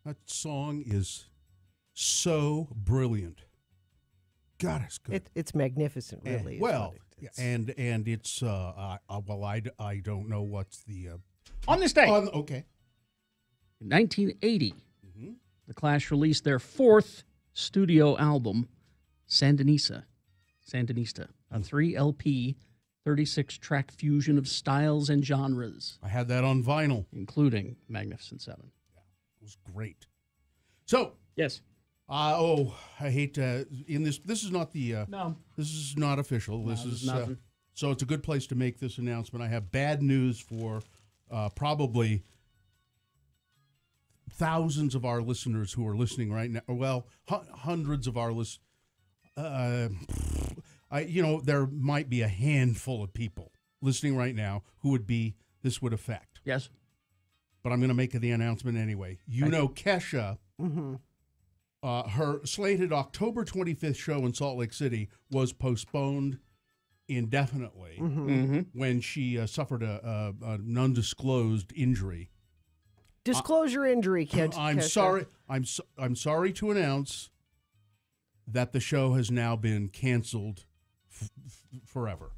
That song is so brilliant. God, it's good. It's magnificent, really. And it's I don't know what's the On this day, okay. in 1980, the Clash released their fourth studio album, Sandinista, a 3 LP, 36-track fusion of styles and genres. I had that on vinyl, including Magnificent Seven. Yeah, it was great. So yes. I hate to in this. This is not the. No. This is not official. No, this is nothing. So it's a good place to make this announcement. I have bad news for probably thousands of our listeners who are listening right now. Well, hundreds of our listeners. There might be a handful of people listening right now who this would affect. Yes. But I'm going to make the announcement anyway. Kesha. Mm-hmm. Her slated October 25th show in Salt Lake City was postponed indefinitely when she suffered an undisclosed injury. Disclosure injury, kid. I'm sorry. I'm sorry to announce that the show has now been canceled forever.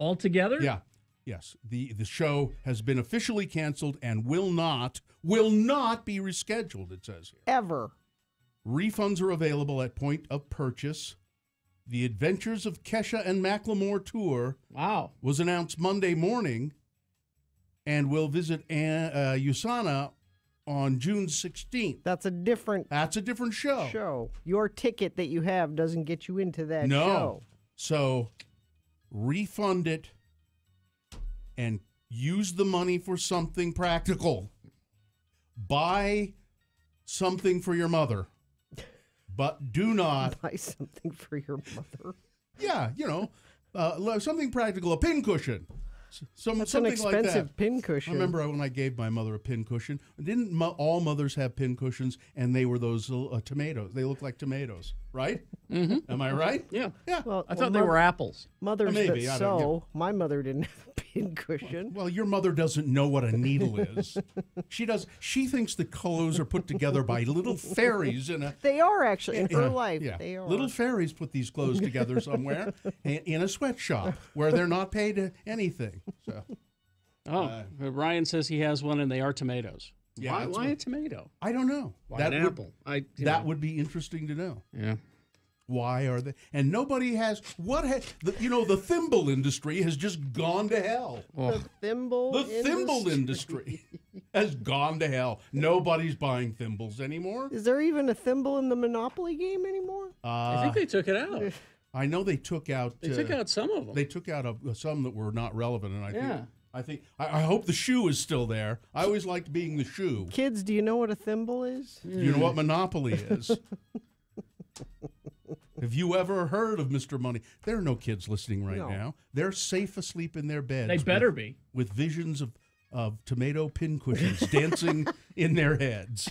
Altogether? Yeah. Yes. The show has been officially canceled and will not be rescheduled, it says here. Ever. Refunds are available at point of purchase. The Adventures of Kesha and Macklemore tour was announced Monday morning and will visit USANA on June 16th. That's a different show. Your ticket that you have doesn't get you into that show. No. So refund it and use the money for something practical. Buy something for your mother. But do not buy something for your mother. Yeah, something practical, a pincushion. That's something an expensive like that. pincushion. I remember when I gave my mother a pincushion. Didn't all mothers have pincushions? And they were those tomatoes. They look like tomatoes, right? Mm-hmm. Am I right? Yeah. Well, I thought they were apples. Mothers maybe, that sew. My mother didn't have a pincushion. Well, your mother doesn't know what a needle is. She does. She thinks the clothes are put together by little fairies in a. They are actually in her life. Yeah. They are. Little fairies put these clothes together somewhere in a sweatshop where they're not paid anything. So. Ryan says he has one, and they are tomatoes. Yeah, why a tomato? I don't know. Why an apple? That would be interesting to know. Yeah. Why are they? And nobody has. The thimble industry has just gone to hell. The thimble industry has gone to hell. Nobody's buying thimbles anymore. Is there even a thimble in the Monopoly game anymore? I think they took it out. I know they took out. They took out some of them. They took out some that were not relevant, and I hope the shoe is still there. I always liked being the shoe. Kids, do you know what a thimble is? Do you know what Monopoly is? Have you ever heard of Mr. Money? There are no kids listening right now. They're safe asleep in their beds. They better be. With visions of tomato pincushions dancing in their heads.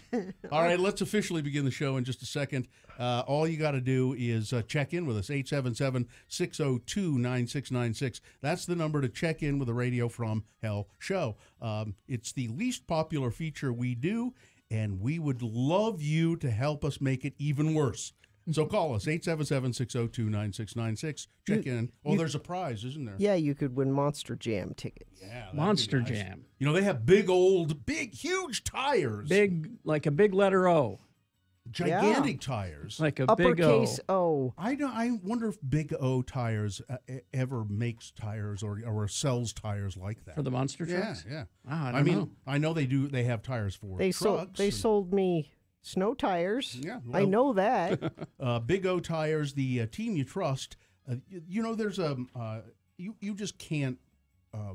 All right, let's officially begin the show in just a second. All you got to do is check in with us, 877-602-9696. That's the number to check in with the Radio from Hell show. It's the least popular feature we do, and we would love you to help us make it even worse. So call us, 877-602-9696. Check in. There's a prize, isn't there? Yeah, you could win Monster Jam tickets. Yeah, Monster Jam. They have huge tires. Big, like a big letter O. Gigantic tires. Like a uppercase big O. I wonder if Big O tires ever makes tires or sells tires like that. For the monster trucks? Yeah. I don't know. I know they do. They have tires for trucks. They sold me snow tires. Yeah, I know that. Big O tires, the team you trust. There's you just can't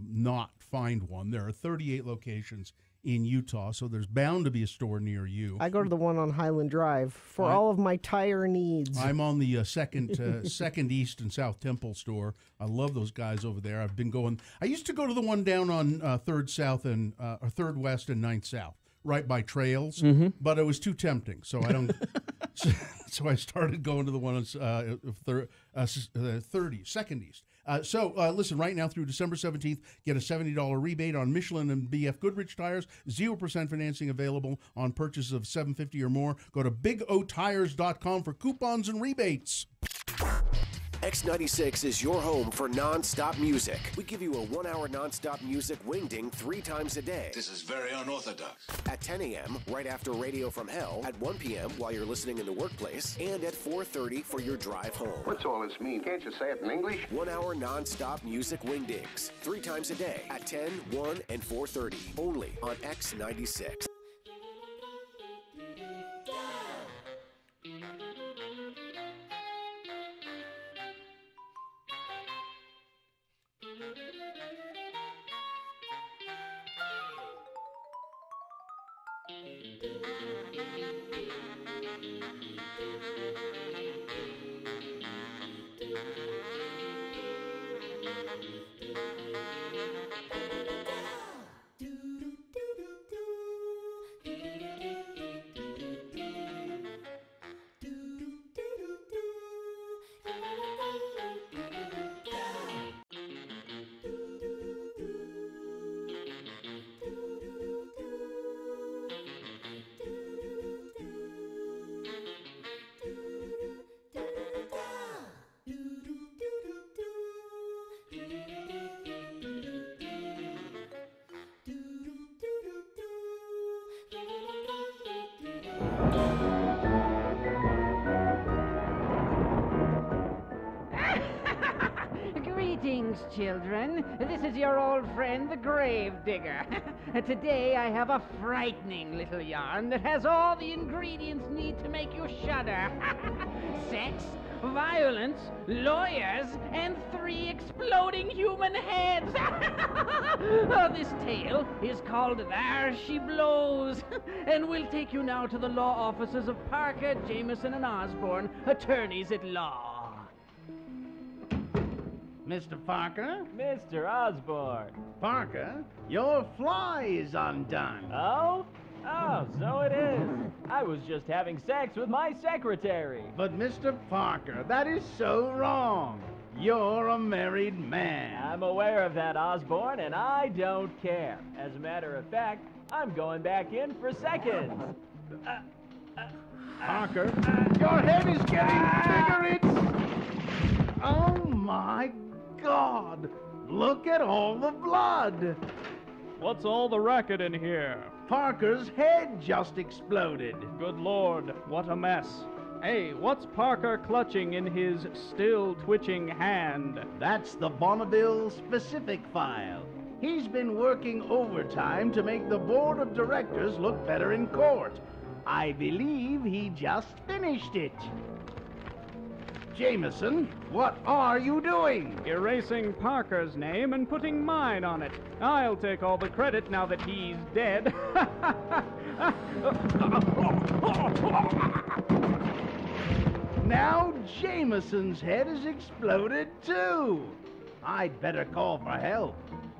not find one. There are 38 locations in Utah, so there's bound to be a store near you. I go to the one on Highland Drive for all of my tire needs. I'm on the second East and South Temple store. I love those guys over there. I've been going. I used to go to the one down on 3rd South and or 3rd West and 9th South, right by trails, but it was too tempting, so I don't. So I started going to the one on 2nd East. Listen, right now through December 17th, get a $70 rebate on Michelin and BF Goodrich tires. 0% financing available on purchases of $750 or more. Go to bigotires.com for coupons and rebates. X96 is your home for non-stop music. We give you a 1-hour non-stop music wingding 3 times a day. This is very unorthodox. At 10 a.m., right after Radio from Hell, at 1 p.m. while you're listening in the workplace, and at 4:30 for your drive home. What's all this mean? Can't you say it in English? 1-hour non-stop music wingdings 3 times a day at 10, 1, and 4:30. Only on X96. Greetings, children. This is your old friend, the gravedigger. Today I have a frightening little yarn that has all the ingredients needed to make you shudder. Sex, violence, lawyers, and 3 exploding human heads. This tale is called There She Blows, and we'll take you now to the law offices of Parker, Jameson, and Osborne, attorneys at law. Mr. Parker? Mr. Osborne. Parker, your fly is undone. Oh? Oh, so it is. I was just having sex with my secretary. But Mr. Parker, that is so wrong. You're a married man. I'm aware of that, Osborne, and I don't care. As a matter of fact, I'm going back in for seconds. Parker, your head is getting bigger. Oh, my God. Look at all the blood. What's all the racket in here? Parker's head just exploded. Good Lord, what a mess. Hey, what's Parker clutching in his still twitching hand? That's the Bonneville specific file. He's been working overtime to make the board of directors look better in court. I believe he just finished it. Jameson, what are you doing? Erasing Parker's name and putting mine on it. I'll take all the credit now that he's dead. Now Jameson's head has exploded too. I'd better call for help.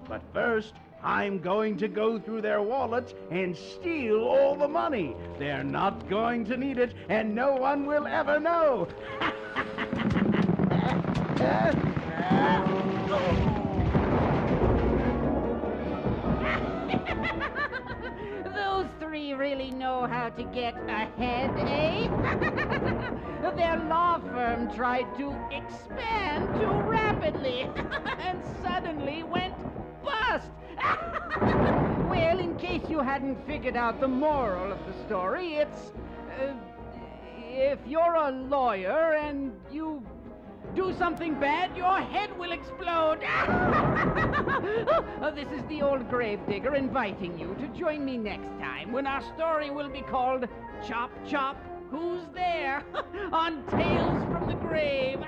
But first, I'm going to go through their wallets and steal all the money. They're not going to need it, and no one will ever know. Those 3 really know how to get ahead, eh? Their law firm tried to expand too rapidly and suddenly went bust. Well, in case you hadn't figured out the moral of the story, it's if you're a lawyer and you do something bad, your head will explode. This is the old gravedigger inviting you to join me next time when our story will be called Chop Chop, Who's There? On Tales from the Grave.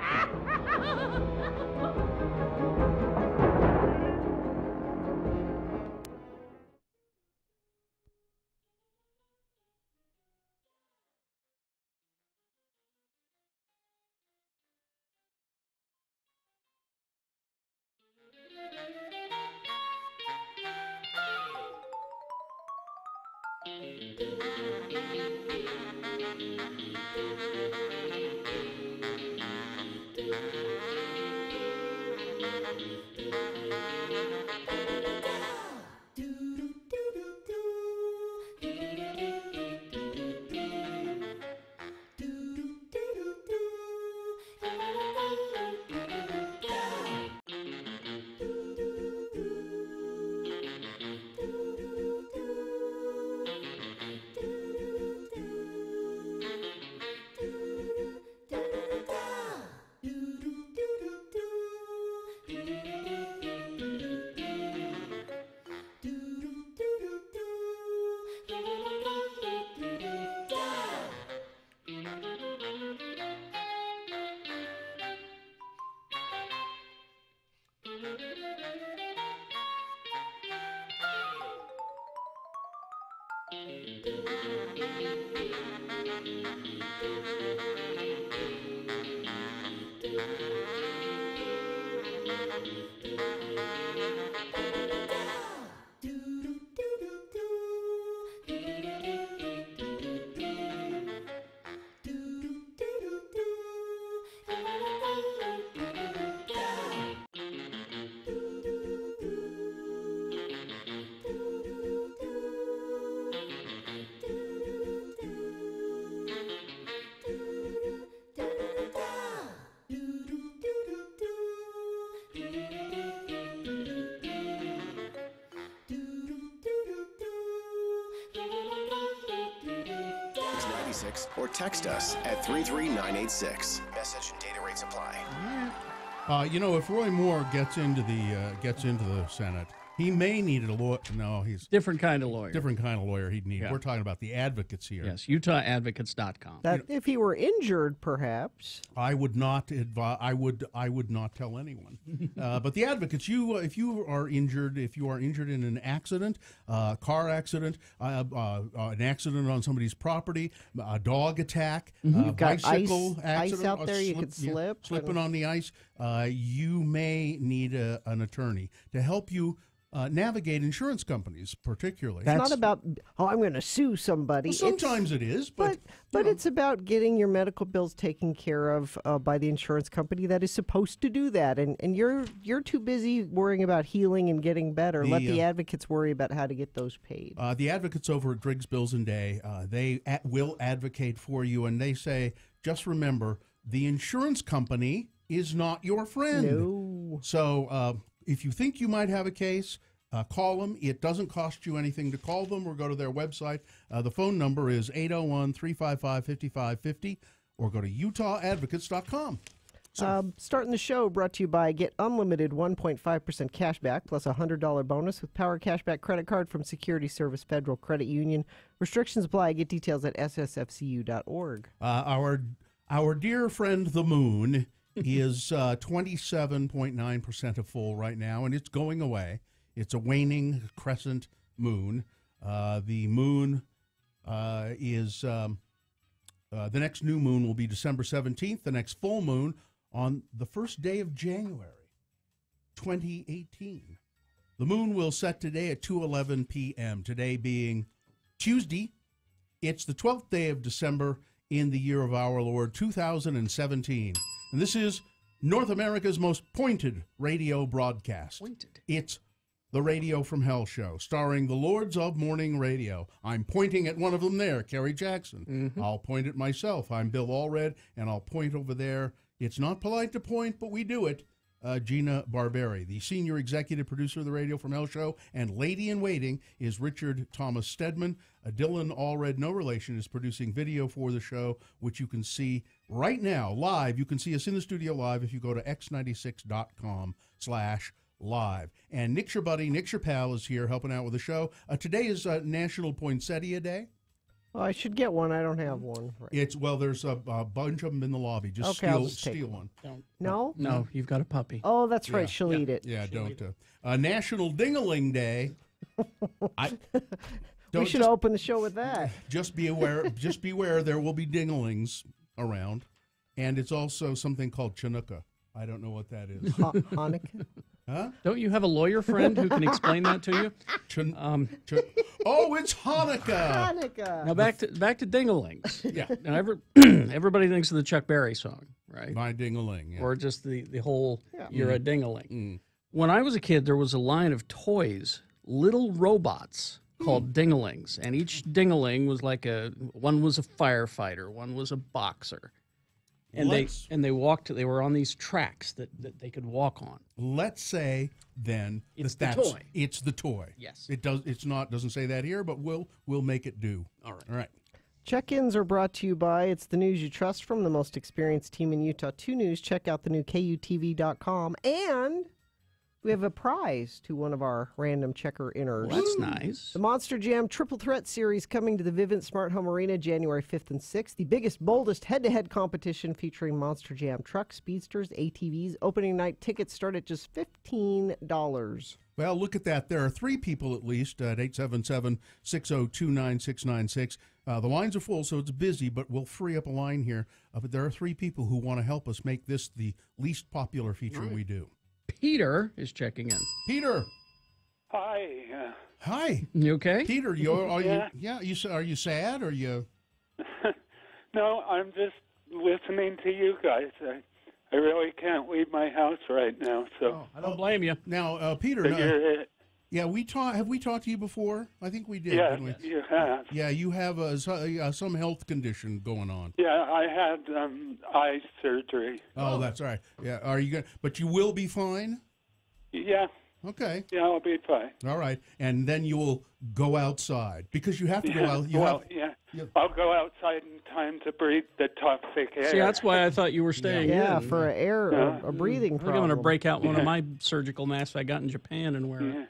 Or text us at 33986. Message and data rates apply. If Roy Moore gets into the Senate, he may need a lawyer. No, he's different kind of lawyer. Different kind of lawyer he'd need. Yeah. We're talking about the advocates here. Yes, UtahAdvocates.com. That if he were injured, perhaps. I would not I would not tell anyone. But the advocates, if you are injured in an accident, car accident, an accident on somebody's property, a dog attack, You've got bicycle ice accident, out there, you could slip. Slipping on the ice, you may need an attorney to help you navigate insurance companies, particularly. It's not about, I'm going to sue somebody. Well, sometimes it is, but it's about getting your medical bills taken care of by the insurance company that is supposed to do that. And you're too busy worrying about healing and getting better. Let the advocates worry about how to get those paid. The advocates over at Driggs Bills and Day, they will advocate for you, and they say, just remember, the insurance company is not your friend. No. So if you think you might have a case, call them. It doesn't cost you anything to call them or go to their website. The phone number is 801-355-5550 or go to UtahAdvocates.com. So, starting the show brought to you by Get Unlimited 1.5% cash back plus a $100 bonus with Power Cashback credit card from Security Service Federal Credit Union. Restrictions apply. Get details at ssfcu.org. Our dear friend the moon is 27.9% of full right now, and it's going away. It's a waning crescent moon. The moon is the next new moon will be December 17th. The next full moon on the first day of January, 2018. The moon will set today at 2:11 p.m. Today being Tuesday. It's the 12th day of December in the year of our Lord 2017. And this is North America's most pointed radio broadcast. Pointed. It's the Radio from Hell show, starring the Lords of Morning Radio. I'm pointing at one of them there, Kerry Jackson. Mm-hmm. I'll point at myself. I'm Bill Allred, and I'll point over there. It's not polite to point, but we do it. Gina Barberi, the senior executive producer of the Radio from Hell show, and lady-in-waiting is Richard Thomas Stedman. Dylan Allred, no relation, is producing video for the show, which you can see right now live. You can see us in the studio live if you go to x96.com/live. And Nick, your buddy, Nick, your pal, is here helping out with the show. Today is National Poinsettia Day. Oh, I should get one. I don't have one. Right. There's a bunch of them in the lobby. Just steal one. No? No, you've got a puppy. Oh, that's right. She'll eat it. Yeah, don't. National Ding-a-Ling Day. We should open the show with that. Just be aware. Just beware. There will be ding-a-lings around, and it's also something called Chinooka. I don't know what that is. Hanukkah. Huh? Don't you have a lawyer friend who can explain that to you? Oh, it's Hanukkah. Hanukkah. Now back to ding-a-lings. Yeah. Now everybody thinks of the Chuck Berry song, right? My ding-a-ling. Yeah. Or just the whole "You're a ding-a-ling." Mm. When I was a kid, there was a line of toys, little robots called ding-a-lings, and each ding-a-ling was one was a firefighter, one was a boxer. And they were on these tracks that they could walk on. Let's say then it's the toy. It's the toy. Yes. It doesn't say that here, but we'll make it do. All right. All right. Check-ins are brought to you by It's the News You Trust from the most experienced team in Utah. 2 News. Check out the new KUTV.com and We have a prize to one of our random checker inners. Well, that's nice. The Monster Jam Triple Threat Series coming to the Vivint Smart Home Arena January 5th and 6th. The biggest, boldest head-to-head competition featuring Monster Jam trucks, speedsters, ATVs. Opening night tickets start at just $15. Well, look at that. There are 3 people at least at 877-602-9696. The lines are full, so it's busy, but we'll free up a line here. But there are 3 people who want to help us make this the least popular feature we do. Peter is checking in. Peter. Hi. Hi. You okay? Peter, are you sad? Or you? No, I'm just listening to you guys. I really can't leave my house right now. So I don't blame you. Now, Peter. Have we talked to you before? I think we did. Yeah, didn't we? you have. Yeah, you have some health condition going on. Yeah, I had eye surgery. Oh, that's all right. Yeah, are you but you will be fine? Yeah. Okay. Yeah, I'll be fine. All right, and then you will go outside because you have to go out. I'll go outside in time to breathe the toxic air. See, that's why I thought you were staying in. Yeah, for a breathing problem. I'm going to break out one of my surgical masks I got in Japan and wear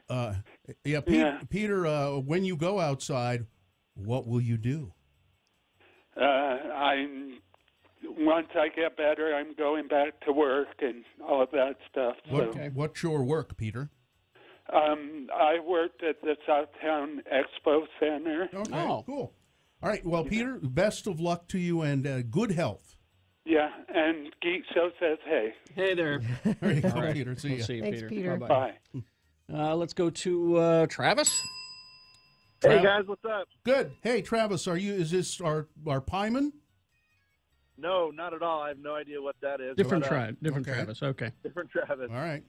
it. Peter, when you go outside, what will you do? Once I get better, I'm going back to work and all of that stuff. What's your work, Peter? I worked at the Southtown Expo Center. Okay, cool. All right, well, Peter, best of luck to you and good health. Yeah, and Geek Show says hey. Hey there. There you go, All right. Peter. See you. See you, Thanks, Peter. Bye. Let's go to Travis. Hey, guys, what's up? Good. Hey, Travis, is this our pieman? No, not at all. I have no idea what that is. Different Travis. Okay. Different Travis. All right.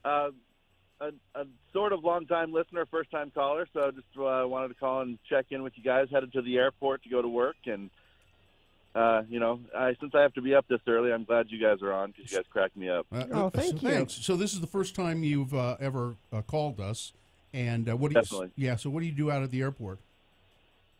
A sort of long-time listener, first-time caller, so just wanted to call and check in with you guys. Headed to the airport to go to work, and, since I have to be up this early, I'm glad you guys are on because you guys cracked me up. Thank you. Thanks. So this is the first time you've ever called us, and Definitely. So what do you do out at the airport?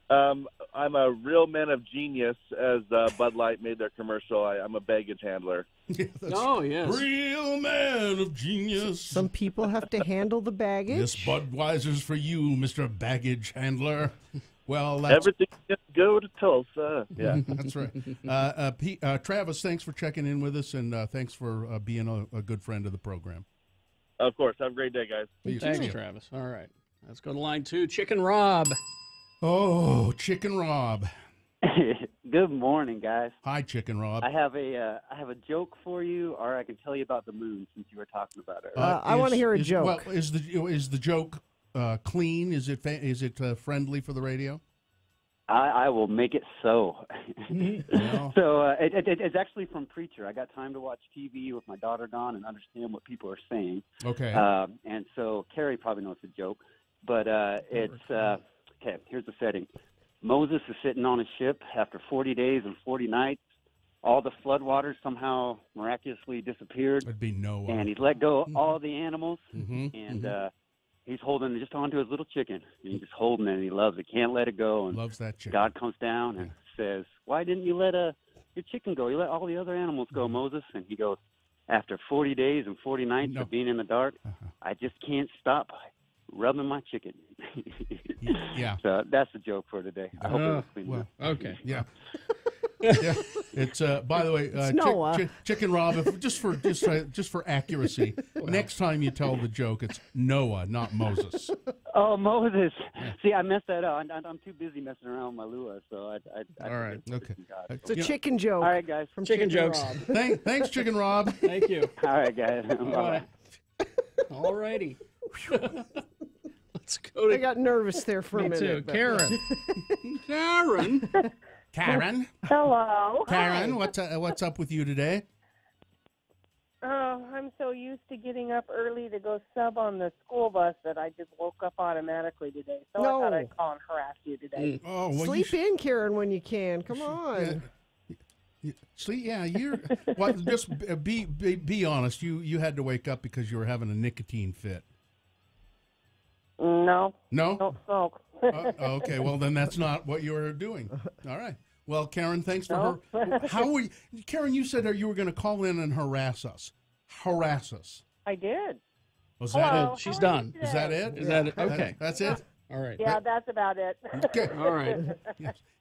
I'm a real man of genius, as Bud Light made their commercial. I'm a baggage handler. Yes. Real man of genius. Some people have to handle the baggage. Yes, Budweiser's for you, Mr. Baggage Handler. Well, that's... Everything can go to Tulsa. Yeah. That's right. Travis, thanks for checking in with us, and thanks for being a good friend of the program. Of course. Have a great day, guys. Thanks, Travis. All right. Let's go to line 2. Chicken Rob. Oh, Chicken Rob. Good morning, guys. Hi, Chicken Rob. I have a joke for you, or I can tell you about the moon since you were talking about it. I want to hear a joke. Well, is the joke clean? Is it friendly for the radio? I will make it so. No. So it's actually from Preacher. I got time to watch TV with my daughter gone and understand what people are saying. Okay. And so Carrie probably knows the joke, but it's okay. Here's the setting. Moses is sitting on a ship after 40 days and 40 nights. All the floodwaters somehow miraculously disappeared. That'd be Noah. And he's let go of all the animals, and he's holding just onto his little chicken. And he's just holding it, and he loves it. Can't let it go. And loves that chicken. God comes down and says, "Why didn't you let your chicken go? You let all the other animals go, Moses." And he goes, "After 40 days and 40 nights of being in the dark, I just can't stop rubbing my chicken." Yeah. So that's the joke for today. I hope it was clean. Okay. Yeah. Yeah. It's by the way, Noah. Chicken Rob. Just for accuracy, next time you tell the joke, it's Noah, not Moses. Oh, Moses. Yeah. See, I messed that up. I'm too busy messing around with my lua, so I all right. Okay. It's a chicken joke. All right, guys. From Chicken jokes. Rob. Thanks, Chicken Rob. Thank you. All right, guys. Bye. All righty. Let's go to... I got nervous there for a minute. Me too. but- Karen. Karen. Hello. Karen, what's up with you today? Oh, I'm so used to getting up early to go sub on the school bus that I just woke up automatically today. So No. I thought I'd call and harass you today. Oh, well, Sleep in, Karen, when you can. Come on. Sleep. Yeah, you're. Well, just be honest. You had to wake up because you were having a nicotine fit. No. No. Don't smoke. Okay, well then that's not what you were doing. All right. Well, Karen, thanks for her. How were you, Karen? You said you were going to call in and harass us. Harass us. I did. Was Hello. that She's How are you done. today? Is that it? Is that it? Okay. That's it? All right. Yeah, that's about it. Okay. All right.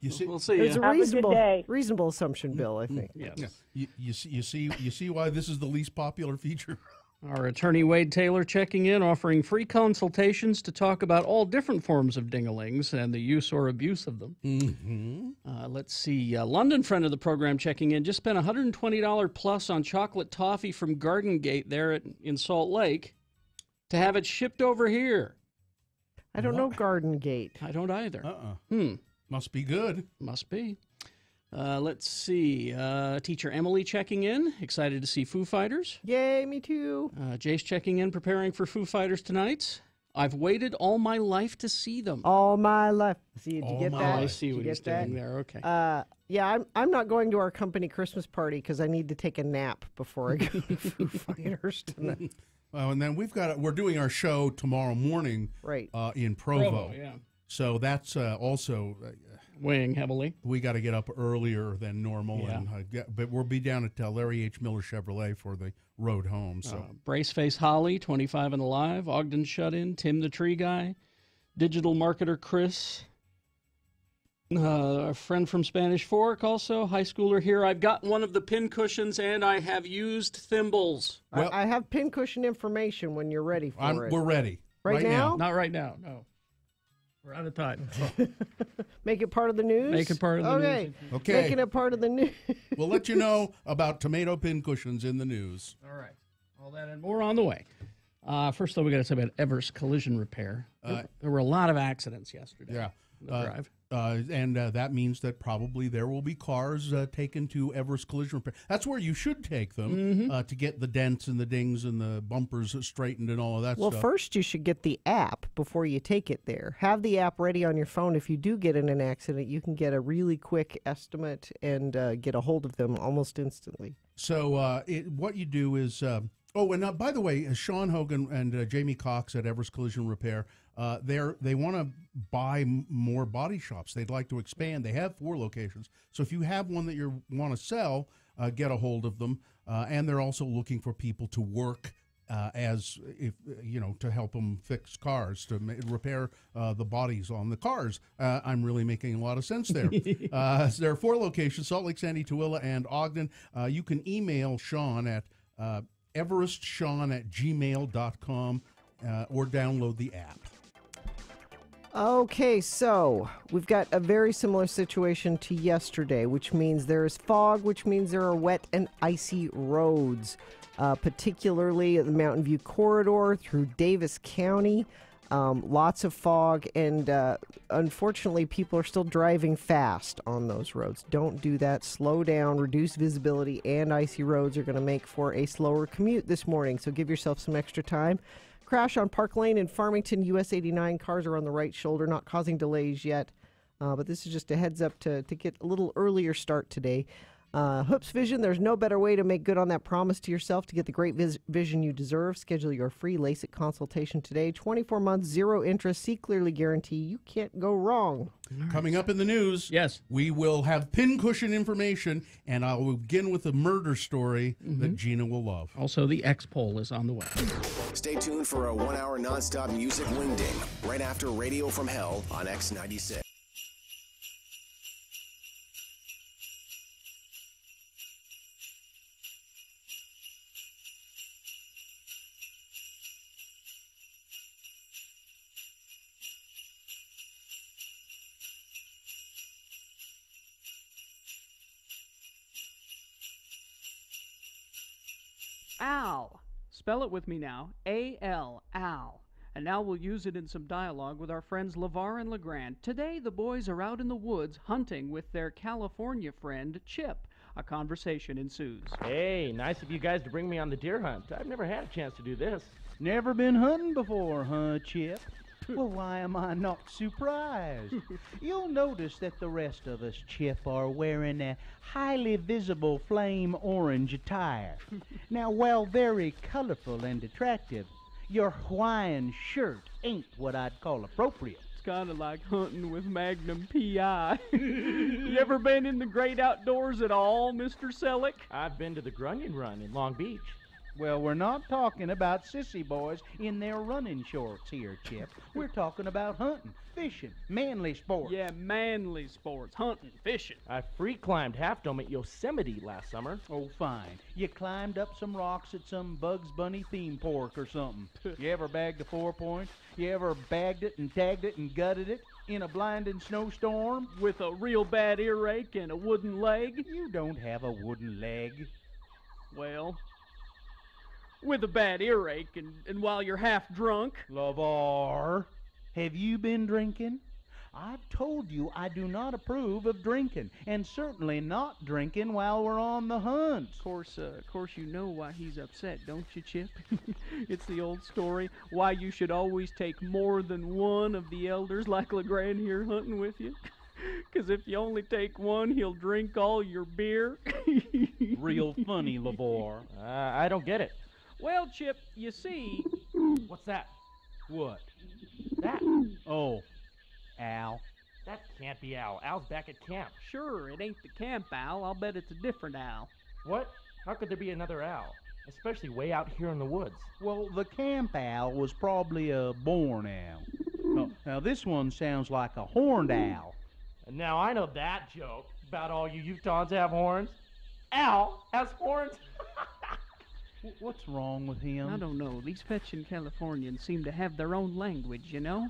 You see, We'll see It's you. a Have a good day. reasonable assumption, Bill, I think. Yes. you see why this is the least popular feature. Our attorney Wade Taylor checking in, offering free consultations to talk about all different forms of dinglings and the use or abuse of them. Mm-hmm. Let's see. London friend of the program checking in, just spent $120 plus on chocolate toffee from Garden Gate there in Salt Lake to have it shipped over here. I don't know Garden Gate. I don't either. Must be good. Must be. Let's see. Teacher Emily checking in. Excited to see Foo Fighters. Yay, me too. Jace checking in, preparing for Foo Fighters tonight. I've waited all my life to see them. All my life. See, did you get that? I see what he's doing there. Okay. Yeah, I'm not going to our company Christmas party because I need to take a nap before I go to Foo Fighters tonight. Well, and then we're doing our show tomorrow morning, right? In Provo. Provo, yeah. So that's also weighing heavily. We got to get up earlier than normal, Yeah. but we'll be down at Larry H. Miller Chevrolet for the road home. So Braceface Holly, 25 and alive. Ogden Shut In, Tim the Tree Guy, digital marketer Chris. A friend from Spanish Fork also, high schooler here. I've got one of the pincushions and I have used thimbles. Well, I have pincushion information when you're ready for it. We're ready. Right now? Not right now, no. We're out of time. Make it part of the news? Make it part of the news. Okay. Making it part of the news. We'll let you know about tomato pincushions in the news. All right. All that and more on the way. First, though, we got to talk about Evers Collision Repair. There were a lot of accidents yesterday. Yeah. On the drive. And that means that probably there will be cars taken to Everest Collision Repair. That's where you should take them to get the dents and the dings and the bumpers straightened and all of that stuff. Well, first you should get the app before you take it there. Have the app ready on your phone. If you do get in an accident, you can get a really quick estimate and get a hold of them almost instantly. So what you do is... by the way, Sean Hogan and Jamie Cox at Everest Collision Repair, they want to buy more body shops. They'd like to expand. They have 4 locations. So if you have one that you want to sell, get a hold of them. And they're also looking for people to work to help them fix cars, to repair the bodies on the cars. I'm really making a lot of sense there. There are 4 locations: Salt Lake, Sandy, Tooele, and Ogden. You can email Sean at everestsean@gmail.com or download the app. Okay, so we've got a very similar situation to yesterday, which means there is fog, which means there are wet and icy roads, particularly at the Mountain View Corridor through Davis County. Lots of fog, and unfortunately, people are still driving fast on those roads. Don't do that. Slow down. Reduced visibility and icy roads are going to make for a slower commute this morning, so give yourself some extra time. Crash on Park Lane in Farmington, US 89. Cars are on the right shoulder, not causing delays yet, but this is just a heads up to get a little earlier start today. Hoops Vision, there's no better way to make good on that promise to yourself to get the great vision you deserve. Schedule your free LASIK consultation today. 24 months, 0 interest, see clearly guarantee. You can't go wrong. Coming up in the news, yes, we will have pincushion information, and I will begin with a murder story that Gina will love. Also, the X-Poll is on the way. Stay tuned for a 1-hour nonstop music wingding right after Radio from Hell on X96. Al. Spell it with me now. A-L, Al. And now we'll use it in some dialogue with our friends LeVar and LeGrand. Today, the boys are out in the woods hunting with their California friend, Chip. A conversation ensues. Hey, nice of you guys to bring me on the deer hunt. I've never had a chance to do this. Never been hunting before, huh, Chip? Well, why am I not surprised? You'll notice that the rest of us, Chip, are wearing a highly visible flame orange attire. Now, while very colorful and attractive, your Hawaiian shirt ain't what I'd call appropriate. It's kind of like hunting with Magnum P.I. You ever been in the great outdoors at all, Mr. Selleck? I've been to the Grunion Run in Long Beach. Well, we're not talking about sissy boys in their running shorts here, Chip. We're talking about hunting, fishing, manly sports. Yeah, manly sports. Hunting, fishing. I free climbed Half Dome at Yosemite last summer. Oh, fine. You climbed up some rocks at some Bugs Bunny theme park or something. You ever bagged a 4-point? You ever bagged it and tagged it and gutted it in a blinding snowstorm? With a real bad earache and a wooden leg? You don't have a wooden leg. Well, with a bad earache and while you're half drunk. LeVar, have you been drinking? I've told you I do not approve of drinking, and certainly not drinking while we're on the hunt. Of course, you know why he's upset, don't you, Chip? It's the old story, why you should always take more than one of the elders like LeGrand here hunting with you. 'Cause if you only take one, he'll drink all your beer. Real funny, LeVar. I don't get it. Well, Chip, you see... What's that? What? That. Oh, Al. That can't be Al. Al's back at camp. Sure, it ain't the camp owl. I'll bet it's a different owl. What? How could there be another owl? Especially way out here in the woods. Well, the camp owl was probably a born owl. Oh, now, this one sounds like a horned owl. And now I know that joke about all you Utahns have horns. Al has horns. What's wrong with him? I don't know. These fetching Californians seem to have their own language, you know?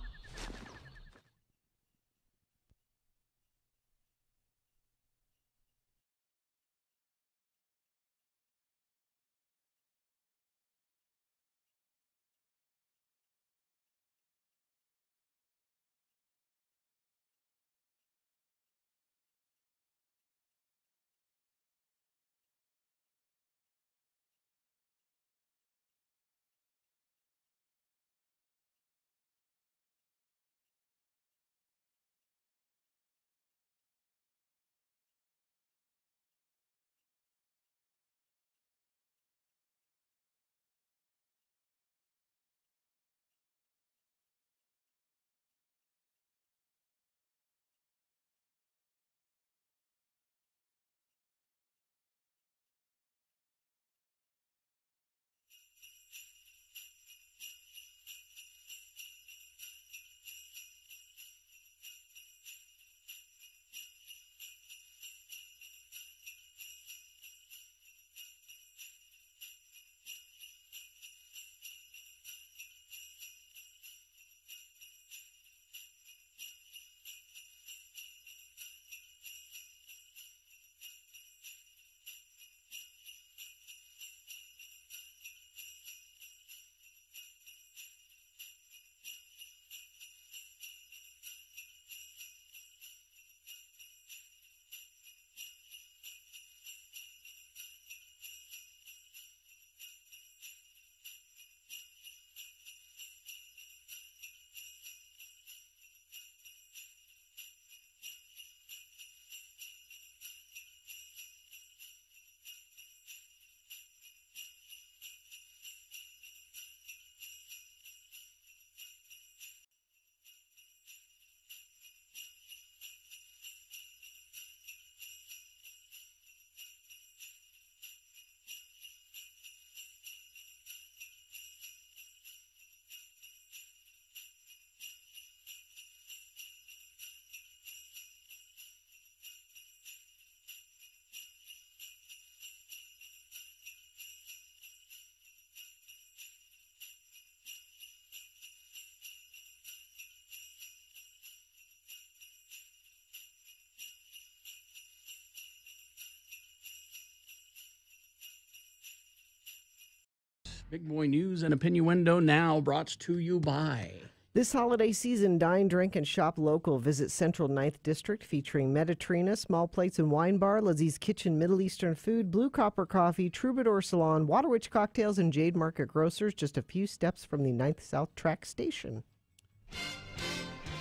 Big Boy News and Opinion Window now brought to you by... This holiday season, dine, drink, and shop local. Visit Central 9th District featuring Mediterranean, Small Plates and Wine Bar, Lizzie's Kitchen Middle Eastern Food, Blue Copper Coffee, Troubadour Salon, Waterwitch Cocktails, and Jade Market Grocers, just a few steps from the 9th South Track Station.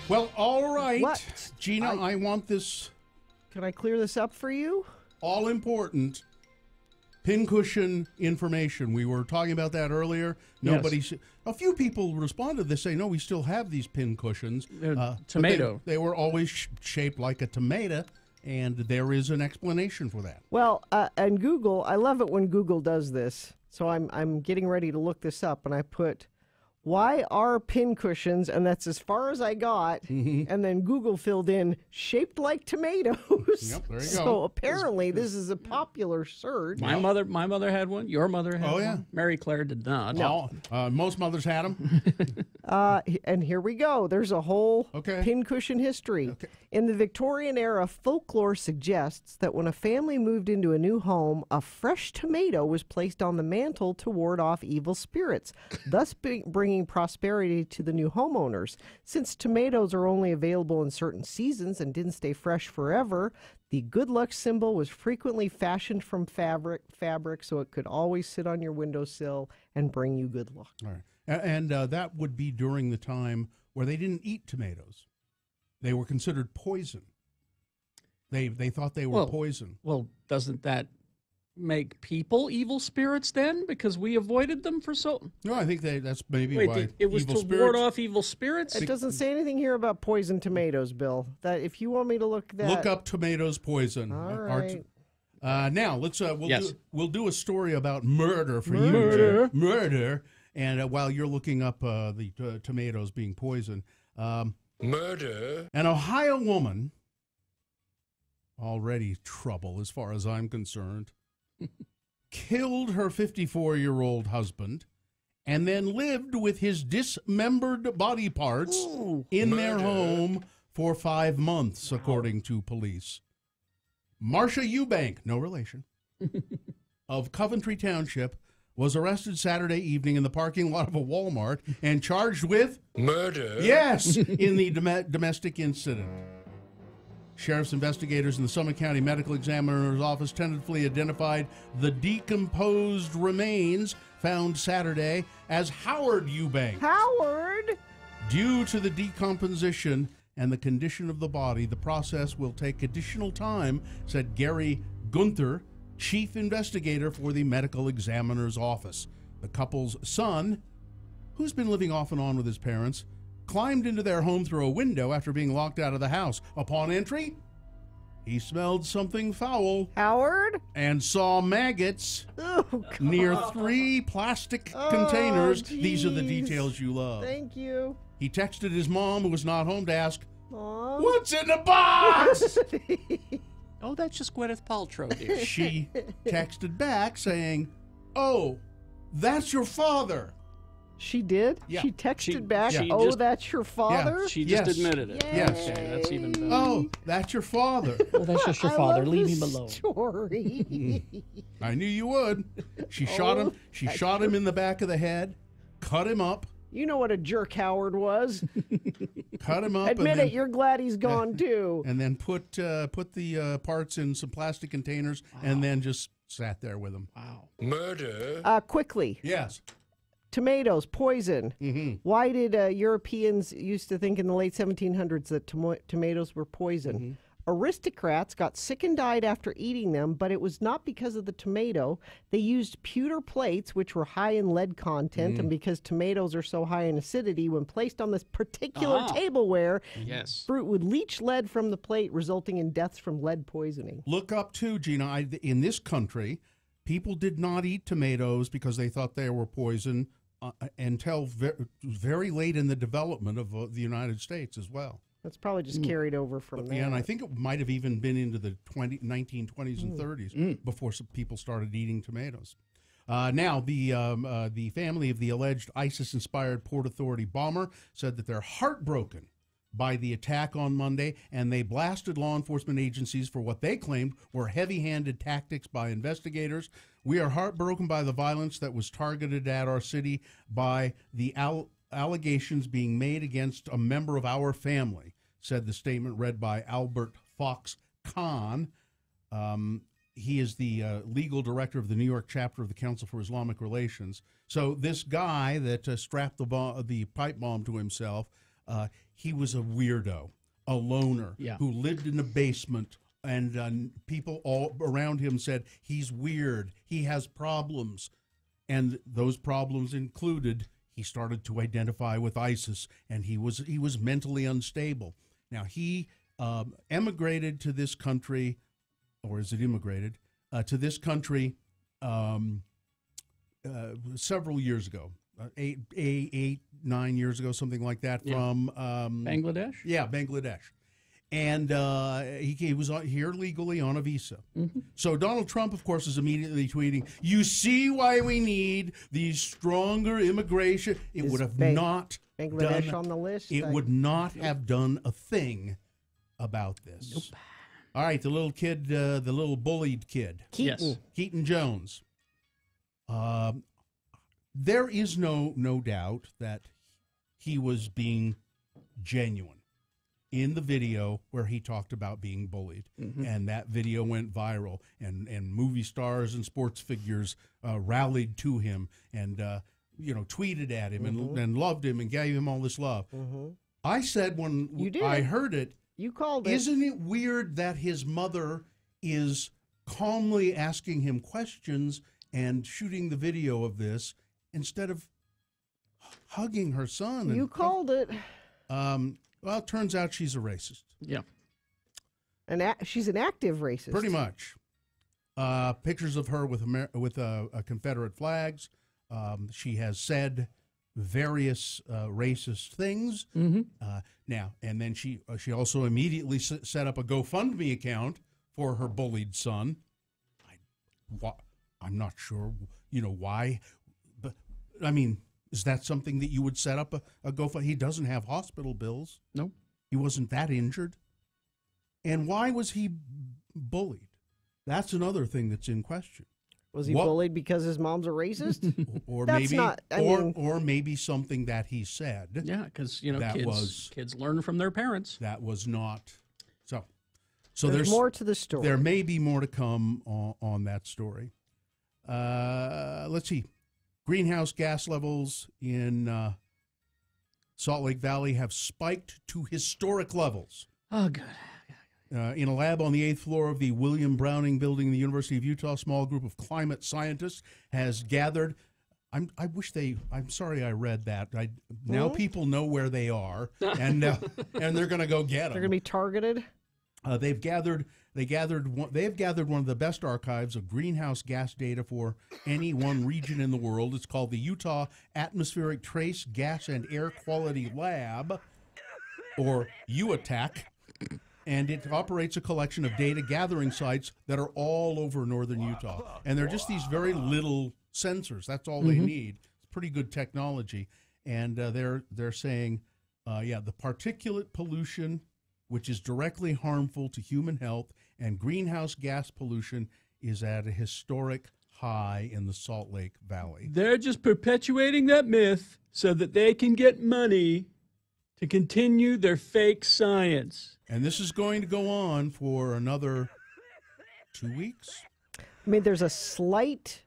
Well, all right. What? Gina, I want this... Can I clear this up for you? All important Pincushion information. We were talking about that earlier. Yes. A few people responded. They say, no, we still have these pincushions. Tomato. They were always shaped like a tomato. And there is an explanation for that. Well, and Google, I love it when Google does this. So I'm getting ready to look this up, and I put, why are pincushions, and that's as far as I got, and then Google filled in, shaped like tomatoes. Yep, there you so go. apparently this is a popular search. My mother had one. Your mother had one. Yeah. Mary Claire did not. No. Most mothers had them. And here we go. There's a whole pincushion history. In the Victorian era, folklore suggests that when a family moved into a new home, a fresh tomato was placed on the mantle to ward off evil spirits, thus bringing prosperity to the new homeowners. Since tomatoes are only available in certain seasons and didn't stay fresh forever, the good luck symbol was frequently fashioned from fabric so it could always sit on your windowsill and bring you good luck. All right. And that would be during the time where they didn't eat tomatoes. They were considered poison. They thought they were poison. Well, doesn't that make people evil spirits then? Because we avoided them for so... No, I think that's maybe Wait, why it was to ward off evil spirits? It doesn't say anything here about poison tomatoes, Bill. That if you want me to look that... Look up tomatoes poison. All right. Now, let's Yes. we'll do a story about murder for you. Murder. Murder. And while you're looking up the tomatoes being poison... murder. An Ohio woman, already trouble as far as I'm concerned, killed her 54-year-old husband and then lived with his dismembered body parts in their home for 5 months, according to police. Marcia Eubank, no relation, of Coventry Township, was arrested Saturday evening in the parking lot of a Walmart and charged with murder. Yes, in the domestic incident. Sheriff's investigators in the Summit County Medical Examiner's Office tentatively identified the decomposed remains found Saturday as Howard Eubank. Howard! Due to the decomposition and the condition of the body, the process will take additional time, said Gary Gunther, chief investigator for the medical examiner's office. The couple's son, who's been living off and on with his parents, climbed into their home through a window after being locked out of the house. Upon entry, he smelled something foul. Howard? And saw maggots near 3 plastic containers. Geez. These are the details you love. Thank you. He texted his mom, who was not home, to ask, Mom? "What's in the box?" Oh, that's just Gwyneth Paltrow, dear. She texted back saying, "Oh, that's your father." She did? Yeah. She texted back, that's your father? Yeah, she just admitted it. Yay. Yes. Okay, that's even better. Oh, that's your father. Oh, that's just your father. Leave him alone. Story. I knew you would. She shot him. She shot him in the back of the head, cut him up. You know what a jerk Howard was. Cut him up. Admit it, you're glad he's gone too. And then put the parts in some plastic containers, and then just sat there with him. Wow. Murder. Quickly. Yes. Tomatoes, poison. Mm-hmm. Why did Europeans used to think in the late 1700s that tomatoes were poison? Mm-hmm. Aristocrats got sick and died after eating them, but it was not because of the tomato. They used pewter plates, which were high in lead content, and because tomatoes are so high in acidity, when placed on this particular tableware, fruit would leach lead from the plate, resulting in deaths from lead poisoning. Look up, too, Gina, in this country, people did not eat tomatoes because they thought they were poison until very late in the development of the United States as well. That's probably just carried over from there. Yeah, and I think it might have even been into the 1920s and 30s before some people started eating tomatoes. Now, the family of the alleged ISIS-inspired Port Authority bomber said that they're heartbroken by the attack on Monday, and they blasted law enforcement agencies for what they claimed were heavy-handed tactics by investigators. "We are heartbroken by the violence that was targeted at our city by the allegations being made against a member of our family," said the statement read by Albert Fox Khan. He is the legal director of the New York chapter of the Council for Islamic Relations. So this guy that strapped the pipe bomb to himself, he was a weirdo, a loner, who lived in a basement, and people all around him said, he's weird, he has problems. And those problems included, he started to identify with ISIS, and he was mentally unstable. Now, he emigrated to this country, or is it immigrated, to this country several years ago, 9 years ago, something like that, from Bangladesh? Yeah, Bangladesh. And he was here legally on a visa. So Donald Trump, of course, is immediately tweeting, "You see why we need these stronger immigration." It would have not Bangladesh done, on the list. It would not have done a thing about this. Nope. All right, the little kid, the little bullied kid, Keaton Jones. There is no doubt that he was being genuine in the video where he talked about being bullied, and that video went viral, and movie stars and sports figures rallied to him and tweeted at him and loved him and gave him all this love. I said when I heard it, you called it. Isn't it weird that his mother is calmly asking him questions and shooting the video of this instead of hugging her son? You called it. Well, it turns out she's a racist. Yeah. She's an active racist. Pretty much. Pictures of her with Confederate flags. She has said various racist things. Now, and then she also immediately set up a GoFundMe account for her bullied son. I'm not sure, why, but I mean, is that something that you would set up a GoFundMe? He doesn't have hospital bills. No. He wasn't that injured. And why was he bullied? That's another thing that's in question. Was he bullied because his mom's a racist? Or That's maybe not, or maybe something that he said. Yeah, because kids learn from their parents. That was not so. There's more to the story. There may be more to come on that story. Let's see. Greenhouse gas levels in Salt Lake Valley have spiked to historic levels. Oh, good. In a lab on the 8th floor of the William Browning building in the University of Utah, a small group of climate scientists has gathered. I'm sorry I read that. Now people know where they are, and they're going to go get them. They're going to be targeted. They've gathered one of the best archives of greenhouse gas data for any one region in the world. It's called the Utah Atmospheric Trace Gas and Air Quality Lab, or UATAC. And it operates a collection of data gathering sites that are all over northern Utah. And they're just these very little sensors. That's all they need. It's pretty good technology. And they're saying, the particulate pollution, which is directly harmful to human health, and greenhouse gas pollution is at a historic high in the Salt Lake Valley. They're just perpetuating that myth so that they can get money to continue their fake science. And this is going to go on for another 2 weeks. I mean, there's a slight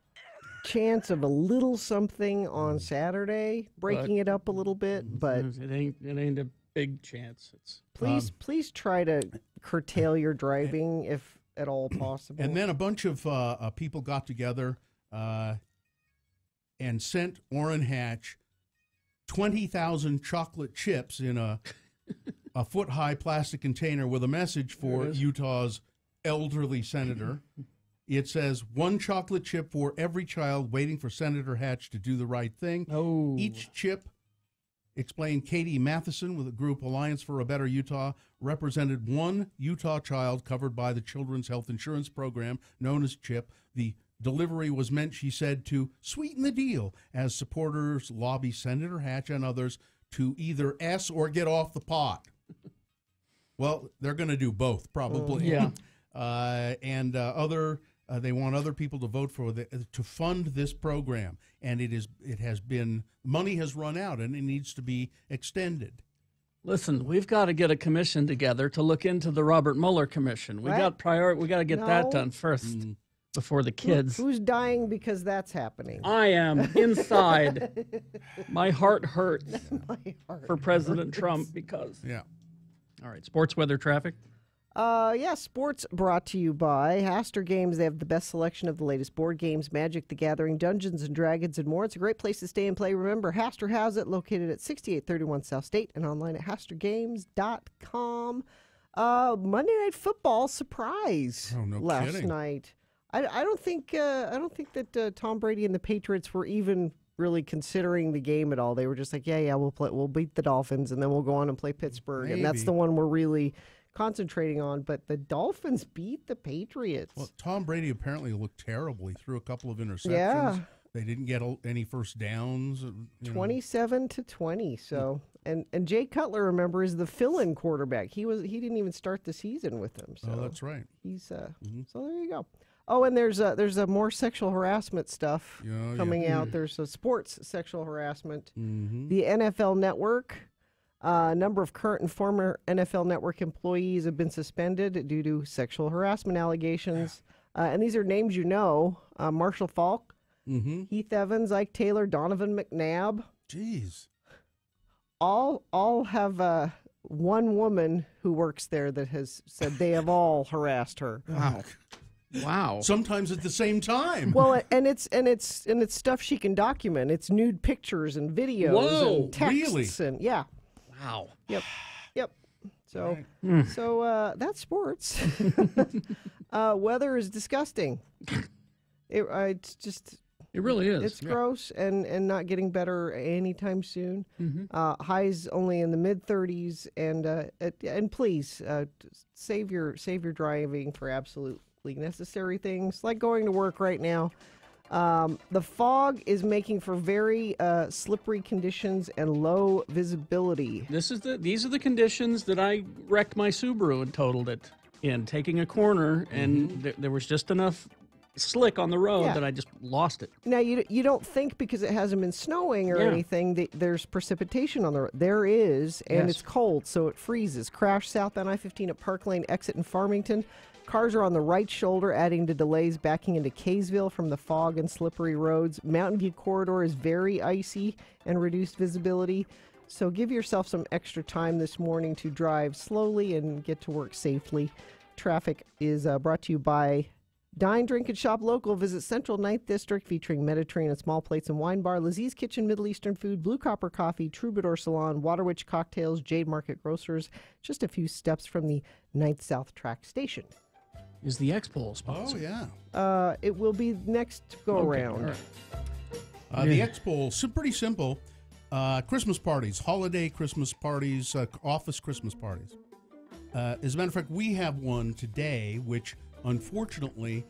chance of a little something on Saturday, breaking it up a little bit, but it ain't a big chance. Please try to curtail your driving if at all possible. And then a bunch of people got together and sent Orrin Hatch 20,000 chocolate chips in a foot-high plastic container with a message for Utah's elderly senator. It says, 1 chocolate chip for every child waiting for Senator Hatch to do the right thing. Oh. Each chip, explained Katie Matheson with the group Alliance for a Better Utah, represented 1 Utah child covered by the Children's Health Insurance Program, known as CHIP. The delivery was meant, she said, to sweeten the deal as supporters lobby Senator Hatch and others to either S or get off the pot. Well, they're going to do both, probably. Yeah. They want other people to vote for to fund this program, and money has run out, and it needs to be extended. Listen, we've got to get a commission together to look into the Robert Mueller commission. We got to get that done first before the kids. Who's dying because that's happening? I am inside. My heart hurts for President Trump because. Yeah. All right, sports, weather, traffic. Sports brought to you by Haster Games. They have the best selection of the latest board games, Magic the Gathering, Dungeons and Dragons, and more. It's a great place to stay and play. Remember, Haster has it located at 6831 South State and online at hastergames.com. Monday Night Football surprise last kidding. night. I don't think that Tom Brady and the Patriots were even really considering the game at all. They were just like, yeah, we'll beat the Dolphins, and then we'll go on and play Pittsburgh, and that's the one we're really concentrating on. But the Dolphins beat the Patriots. Well, Tom Brady apparently looked terrible. He threw a couple of interceptions. Yeah. They didn't get any first downs. 27-20. So, and Jay Cutler, remember, is the fill-in quarterback. He didn't even start the season with them. So that's right. He's so there you go. Oh, and there's a more sexual harassment stuff coming out. There's a sports sexual harassment. The NFL Network. A number of current and former NFL Network employees have been suspended due to sexual harassment allegations. And these are names you know: Marshall Faulk, Heath Evans, Ike Taylor, Donovan McNabb. Jeez. All have one woman who works there that has said they have all harassed her. Wow. Sometimes at the same time. Well, and it's stuff she can document. It's nude pictures and videos and texts and Wow. Yep. So that's sports. Weather is disgusting. It's just. It really is. It's gross and not getting better anytime soon. Highs only in the mid-30s, and please save your driving for absolutely necessary things like going to work right now. The fog is making for very slippery conditions and low visibility. These are the conditions that I wrecked my Subaru and totaled it in, taking a corner, and there was just enough slick on the road that I just lost it. Now, you don't think because it hasn't been snowing or anything that there's precipitation on the road. There is, and it's cold, so it freezes. Crash southbound I-15 at Park Lane exit in Farmington. Cars are on the right shoulder, adding to delays backing into Kaysville from the fog and slippery roads. Mountain View Corridor is very icy and reduced visibility. So give yourself some extra time this morning to drive slowly and get to work safely. Traffic is brought to you by Dine, Drink, and Shop Local. Visit Central 9th District featuring Mediterranean small plates and wine bar, Lizzie's Kitchen Middle Eastern Food, Blue Copper Coffee, Troubadour Salon, Waterwitch Cocktails, Jade Market Grocers, just a few steps from the 9th South Track Station. Is the X-Pole sponsored? Oh, yeah. It will be next go-around. Right. The X-Pole, pretty simple. Christmas parties, holiday Christmas parties, office Christmas parties. As a matter of fact, we have one today, which unfortunately,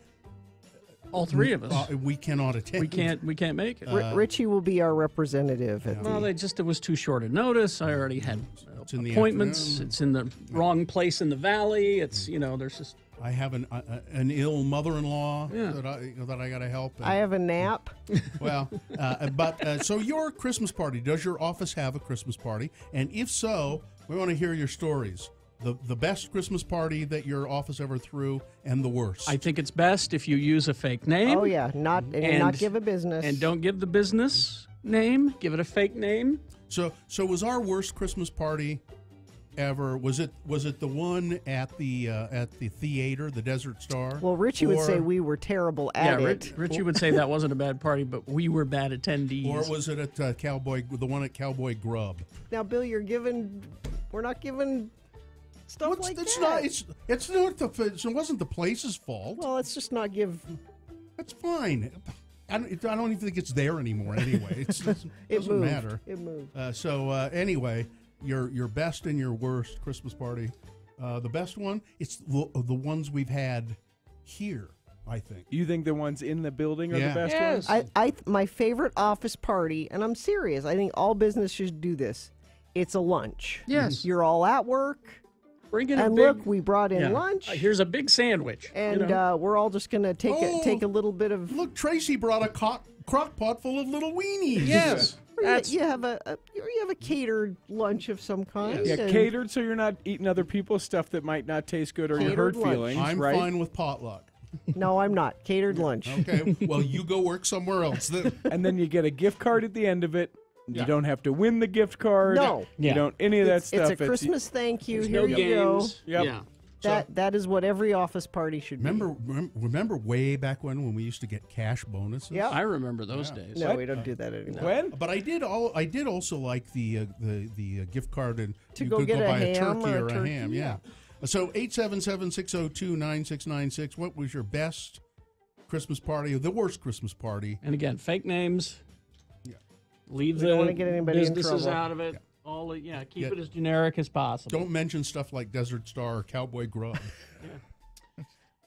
all three of us, we cannot attend. We can't make it. Richie will be our representative. It was too short a notice. I already had appointments. It's in the wrong place in the valley. It's there's just. I have an ill mother-in-law that I got to help. I have a nap. Well, so your Christmas party, does your office have a Christmas party? And if so, we want to hear your stories. The best Christmas party that your office ever threw, and the worst. I think it's best if you use a fake name. Oh yeah, not give a business, and don't give the business name. Give it a fake name. So was our worst Christmas party ever? Was it the one at the theater, the Desert Star? Well, Richie would say we were terrible at it. Richie would say that wasn't a bad party, but we were bad attendees. Or was it at the one at Cowboy Grub? Now, Bill, we're not giving. Stuff like that. It wasn't the place's fault. Well, let's just not give. That's fine. I don't even think it's there anymore. Anyway, it doesn't matter. It moved. Anyway, your best and your worst Christmas party. The best one. It's the ones we've had here. I think. You think the ones in the building are the best ones? My favorite office party, and I'm serious. I think all business should do this. It's a lunch. Yes. You're all at work. Look, we brought in lunch. Here's a big sandwich. And we're all just going to take a little bit of... Look, Tracy brought a crock pot full of little weenies. Yes. You have a catered lunch of some kind. Yeah, catered so you're not eating other people's stuff that might not taste good or you hurt feelings, I'm right? fine with potluck. No, I'm not. Catered lunch. Okay, well, you go work somewhere else then. And then you get a gift card at the end of it. You don't have to win the gift card. No. You don't any of that stuff. It's a Christmas thank you. Here no you games. go. Yep. Yeah. That is what every office party should be. Remember way back when we used to get cash bonuses? Yeah. I remember those days. No, we don't do that anymore. When? But I did also like the gift card and to you go could get go buy a ham turkey or or a ham. Yeah. So 877-602-9696. What was your best Christmas party or the worst Christmas party? And again, fake names. Yeah. Leave We don't the wanna get anybody in businesses trouble. out of it. Yeah. Keep it as generic as possible. Don't mention stuff like Desert Star or Cowboy Grub.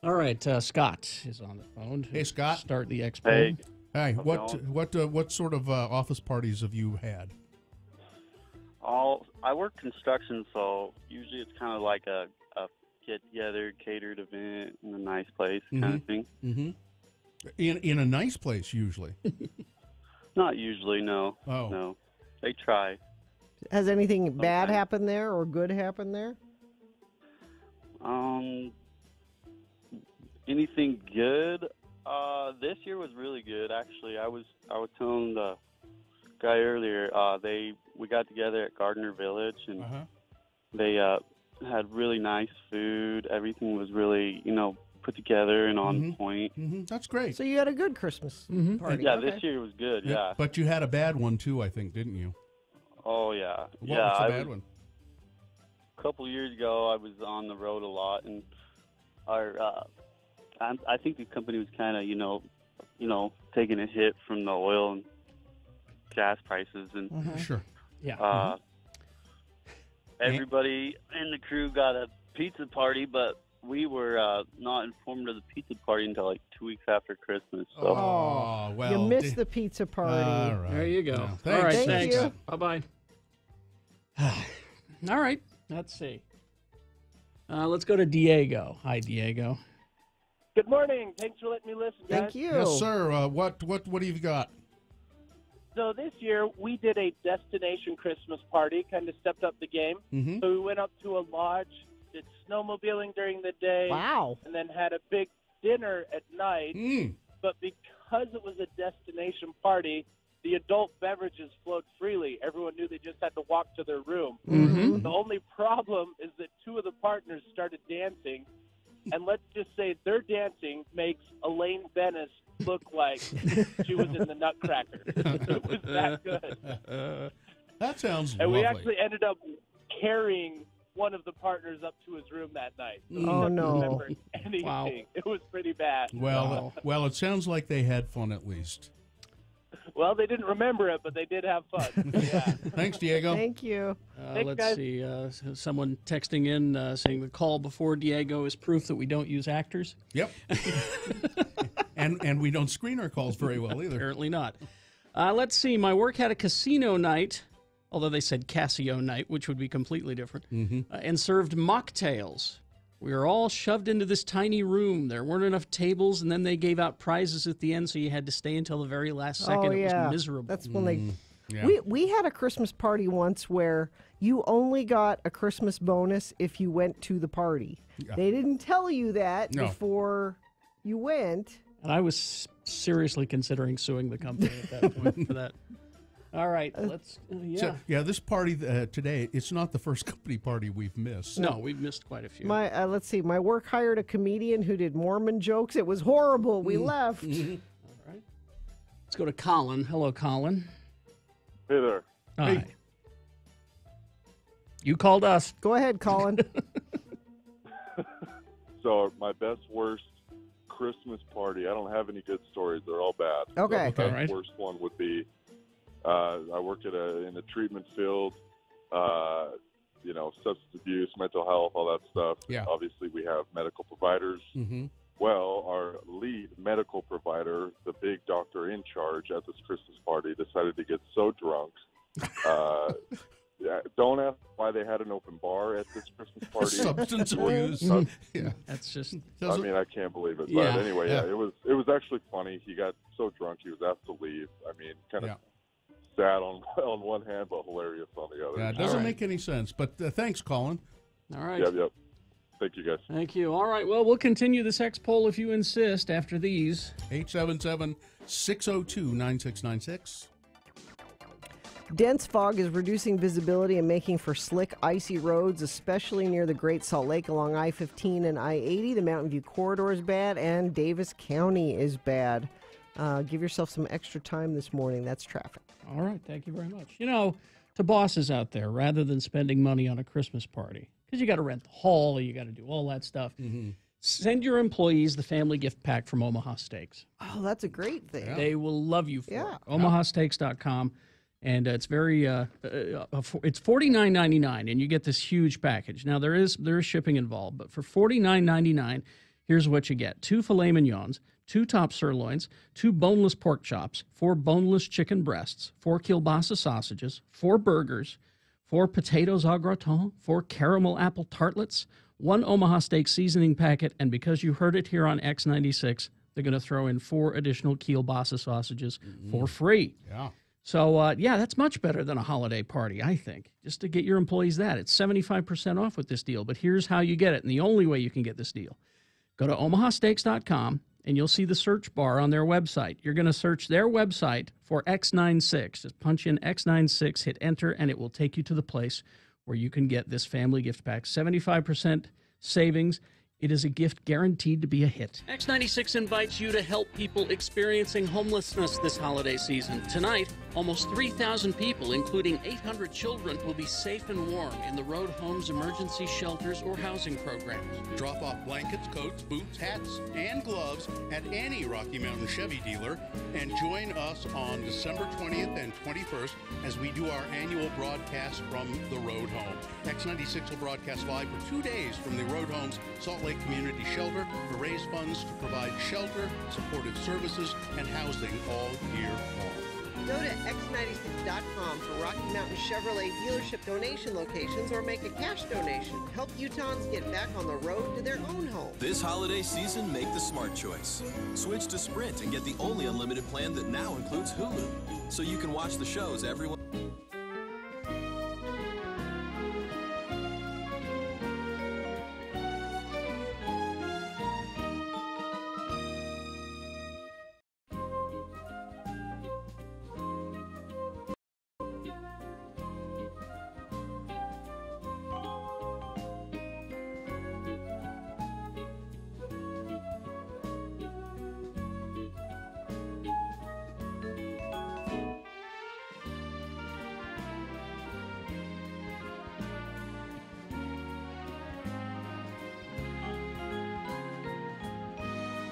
All right, Scott is on the phone. Hey, Scott. Start the expo. Hey. Hey, How's it what sort of office parties have you had? I work construction, so usually it's kind of like a get-together, catered event in a nice place kind of thing. Mm-hmm. In a nice place, usually. Not usually, no. Oh. No. They try. Has anything bad happened there or good happened there? Anything good? This year was really good, actually. I was telling the guy earlier, we got together at Gardner Village, and they had really nice food. Everything was really, put together and on point. Mm-hmm. That's great. So you had a good Christmas party. Yeah, Okay. this year was good, yeah. But you had a bad one, too, I think, didn't you? Oh, yeah. What was the bad one? A couple of years ago, I was on the road a lot, and I think the company was kind of, taking a hit from the oil and gas prices, and Sure. Yeah. Everybody in the crew got a pizza party, but we were not informed of the pizza party until like 2 weeks after Christmas. So. Oh, well. You missed the pizza party. All right. There you go. Yeah. All Thanks. right, Thank thanks. you. Bye-bye. All right, let's see. Let's go to Diego. Hi, Diego. Good morning. Thanks for letting me listen, guys. Thank you. Yes, sir. What have you got? So this year we did a destination Christmas party, kind of stepped up the game. Mm-hmm. So we went up to a lodge, did snowmobiling during the day. Wow. And then had a big dinner at night. But because it was a destination party, the adult beverages flowed freely. Everyone knew they just had to walk to their room. Mm-hmm. The only problem is that two of the partners started dancing. And let's just say their dancing makes Elaine Bennis look like she was in the Nutcracker. It was that good. That sounds And lovely. we actually ended up carrying one of the partners up to his room that night. So he Oh, doesn't no. remember anything. Wow. It was pretty bad. Well, it sounds like they had fun at least. Well, they didn't remember it, but they did have fun. Yeah. Thanks, Diego. Thank you. Thanks, Let's guys. see. Someone texting in saying the call before Diego is proof that we don't use actors. Yep. and we don't screen our calls very well either. Apparently not. Let's see. My work had a casino night, although they said Casio night, which would be completely different, and served mocktails. We were all shoved into this tiny room. There weren't enough tables, and then they gave out prizes at the end, so you had to stay until the very last second. Oh, It yeah. was miserable. That's when they... Yeah. We had a Christmas party once where you only got a Christmas bonus if you went to the party. Yeah. They didn't tell you that No. before you went. And I was seriously considering suing the company at that point for that. All right, let's. So, this party today, it's not the first company party we've missed. No, we've missed quite a few. My let's see. My work hired a comedian who did Mormon jokes. It was horrible. We left. All right. Let's go to Colin. Hello, Colin. Hey there. Hi. Hey. You called us. Go ahead, Colin. So my best, worst Christmas party, I don't have any good stories. They're all bad. Okay. So the All best, right. worst one would be, I worked in a treatment field, substance abuse, mental health, all that stuff. Yeah. Obviously, we have medical providers. Mm-hmm. Well, our lead medical provider, the big doctor in charge at this Christmas party, decided to get so drunk. Don't ask why they had an open bar at this Christmas party. Substance abuse. Yeah. That's just. I mean, I can't believe it. Yeah. But anyway, Yeah. it was actually funny. He got so drunk he was asked to leave. I mean, kind of sad on one hand, but hilarious on the other. Yeah, it doesn't make any sense. But thanks, Colin. All right. Yep. Thank you, guys. Thank you. All right. Well, we'll continue the sex poll if you insist after these. 877-602-9696. Dense fog is reducing visibility and making for slick, icy roads, especially near the Great Salt Lake along I-15 and I-80. The Mountain View Corridor is bad, and Davis County is bad. Give yourself some extra time this morning. That's traffic. All right. Thank you very much. To bosses out there, rather than spending money on a Christmas party, because you got to rent the hall, you got to do all that stuff. Send your employees the family gift pack from Omaha Steaks. Oh, that's a great thing. They will love you for Yeah. it. OmahaSteaks.com. And it's very, it's $49.99, and you get this huge package. Now, there is shipping involved, but for $49.99, here's what you get. 2 filet mignons, 2 top sirloins, 2 boneless pork chops, 4 boneless chicken breasts, 4 kielbasa sausages, 4 burgers, 4 potatoes au gratin, 4 caramel apple tartlets, 1 Omaha Steak seasoning packet, and because you heard it here on X96, they're going to throw in 4 additional kielbasa sausages for free. Yeah. So, that's much better than a holiday party, I think, just to get your employees that. It's 75% off with this deal, but here's how you get it, and the only way you can get this deal. Go to omahasteaks.com, and you'll see the search bar on their website. You're going to search their website for X96. Just punch in X96, hit enter, and it will take you to the place where you can get this family gift pack. 75% savings. It is a gift guaranteed to be a hit. X96 invites you to help people experiencing homelessness this holiday season. Tonight, almost 3,000 people, including 800 children, will be safe and warm in the Road Homes emergency shelters or housing programs. Drop off blankets, coats, boots, hats, and gloves at any Rocky Mountain Chevy dealer and join us on December 20th and 21st as we do our annual broadcast from the Road Home. X96 will broadcast live for 2 days from the Road Home's Salt Lake Community Shelter to raise funds to provide shelter, supportive services, and housing all year long. Go to x96.com for Rocky Mountain Chevrolet dealership donation locations or make a cash donation. Help Utahns get back on the road to their own home. This holiday season, make the smart choice. Switch to Sprint and get the only unlimited plan that now includes Hulu, so you can watch the shows everyone...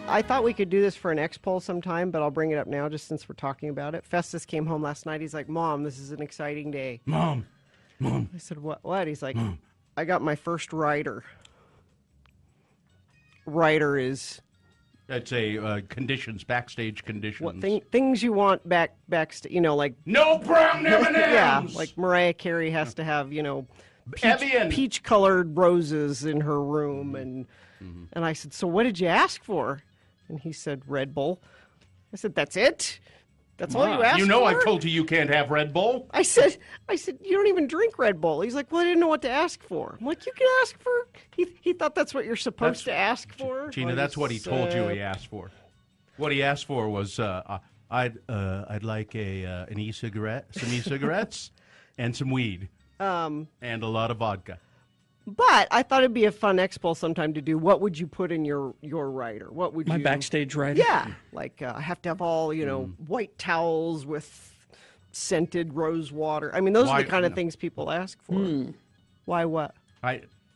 I thought we could do this for an X poll sometime, but I'll bring it up now just since we're talking about it. Festus came home last night. He's like, Mom, this is an exciting day. Mom. I said, what? He's like, Mom. I got my first rider. Rider is... That's a conditions, backstage conditions. What things you want backstage, like... No brown M&Ms! Yeah, like Mariah Carey has to have, peach-colored roses in her room. And I said, so what did you ask for? And he said, Red Bull. I said, that's it? That's all you asked for? You know I told you can't have Red Bull. I said, you don't even drink Red Bull. He's like, well, I didn't know what to ask for. I'm like, you can ask for... He thought that's what you're supposed to ask for. Gina, that's what he told you he asked for. What he asked for was, I'd like an e-cigarette, some e-cigarettes, and some weed, and a lot of vodka. But I thought it'd be a fun expo sometime to do. What would you put in your rider? What would My backstage rider? Yeah, like I have to have all white towels with scented rose water. I mean, those are the kind of things people ask for. Why what?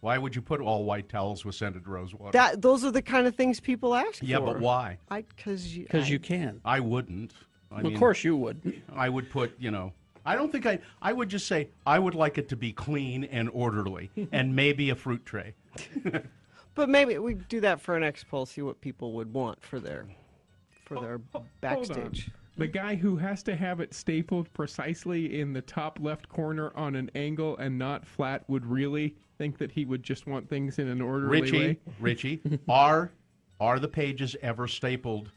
Why would you put all white towels with scented rose water? Those are the kind of things people ask for. Yeah, but why? Because you can. I wouldn't. Of course you would. I would put, I don't think I would just say I would like it to be clean and orderly and maybe a fruit tray. But maybe we do that for an expo, see what people would want for their backstage. The guy who has to have it stapled precisely in the top left corner on an angle and not flat would really think that he would just want things in an orderly way? Richie, are the pages ever stapled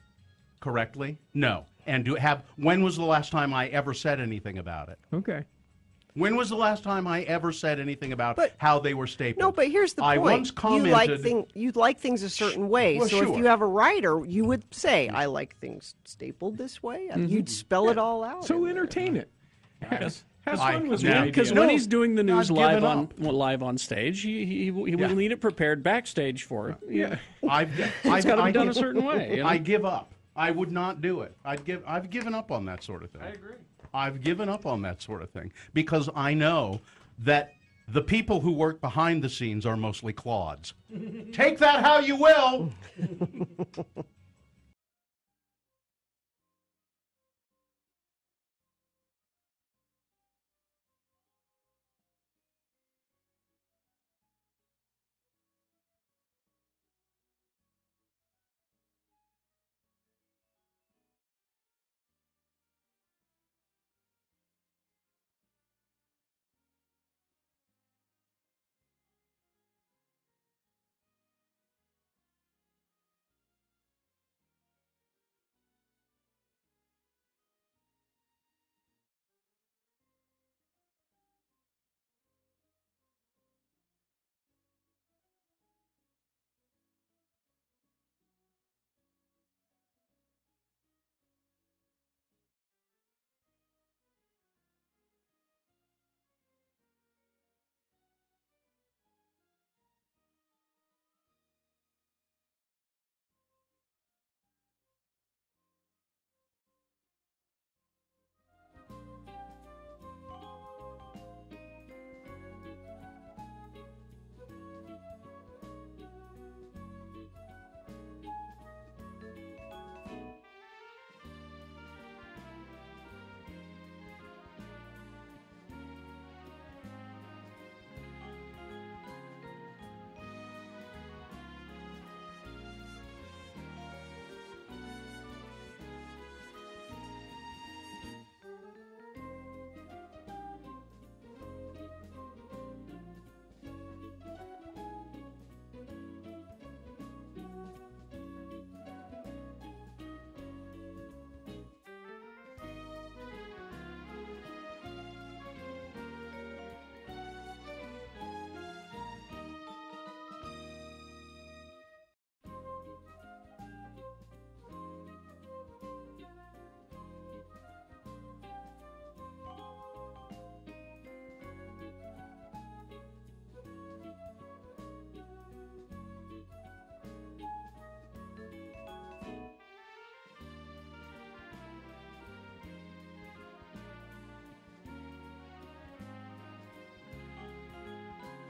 correctly? No. And when was the last time I ever said anything about it? Okay. When was the last time I ever said anything about how they were stapled? No, but here's the point. I once commented... You like things a certain way. Well, so sure. if you have a writer, you would say, I like things stapled this way. You'd spell it all out. So entertain it. Have fun with it. Because when he's doing the news live on stage, he will need it prepared backstage for it. Yeah. It's got to be done a certain way. I give up. I would not do it. I've given up on that sort of thing. I agree. I've given up on that sort of thing because I know that The people who work behind the scenes are mostly clods. Take that how you will.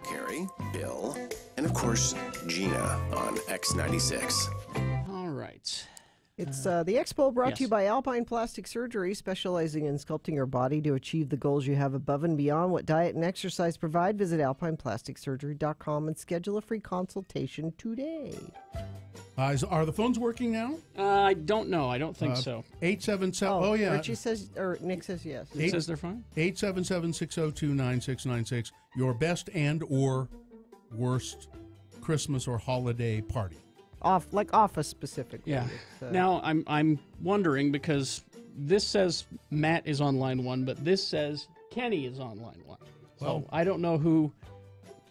Carrie, Bill, and of course, Gina on X96. All right. It's the Expo brought to you by Alpine Plastic Surgery, specializing in sculpting your body to achieve the goals you have above and beyond what diet and exercise provide. Visit alpineplasticsurgery.com and schedule a free consultation today. Are the phones working now? I don't know. I don't think so. 877. Oh, yeah. Richie says, or Nick says yes. He says they're fine. 877-602-9696. Your best and or worst Christmas or holiday party. Office specifically. Yeah. Now I'm wondering, because this says Matt is on line 1, but this says Kenny is on line 1. So Well, I don't know who.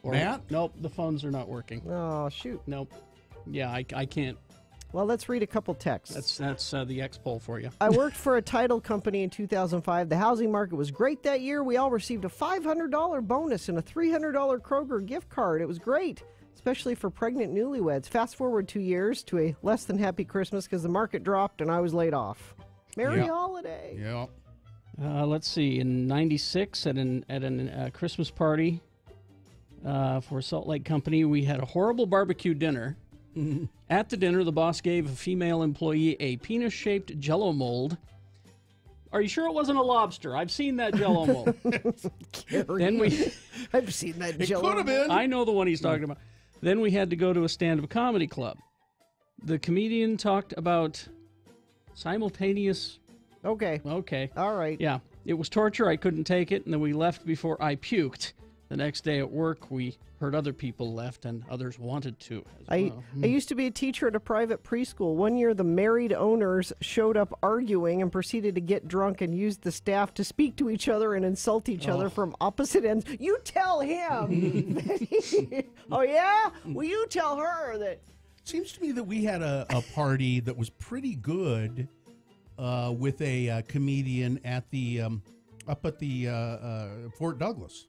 Matt? Nope, the phones are not working. Oh, shoot. Nope. Yeah, I can't. Well, let's read a couple texts. That's the X poll for you. I worked for a title company in 2005. The housing market was great that year. We all received a $500 bonus and a $300 Kroger gift card. It was great, especially for pregnant newlyweds. Fast forward 2 years to a less than happy Christmas because the market dropped and I was laid off. Merry holiday. Yeah. Let's see. In '96, at a Christmas party for Salt Lake Company, we had a horrible barbecue dinner. At the dinner, the boss gave a female employee a penis-shaped Jell-O mold. Are you sure it wasn't a lobster? I've seen that Jell-O mold. Then I've seen that Jell-O. It could have been. I know the one he's talking about. Then we had to go to a stand-up comedy club. The comedian talked about simultaneous. Okay. All right. Yeah. It was torture. I couldn't take it, and then we left before I puked. The next day at work, we heard other people left and others wanted to as well. I used to be a teacher at a private preschool. One year, the married owners showed up arguing and proceeded to get drunk and used the staff to speak to each other and insult each other from opposite ends. You tell him that he, oh, yeah? Well, you tell her that. It seems to me that we had a party that was pretty good with a comedian at the up at the Fort Douglas.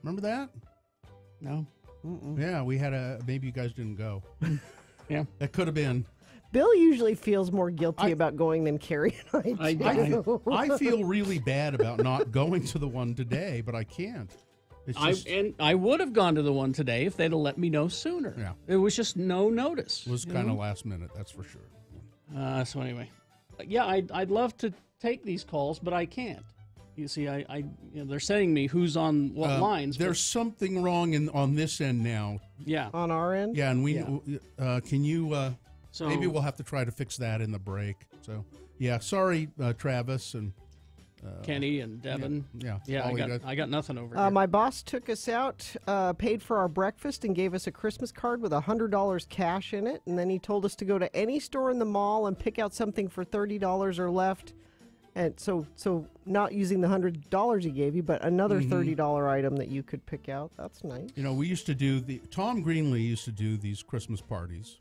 Remember that? No. Yeah, we had maybe you guys didn't go. Yeah. That could have been. Bill usually feels more guilty about going than Carrie and I do. I feel really bad about not going to the one today, but I can't. I would have gone to the one today if they'd have let me know sooner. Yeah. It was just no notice. It was kind of last minute, that's for sure. So anyway, yeah, I'd love to take these calls, but I can't. You see, they're sending me who's on what lines. There's something wrong on this end now. Yeah. On our end? Yeah, and can you, so maybe we'll have to try to fix that in the break. So, yeah, sorry, Travis and Kenny and Devin. I got nothing over here. My boss took us out, paid for our breakfast, and gave us a Christmas card with $100 cash in it. And then he told us to go to any store in the mall and pick out something for $30 or left. And so not using the $100 he gave you, but another $30 item that you could pick out. That's nice. You know, we used to do Tom Greenlee used to do these Christmas parties.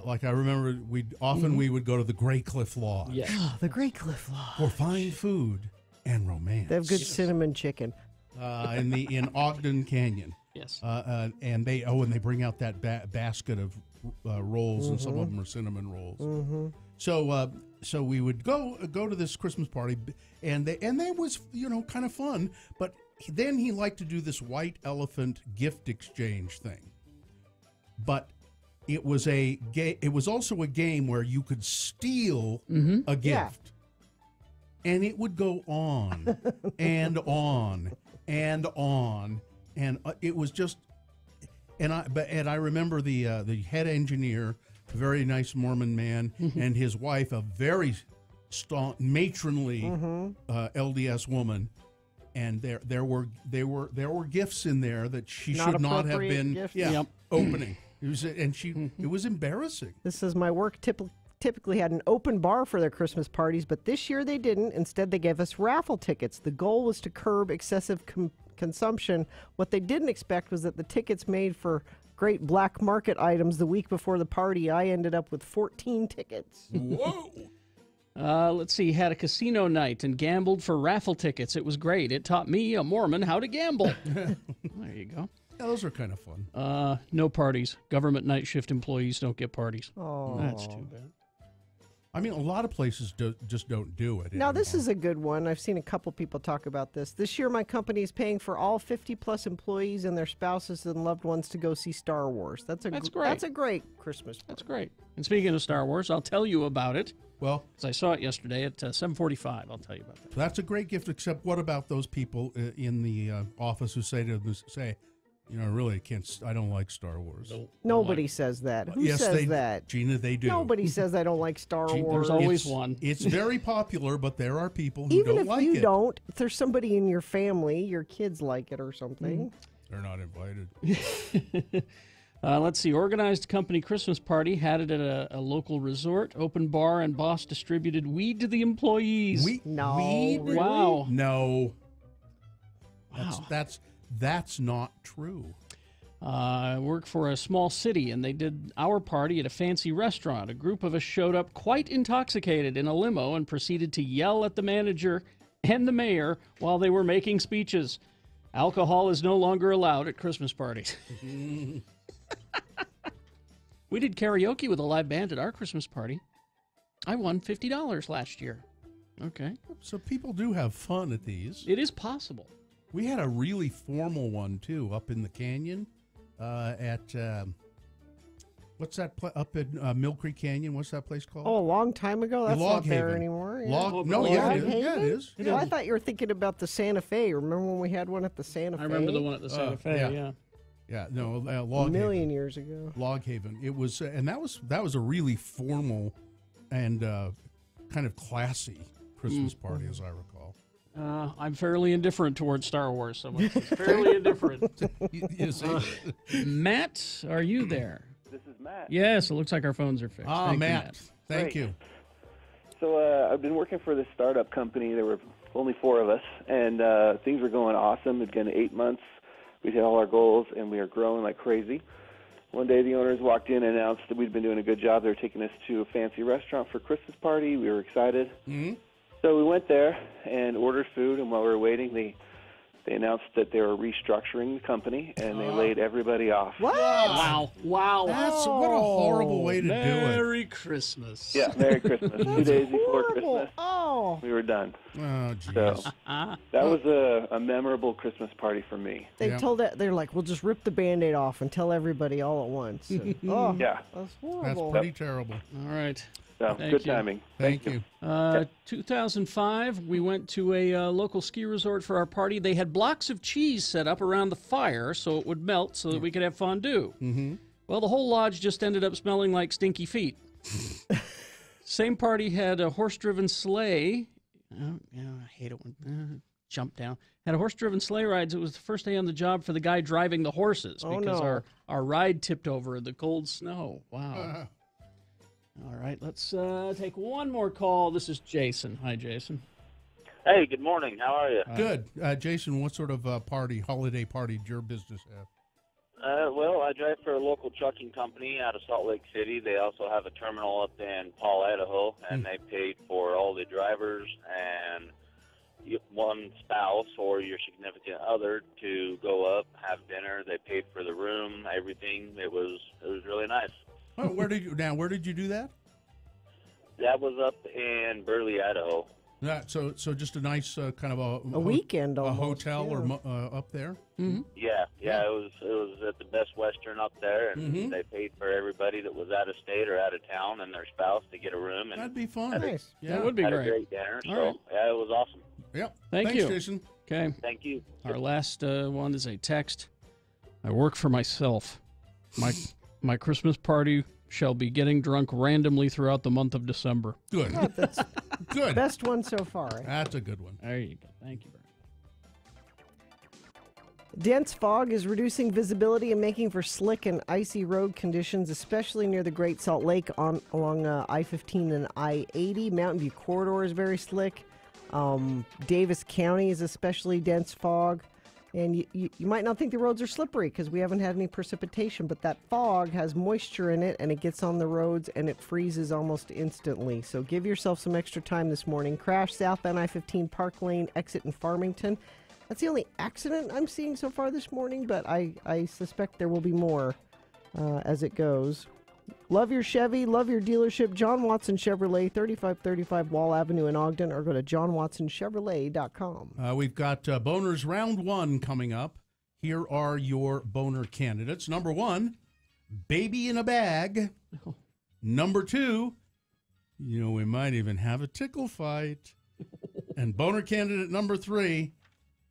Like I remember, we would go to the Grey Cliff Lodge. Yeah, the Grey Cliff Lodge for fine food and romance. They have good cinnamon chicken. In Ogden Canyon. Yes. And they bring out that basket of rolls, and some of them are cinnamon rolls. So we would go to this Christmas party, and they was kind of fun. But then he liked to do this white elephant gift exchange thing. But it was also a game where you could steal a gift, and it would go on and on and on, and it was just. And I remember the head engineer, a very nice Mormon man, and his wife, a very matronly LDS woman, and there were gifts in there that she should not have been opening. It was embarrassing. This says my work typically had an open bar for their Christmas parties, but this year they didn't. Instead, they gave us raffle tickets. The goal was to curb excessive consumption. What they didn't expect was that the tickets made for great black market items the week before the party. I ended up with 14 tickets. Whoa! Let's see. Had a casino night and gambled for raffle tickets. It was great. It taught me, a Mormon, how to gamble. There you go. Yeah, those are kind of fun. No parties. Government night shift employees don't get parties. Oh, that's too bad. I mean, a lot of places just don't do it. Now, this is a good one. I've seen a couple people talk about this. This year, my company is paying for all 50-plus employees and their spouses and loved ones to go see Star Wars. That's great. That's a great Christmas party. That's great. And speaking of Star Wars, I'll tell you about it. Well, because I saw it yesterday at 7:45. I'll tell you about that. That's a great gift, except what about those people in the office who say, really I don't like Star Wars. Nobody says that. Who says that? Gina, they do. Nobody says I don't like Star Wars. There's always one. It's very popular, but there are people who don't like it. Even if you don't, if there's somebody in your family, your kids like it or something. They're not invited. Let's see. Organized company Christmas party. Had it at a local resort. Open bar, and boss distributed weed to the employees. No. Weed? Really? Wow. No. Wow. That's not true. I work for a small city, and they did our party at a fancy restaurant. A group of us showed up quite intoxicated in a limo and proceeded to yell at the manager and the mayor while they were making speeches. Alcohol is no longer allowed at Christmas parties. We did karaoke with a live band at our Christmas party. I won $50 last year. Okay. So people do have fun at these. It is possible. We had a really formal one, too, up in the canyon at, what's that, up in Mill Creek Canyon? What's that place called? Oh, a long time ago? That's not there anymore. Yeah. It is. Oh, I thought you were thinking about the Santa Fe. Remember when we had one at the Santa Fe? I remember the one at the Santa Fe, yeah. Yeah, no, Log a million years ago. Log Haven. It was, and that was a really formal and kind of classy Christmas party, as I recall. I'm fairly indifferent towards Star Wars. So much. Fairly indifferent. Matt, are you there? This is Matt. Yes, it looks like our phones are fixed. Thank you, Matt. Thank you. So I've been working for this startup company. There were only 4 of us, and things were going awesome. It's been 8 months. We hit all our goals, and we are growing like crazy. One day, the owners walked in and announced that we'd been doing a good job. They were taking us to a fancy restaurant for a Christmas party. We were excited. Mm-hmm. So we went there and ordered food, and while we were waiting, the They announced that they were restructuring the company, and they laid everybody off. What? Wow. That's what a horrible way to do it. Merry Christmas. Yeah, Merry Christmas. 2 days before horrible. Christmas, we were done. Oh, So jeez. that was a memorable Christmas party for me. They told it. They're like, we'll just rip the Band-Aid off and tell everybody all at once. And, oh, Yeah. that's That's horrible. pretty terrible. All right. So Thank good you. timing. Thank you. 2005, we went to a local ski resort for our party. They had blocks of cheese set up around the fire so it would melt so that we could have fondue. Mm-hmm. Well, the whole lodge just ended up smelling like stinky feet. Same party had a horse-driven sleigh. Oh, yeah, I hate it when jump down. Had a horse-driven sleigh rides. It was the first day on the job for the guy driving the horses because our ride tipped over in the cold snow. Wow. All right, let's take one more call. This is Jason. Hi, Jason. Hey, good morning. How are you? Good. Jason, what sort of holiday party did your business have? Well, I drive for a local trucking company out of Salt Lake City. They also have a terminal up in Paul, Idaho, and they paid for all the drivers and one spouse or your significant other to go up, have dinner. They paid for the room, everything. It was really nice. Oh, where did you do that? That was up in Burley, Idaho. So just a nice kind of a weekend, a almost, hotel yeah. or up there. Mm-hmm. Yeah. It was at the Best Western up there, and they paid for everybody that was out of state or out of town and their spouse to get a room. And that'd be fun. Nice. Yeah. That would be had great. a great dinner. All So right. yeah, it was awesome. Yep. Thanks, you, Jason. Okay. Thank you. Our last one is a text. I work for myself. My Christmas party shall be getting drunk randomly throughout the month of December. Good. Oh, that's Good. best one so far. That's a good one. There you go. Thank you very much. Dense fog is reducing visibility and making for slick and icy road conditions, especially near the Great Salt Lake along I-15 and I-80. Mountain View Corridor is very slick. Davis County is especially dense fog. And you might not think the roads are slippery because we haven't had any precipitation, but that fog has moisture in it, and it gets on the roads, and it freezes almost instantly. So give yourself some extra time this morning. Crash southbound I-15 Park Lane exit in Farmington. That's the only accident I'm seeing so far this morning, but I suspect there will be more as it goes. Love your Chevy, love your dealership. John Watson Chevrolet, 3535 Wall Avenue in Ogden, or go to johnwatsonchevrolet.com. We've got Boners Round 1 coming up. Here are your boner candidates. Number 1, baby in a bag. Number 2, we might even have a tickle fight. And boner candidate number 3,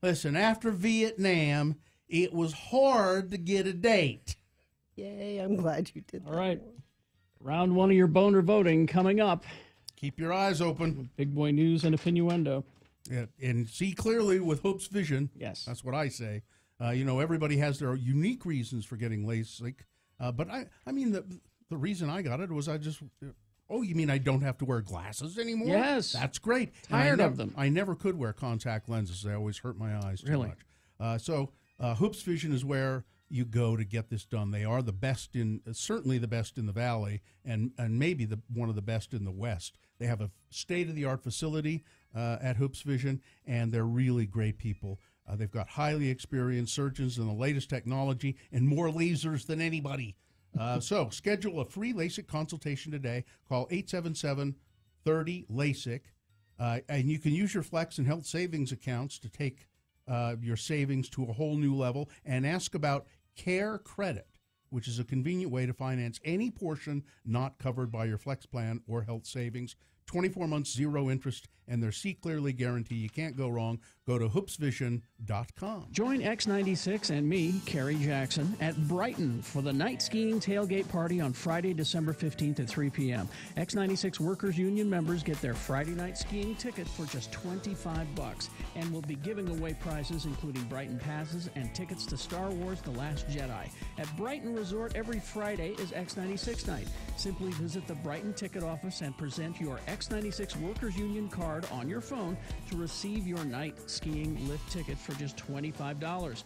listen, after Vietnam, it was hard to get a date. Yay, I'm glad you did that. All right. Round 1 of your boner voting coming up. Keep your eyes open. Big boy news and innuendo. Yeah, and see clearly with Hope's vision. Yes. That's what I say. Everybody has their unique reasons for getting LASIK. But I mean, the reason I got it was you mean I don't have to wear glasses anymore? Yes. That's great. Tired of them. I never could wear contact lenses. They always hurt my eyes too much. So Hope's Vision is where you go to get this done. They are the best certainly the best in the Valley, and maybe one of the best in the West. They have a state-of-the-art facility at Hope's Vision, and they're really great people. They've got highly experienced surgeons and the latest technology and more lasers than anybody. So schedule a free LASIK consultation today. Call 877-30-LASIK, and you can use your Flex and Health Savings accounts to take your savings to a whole new level, and ask about Care Credit, which is a convenient way to finance any portion not covered by your Flex plan or health savings. 24 months, 0 interest, and their See Clearly guarantee. You can't go wrong. Go to hoopsvision.com. Join X96 and me, Kerry Jackson, at Brighton for the night skiing tailgate party on Friday, December 15th at 3 p.m. X96 Workers Union members get their Friday night skiing ticket for just $25, and we'll be giving away prizes including Brighton passes and tickets to Star Wars The Last Jedi. At Brighton Resort, every Friday is X96 night. Simply visit the Brighton ticket office and present your X96 Workers Union card on your phone to receive your night skiing lift ticket for just $25.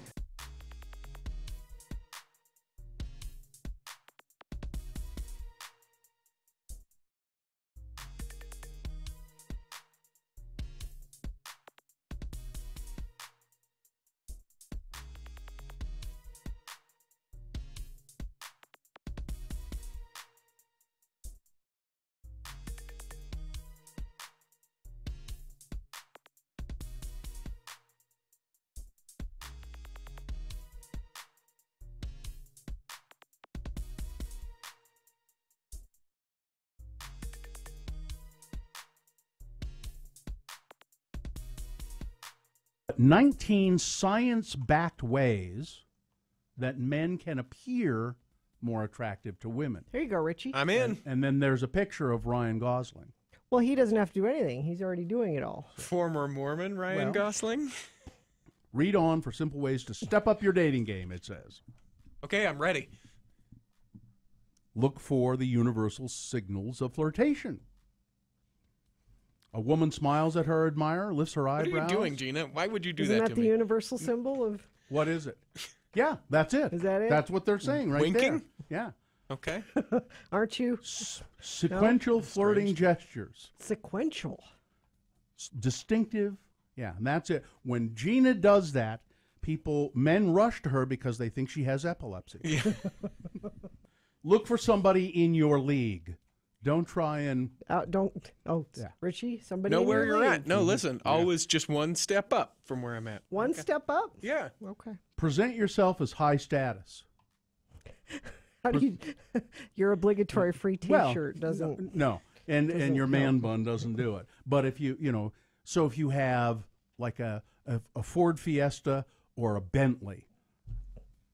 19 science-backed ways that men can appear more attractive to women. There you go, Richie. I'm in. And then there's a picture of Ryan Gosling. Well, he doesn't have to do anything. He's already doing it all. Former Mormon Ryan Gosling. Read on for simple ways to step up your dating game, it says. Okay, I'm ready. Look for the universal signals of flirtation. A woman smiles at her admirer, lifts her eyebrows. What are you doing, Gina? Why would you do Isn't that that to the me? universal symbol of... What is it? Yeah, that's it. Is that it? That's what they're saying right Winking? there. Yeah. Okay. Aren't you? Sequential flirting gestures. Sequential. Distinctive. Yeah, and that's it. When Gina does that, men rush to her because they think she has epilepsy. Yeah. Look for somebody in your league. Don't try and... Richie, somebody Know in where your you're league. at. No, listen, always just one step up from where I'm at. One step up? Yeah. Okay. Present yourself as high status. How do you... Your obligatory free T-shirt doesn't... No, and your no. man bun doesn't do it. But if so if you have like a Ford Fiesta or a Bentley,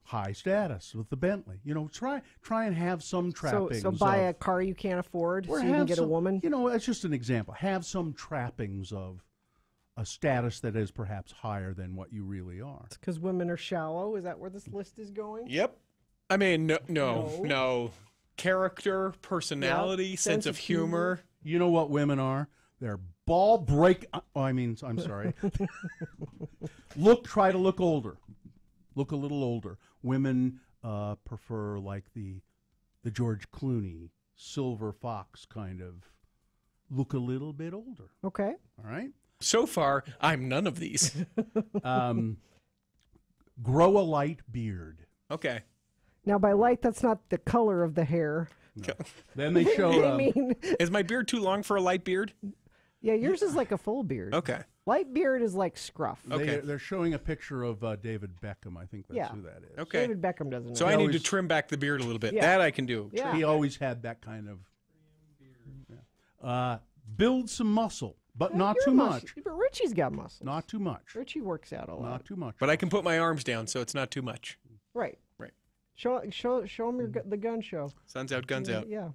high status with the Bentley. Try and have some trappings. So buy a car you can't afford so you can get a woman? That's just an example. Have some trappings of a status that is perhaps higher than what you really are. It's because women are shallow? Is that where this list is going? Yep. I mean, no. Character, personality, sense of humor. You know what women are? They're ball break. I'm sorry. Try to look older. Look a little older. Women prefer like the George Clooney, Silver Fox kind of look a little bit older. Okay. All right. So far, I'm none of these. Grow a light beard. Okay. Now, by light, that's not the color of the hair. No. Then they show... Is my beard too long for a light beard? Yeah, yours is like a full beard. Okay. Light beard is like scruff. Okay. They're showing a picture of David Beckham. I think that's who that is. Okay. David Beckham doesn't know. So I need to trim back the beard a little bit. Yeah. That I can do. Yeah. He always had that kind of... build some muscle, but not too much. But Richie's got muscle. Not too much. Richie works out a lot. Not too much. But I can put my arms down, so it's not too much. Right. Right. Show him the gun show. Sun's out, guns out. Yeah.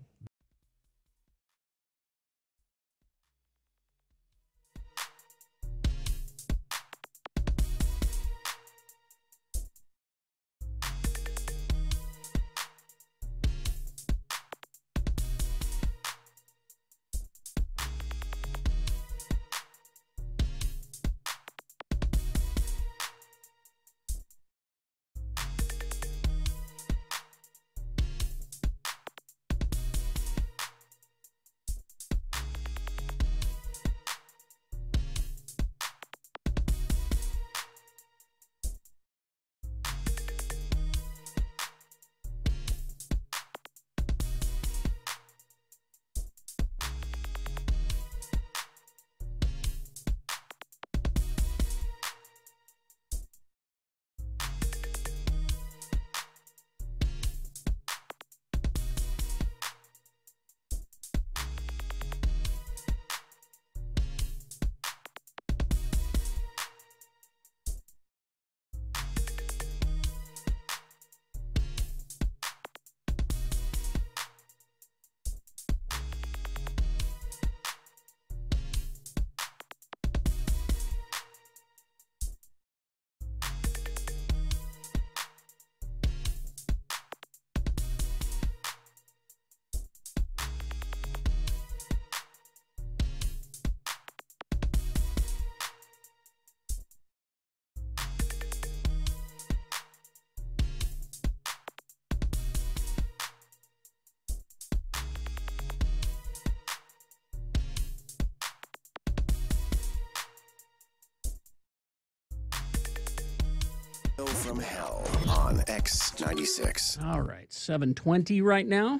From Hell on X96. All right, 7:20 right now,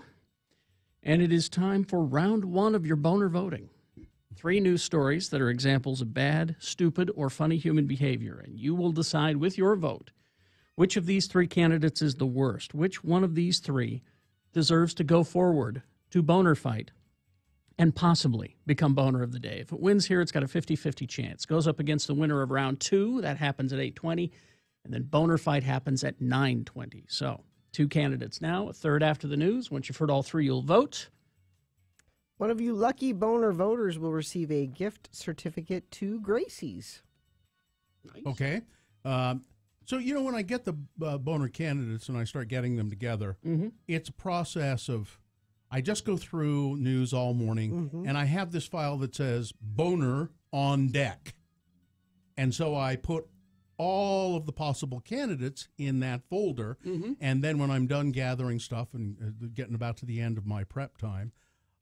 and it is time for round one of your boner voting. 3 news stories that are examples of bad, stupid, or funny human behavior, and you will decide with your vote which of these 3 candidates is the worst, which one of these 3 deserves to go forward to boner fight and possibly become boner of the day. If it wins here, it's got a 50-50 chance. Goes up against the winner of round 2. That happens at 8:20. And then boner fight happens at 9:20. So 2 candidates now, a third after the news. Once you've heard all 3, you'll vote. One of you lucky boner voters will receive a gift certificate to Gracie's. Nice. Okay. So, when I get the boner candidates and I start getting them together, it's a process of, I just go through news all morning, and I have this file that says boner on deck. And so I put all of the possible candidates in that folder, and then when I'm done gathering stuff and getting about to the end of my prep time,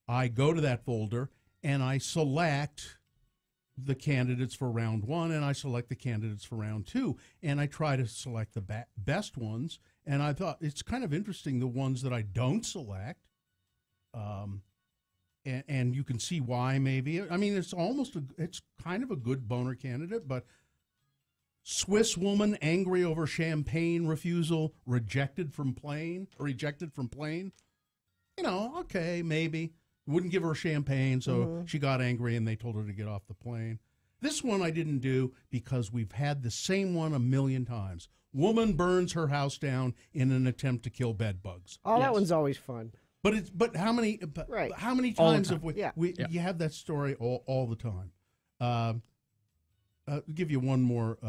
I go to that folder and I select the candidates for round 1, and I select the candidates for round 2, and I try to select the best ones. And I thought it's kind of interesting, the ones that I don't select, and you can see why. Maybe, I mean, it's kind of a good boner candidate, but Swiss woman angry over champagne refusal, rejected from plane. Okay, maybe. Wouldn't give her champagne, so she got angry and they told her to get off the plane. This one I didn't do because we've had the same one a million times. Woman burns her house down in an attempt to kill bed bugs. Oh, yes. That one's always fun. But how many right. How many times have we you have that story all the time? I'll give you one more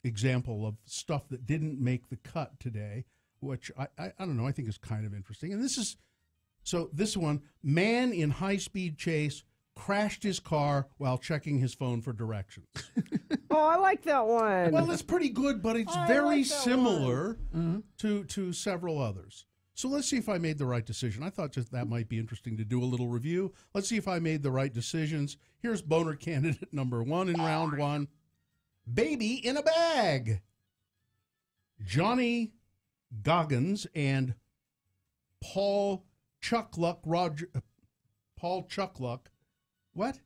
example of stuff that didn't make the cut today, which I don't know, I think is kind of interesting. And this one, man in high-speed chase crashed his car while checking his phone for directions. Oh, I like that one. Well, it's pretty good, but it's very similar to several others. So let's see if I made the right decision. I thought just that might be interesting to do a little review. Let's see if I made the right decisions. Here's boner candidate number 1 in round 1. Baby in a bag. Johnny Goggins and Paul Chuckluck, what?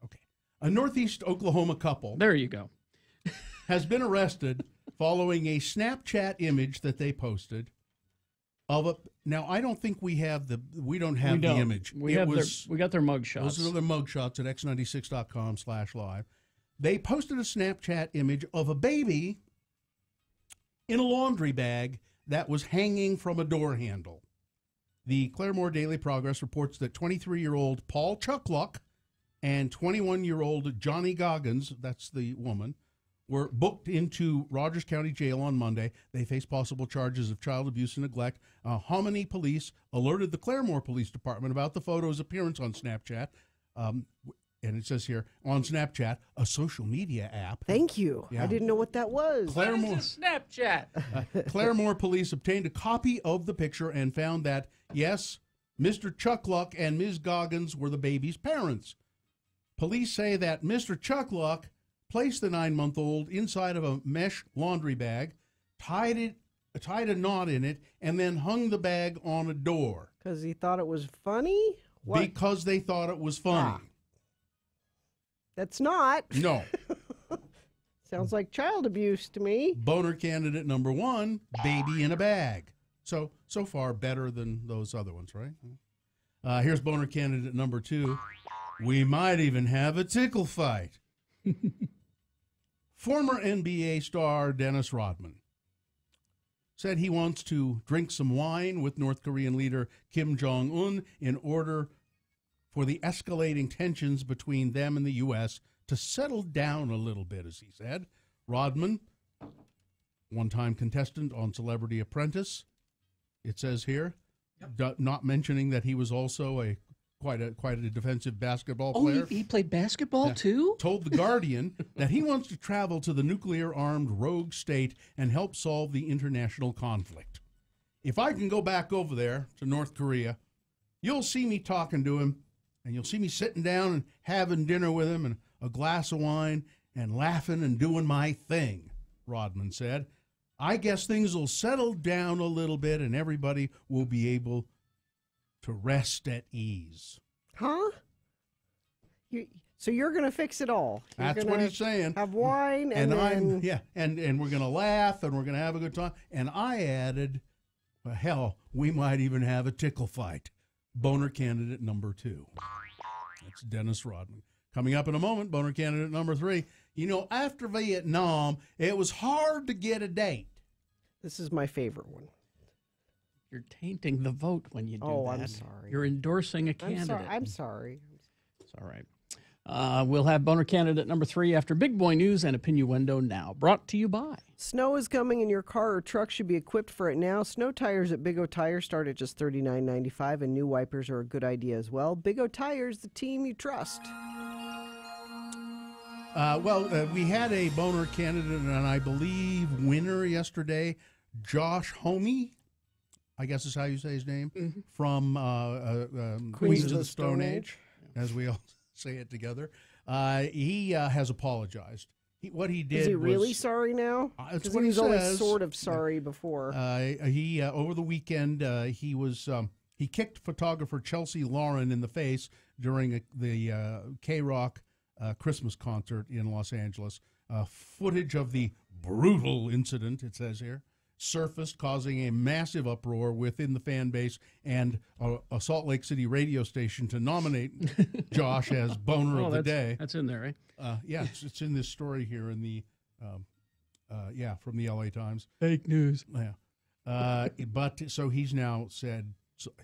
Okay. A Northeast Oklahoma couple. There you go. has been arrested following a Snapchat image that they posted of a. Now, I don't think we don't have the image. We got their mug shots. Those are their mug shots at x96.com/live. They posted a Snapchat image of a baby in a laundry bag that was hanging from a door handle. The Claremore Daily Progress reports that 23-year-old Paul Chuckluck and 21-year-old Johnny Goggins, that's the woman, were booked into Rogers County Jail on Monday. They face possible charges of child abuse and neglect. Hominy Police alerted the Claremore Police Department about the photo's appearance on Snapchat. And it says here, on Snapchat, a social media app. Thank you. Yeah. I didn't know what that was. Claremore, what is a Snapchat? Claremore Police obtained a copy of the picture and found that, yes, Mr. Chuckluck and Ms. Goggins were the baby's parents. Police say that Mr. Chuckluck placed the 9-month-old inside of a mesh laundry bag, tied a knot in it, and then hung the bag on a door. Because he thought it was funny? What? Because they thought it was funny. That's not. No. Sounds like child abuse to me. Boner candidate number 1, baby in a bag. So far better than those other ones, right? Here's boner candidate number 2. We might even have a tickle fight. Former NBA star Dennis Rodman said he wants to drink some wine with North Korean leader Kim Jong-un in order for the escalating tensions between them and the U.S. to settle down a little bit, as he said. Rodman, one-time contestant on Celebrity Apprentice, it says here, not mentioning that he was also quite a defensive basketball player. Oh, he played basketball too? Told The Guardian that he wants to travel to the nuclear-armed rogue state and help solve the international conflict. If I can go back over there to North Korea, you'll see me talking to him, and you'll see me sitting down and having dinner with him and a glass of wine and laughing and doing my thing, Rodman said. I guess things will settle down a little bit and everybody will be able to rest at ease. Huh? So you're going to fix it all. That's what he's saying. Have wine and then... and we're going to laugh and we're going to have a good time. And I added, well, hell, we might even have a tickle fight. Boner candidate number 2. That's Dennis Rodman. Coming up in a moment, boner candidate number 3. You know, after Vietnam, it was hard to get a date. This is my favorite one. You're tainting the vote when you do that. Oh, I'm sorry. You're endorsing a candidate. I'm sorry. It's all right. We'll have boner candidate number 3 after Big Boy News and Opinnuendo now. Brought to you by. Snow is coming and your car or truck should be equipped for it now. Snow tires at Big O Tires start at just $39.95, and new wipers are a good idea as well. Big O Tires, the team you trust. We had a boner candidate and I believe winner yesterday, Josh Homme, I guess is how you say his name, from Queens of the Stone Age, as we all say it together. He has apologized. What he did Is he was, really sorry now? That's Because what he was he only says. sort of sorry before. He over the weekend he kicked photographer Chelsea Lauren in the face during the K-Rock Christmas concert in Los Angeles. Footage of the brutal incident, it says here, surfaced, causing a massive uproar within the fan base and a Salt Lake City radio station to nominate Josh as boner of the day. That's in there, right? Yeah, it's in this story here in the, from the LA Times. Fake news. Yeah. But so he's now said,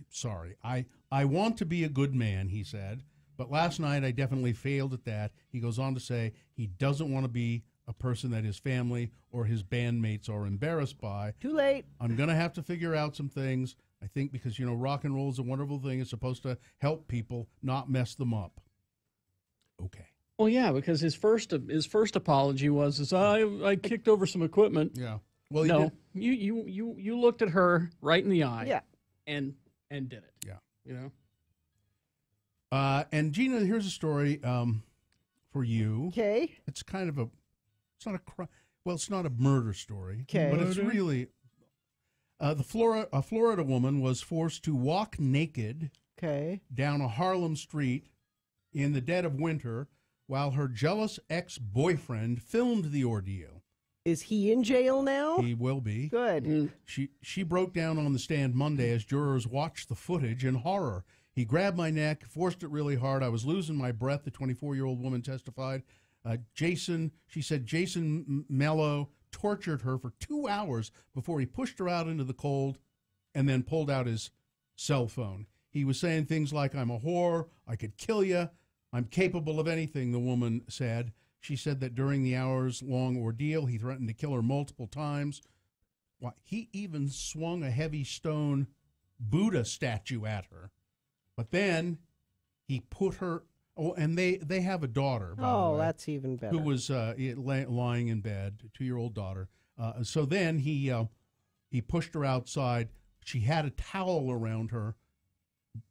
sorry, I want to be a good man, he said, but last night I definitely failed at that. He goes on to say he doesn't want to be a person that his family or his bandmates are embarrassed by. Too late. I'm going to have to figure out some things, I think, because, you know, rock and roll is a wonderful thing. It's supposed to help people, not mess them up. Okay. Well, yeah, because his first apology was I kicked over some equipment. Yeah. Well, no, you looked at her right in the eye. Yeah. And did it. Yeah. You know. And Gina, here's a story for you. Okay. It's kind of it's not a crime. Well, it's not a murder story. Okay. But it's really a Florida woman was forced to walk naked. Okay. Down a Harlem street in the dead of winter while her jealous ex-boyfriend filmed the ordeal. Is he in jail now? He will be. Good. She broke down on the stand Monday as jurors watched the footage in horror. He grabbed my neck, forced it really hard. I was losing my breath, the 24-year-old woman testified. She said Jason Mello tortured her for 2 hours before he pushed her out into the cold and then pulled out his cell phone. He was saying things like, I'm a whore, I could kill you, I'm capable of anything, the woman said. She said that during the hours-long ordeal, he threatened to kill her multiple times. Why, he even swung a heavy stone Buddha statue at her. But then he put her, and they have a daughter, by the way, that's even better. who was lying in bed, a 2-year-old daughter. So then he pushed her outside. She had a towel around her,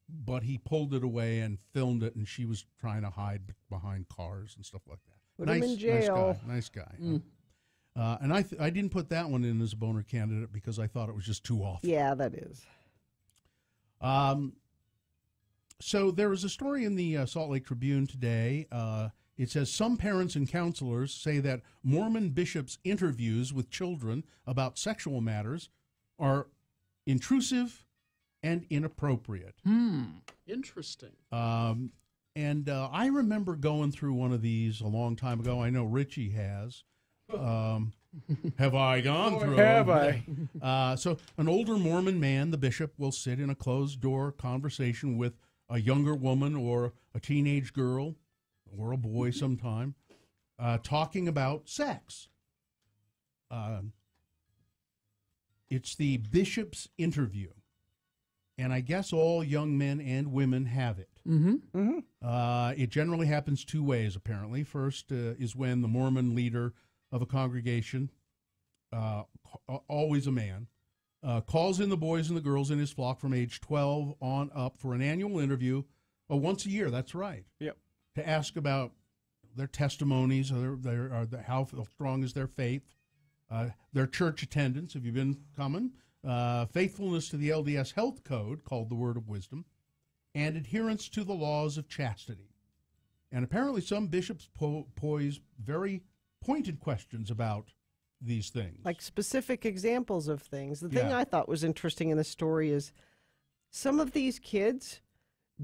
but he pulled it away and filmed it, and she was trying to hide behind cars and stuff like that. Put him in jail. Nice guy. And I didn't put that one in as a boner candidate because I thought it was just too awful. Yeah, that is. So there was a story in the Salt Lake Tribune today. It says some parents and counselors say that Mormon bishops' interviews with children about sexual matters are intrusive and inappropriate. Interesting. And I remember going through one of these a long time ago. I know Richie has. Have I gone through? Have I? So an older Mormon man, the bishop, will sit in a closed-door conversation with a younger woman or a teenage girl or a boy sometime, talking about sex. It's the bishop's interview. And I guess all young men and women have it. It generally happens 2 ways, apparently. First is when the Mormon leader of a congregation, always a man, calls in the boys and the girls in his flock from age 12 on up for an annual interview, once a year, that's right. Yep. To ask about their testimonies, how strong is their faith, their church attendance, have you been coming, faithfulness to the LDS health code, called the Word of Wisdom, and adherence to the laws of chastity. And apparently some bishops pose very pointed questions about these things. Like specific examples of things. The thing Yeah. I thought was interesting in the story is some of these kids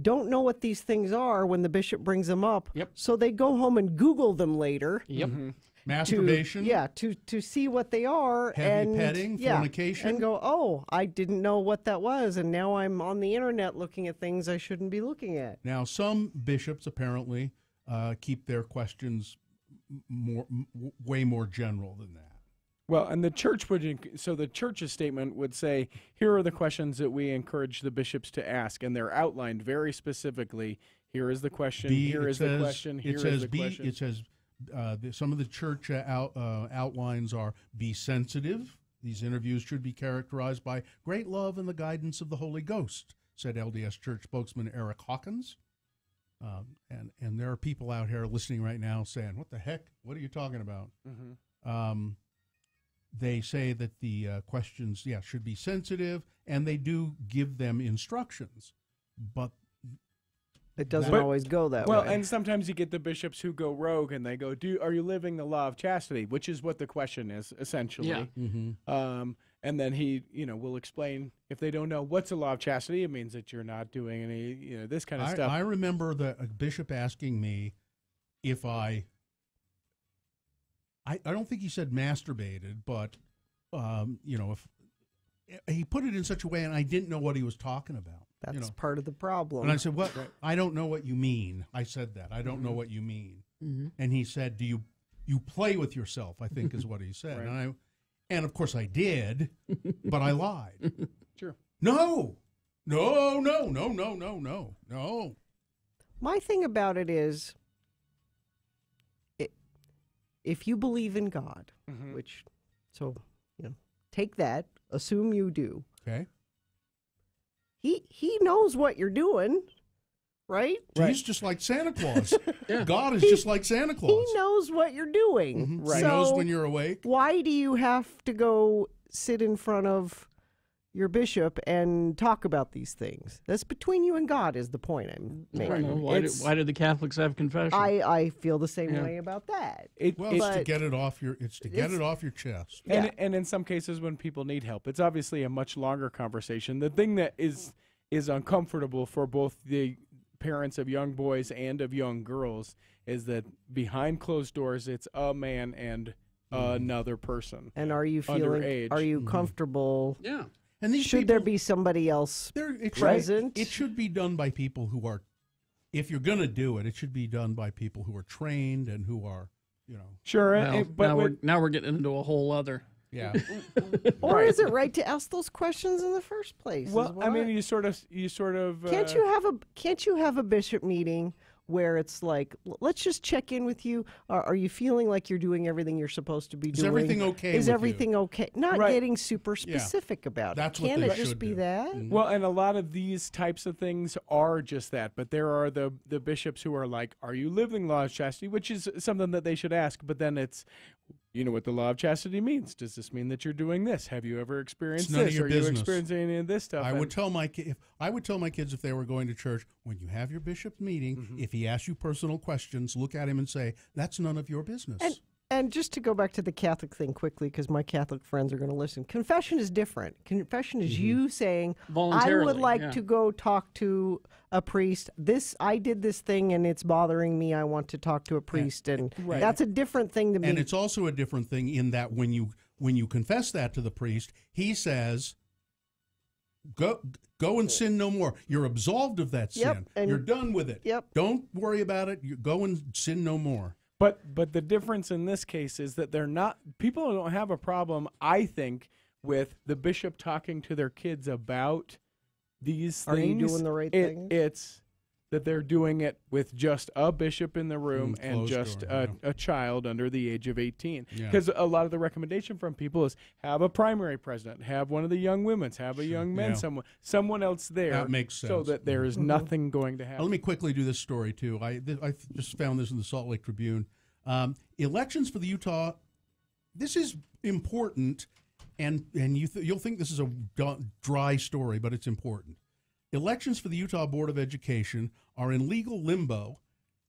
don't know what these things are when the bishop brings them up. Yep. So they go home and Google them later. Yep. Masturbation. To see what they are. Heavy petting, fornication. And go, oh, I didn't know what that was, and now I'm on the internet looking at things I shouldn't be looking at. Now, some bishops apparently keep their questions way more general than that. Well, and the church would, so the church's statement would say, here are the questions that we encourage the bishops to ask, and they're outlined very specifically. Here is the question, here is the question, here is the question. It says, some of the church outlines are: be sensitive. These interviews should be characterized by great love and the guidance of the Holy Ghost, said LDS Church spokesman Eric Hawkins. And there are people out here listening right now saying, what the heck? What are you talking about? They say that the questions, should be sensitive, and they do give them instructions. But it doesn't always go that way. Well, and sometimes you get the bishops who go rogue and they go, are you living the law of chastity? Which is what the question is, essentially. Yeah. And then he, will explain, if they don't know what's the law of chastity, it means that you're not doing any, this kind of stuff. I remember a bishop asking me if I don't think he said masturbated, but, if he put it in such a way and I didn't know what he was talking about. That's part of the problem. And I said, "What? I don't know what you mean." I said that. I don't know what you mean. And he said, "Do you play with yourself?" I think is what he said. Right. And of course I did, but I lied. Sure. No. My thing about it is, if you believe in God, take that, assume you do. Okay. He knows what you're doing, right? He's just like Santa Claus. God is just like Santa Claus. He knows what you're doing. Right. He knows when you're awake. Why do you have to go sit in front of your bishop and talk about these things? That's between you and God is the point I'm making. Why did the Catholics have confession? I feel the same way about that. It's to get it off your chest. And in some cases when people need help, it's obviously a much longer conversation. The thing that is uncomfortable for both the parents of young boys and of young girls is that behind closed doors it's a man and another person. And are you comfortable? Yeah. And should there be somebody else present? It should be done by people who are, if you're going to do it, it should be done by people who are trained and who are, Sure. Well, now we're getting into a whole other. Yeah. Or is it right to ask those questions in the first place? Well, I mean, you sort of. Can't you have a bishop meeting where it's like, let's just check in with you. Are you feeling like you're doing everything you're supposed to be doing? Is everything okay? Is everything okay? Not getting super specific about it. Can it just be that? Well, and a lot of these types of things are just that. But there are the bishops who are like, are you living law of chastity? Which is something that they should ask. But then it's, you know what the law of chastity means. Does this mean that you're doing this? Have you ever experienced this? Are you experiencing any of this stuff? I would tell my kids if they were going to church, when you have your bishop's meeting, if he asks you personal questions, look at him and say, "That's none of your business." And just to go back to the Catholic thing quickly, because my Catholic friends are going to listen. Confession is different. Confession is you saying, "I would like to go talk to a priest. I did this thing and it's bothering me. I want to talk to a priest." And that's a different thing to me. And it's also a different thing in that when you confess that to the priest, he says, Go and sin no more. You're absolved of that sin. You're done with it. Don't worry about it. You go and sin no more. But the difference in this case is that people don't have a problem, I think, with the bishop talking to their kids about these things. Are you doing the right thing? It's that they're doing it with just a bishop in the room and just a child under the age of 18. Because a lot of the recommendation from people is have a primary president, have one of the young women's, have a young man, someone else there. That makes sense. So that there is nothing going to happen. Let me quickly do this story, too. I just found this in the Salt Lake Tribune. Elections for the Utah, this is important, and you'll think this is a dry story, but it's important. Elections for the Utah Board of Education are in legal limbo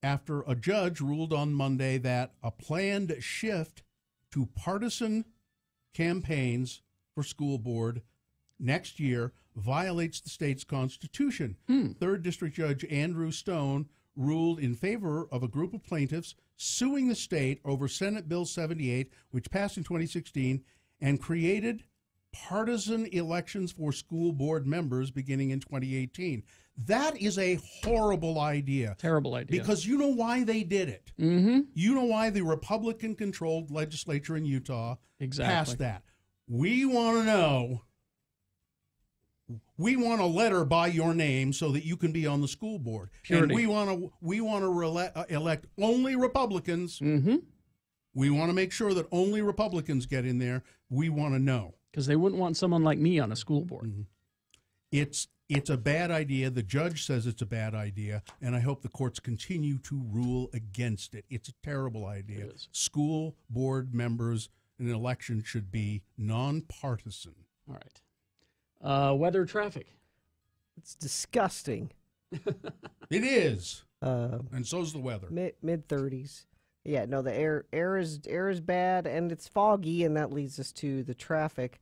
after a judge ruled on Monday that a planned shift to partisan campaigns for school board next year violates the state's constitution. 3rd District Judge Andrew Stone ruled in favor of a group of plaintiffs suing the state over Senate Bill 78, which passed in 2016 and created partisan elections for school board members beginning in 2018. That is a horrible idea. Terrible idea. Because you know why they did it. You know why the Republican-controlled legislature in Utah passed that. We want to know. We want a letter by your name so that you can be on the school board. Purity. And we want to elect only Republicans. We want to make sure that only Republicans get in there. We want to know. Because they wouldn't want someone like me on a school board. It's a bad idea. The judge says it's a bad idea, and I hope the courts continue to rule against it. It's a terrible idea. School board members in an election should be nonpartisan. All right. Weather, traffic. It's disgusting. It is. And so's the weather. Mid-30s. Yeah, no, the air is bad, and it's foggy, and that leads us to the traffic.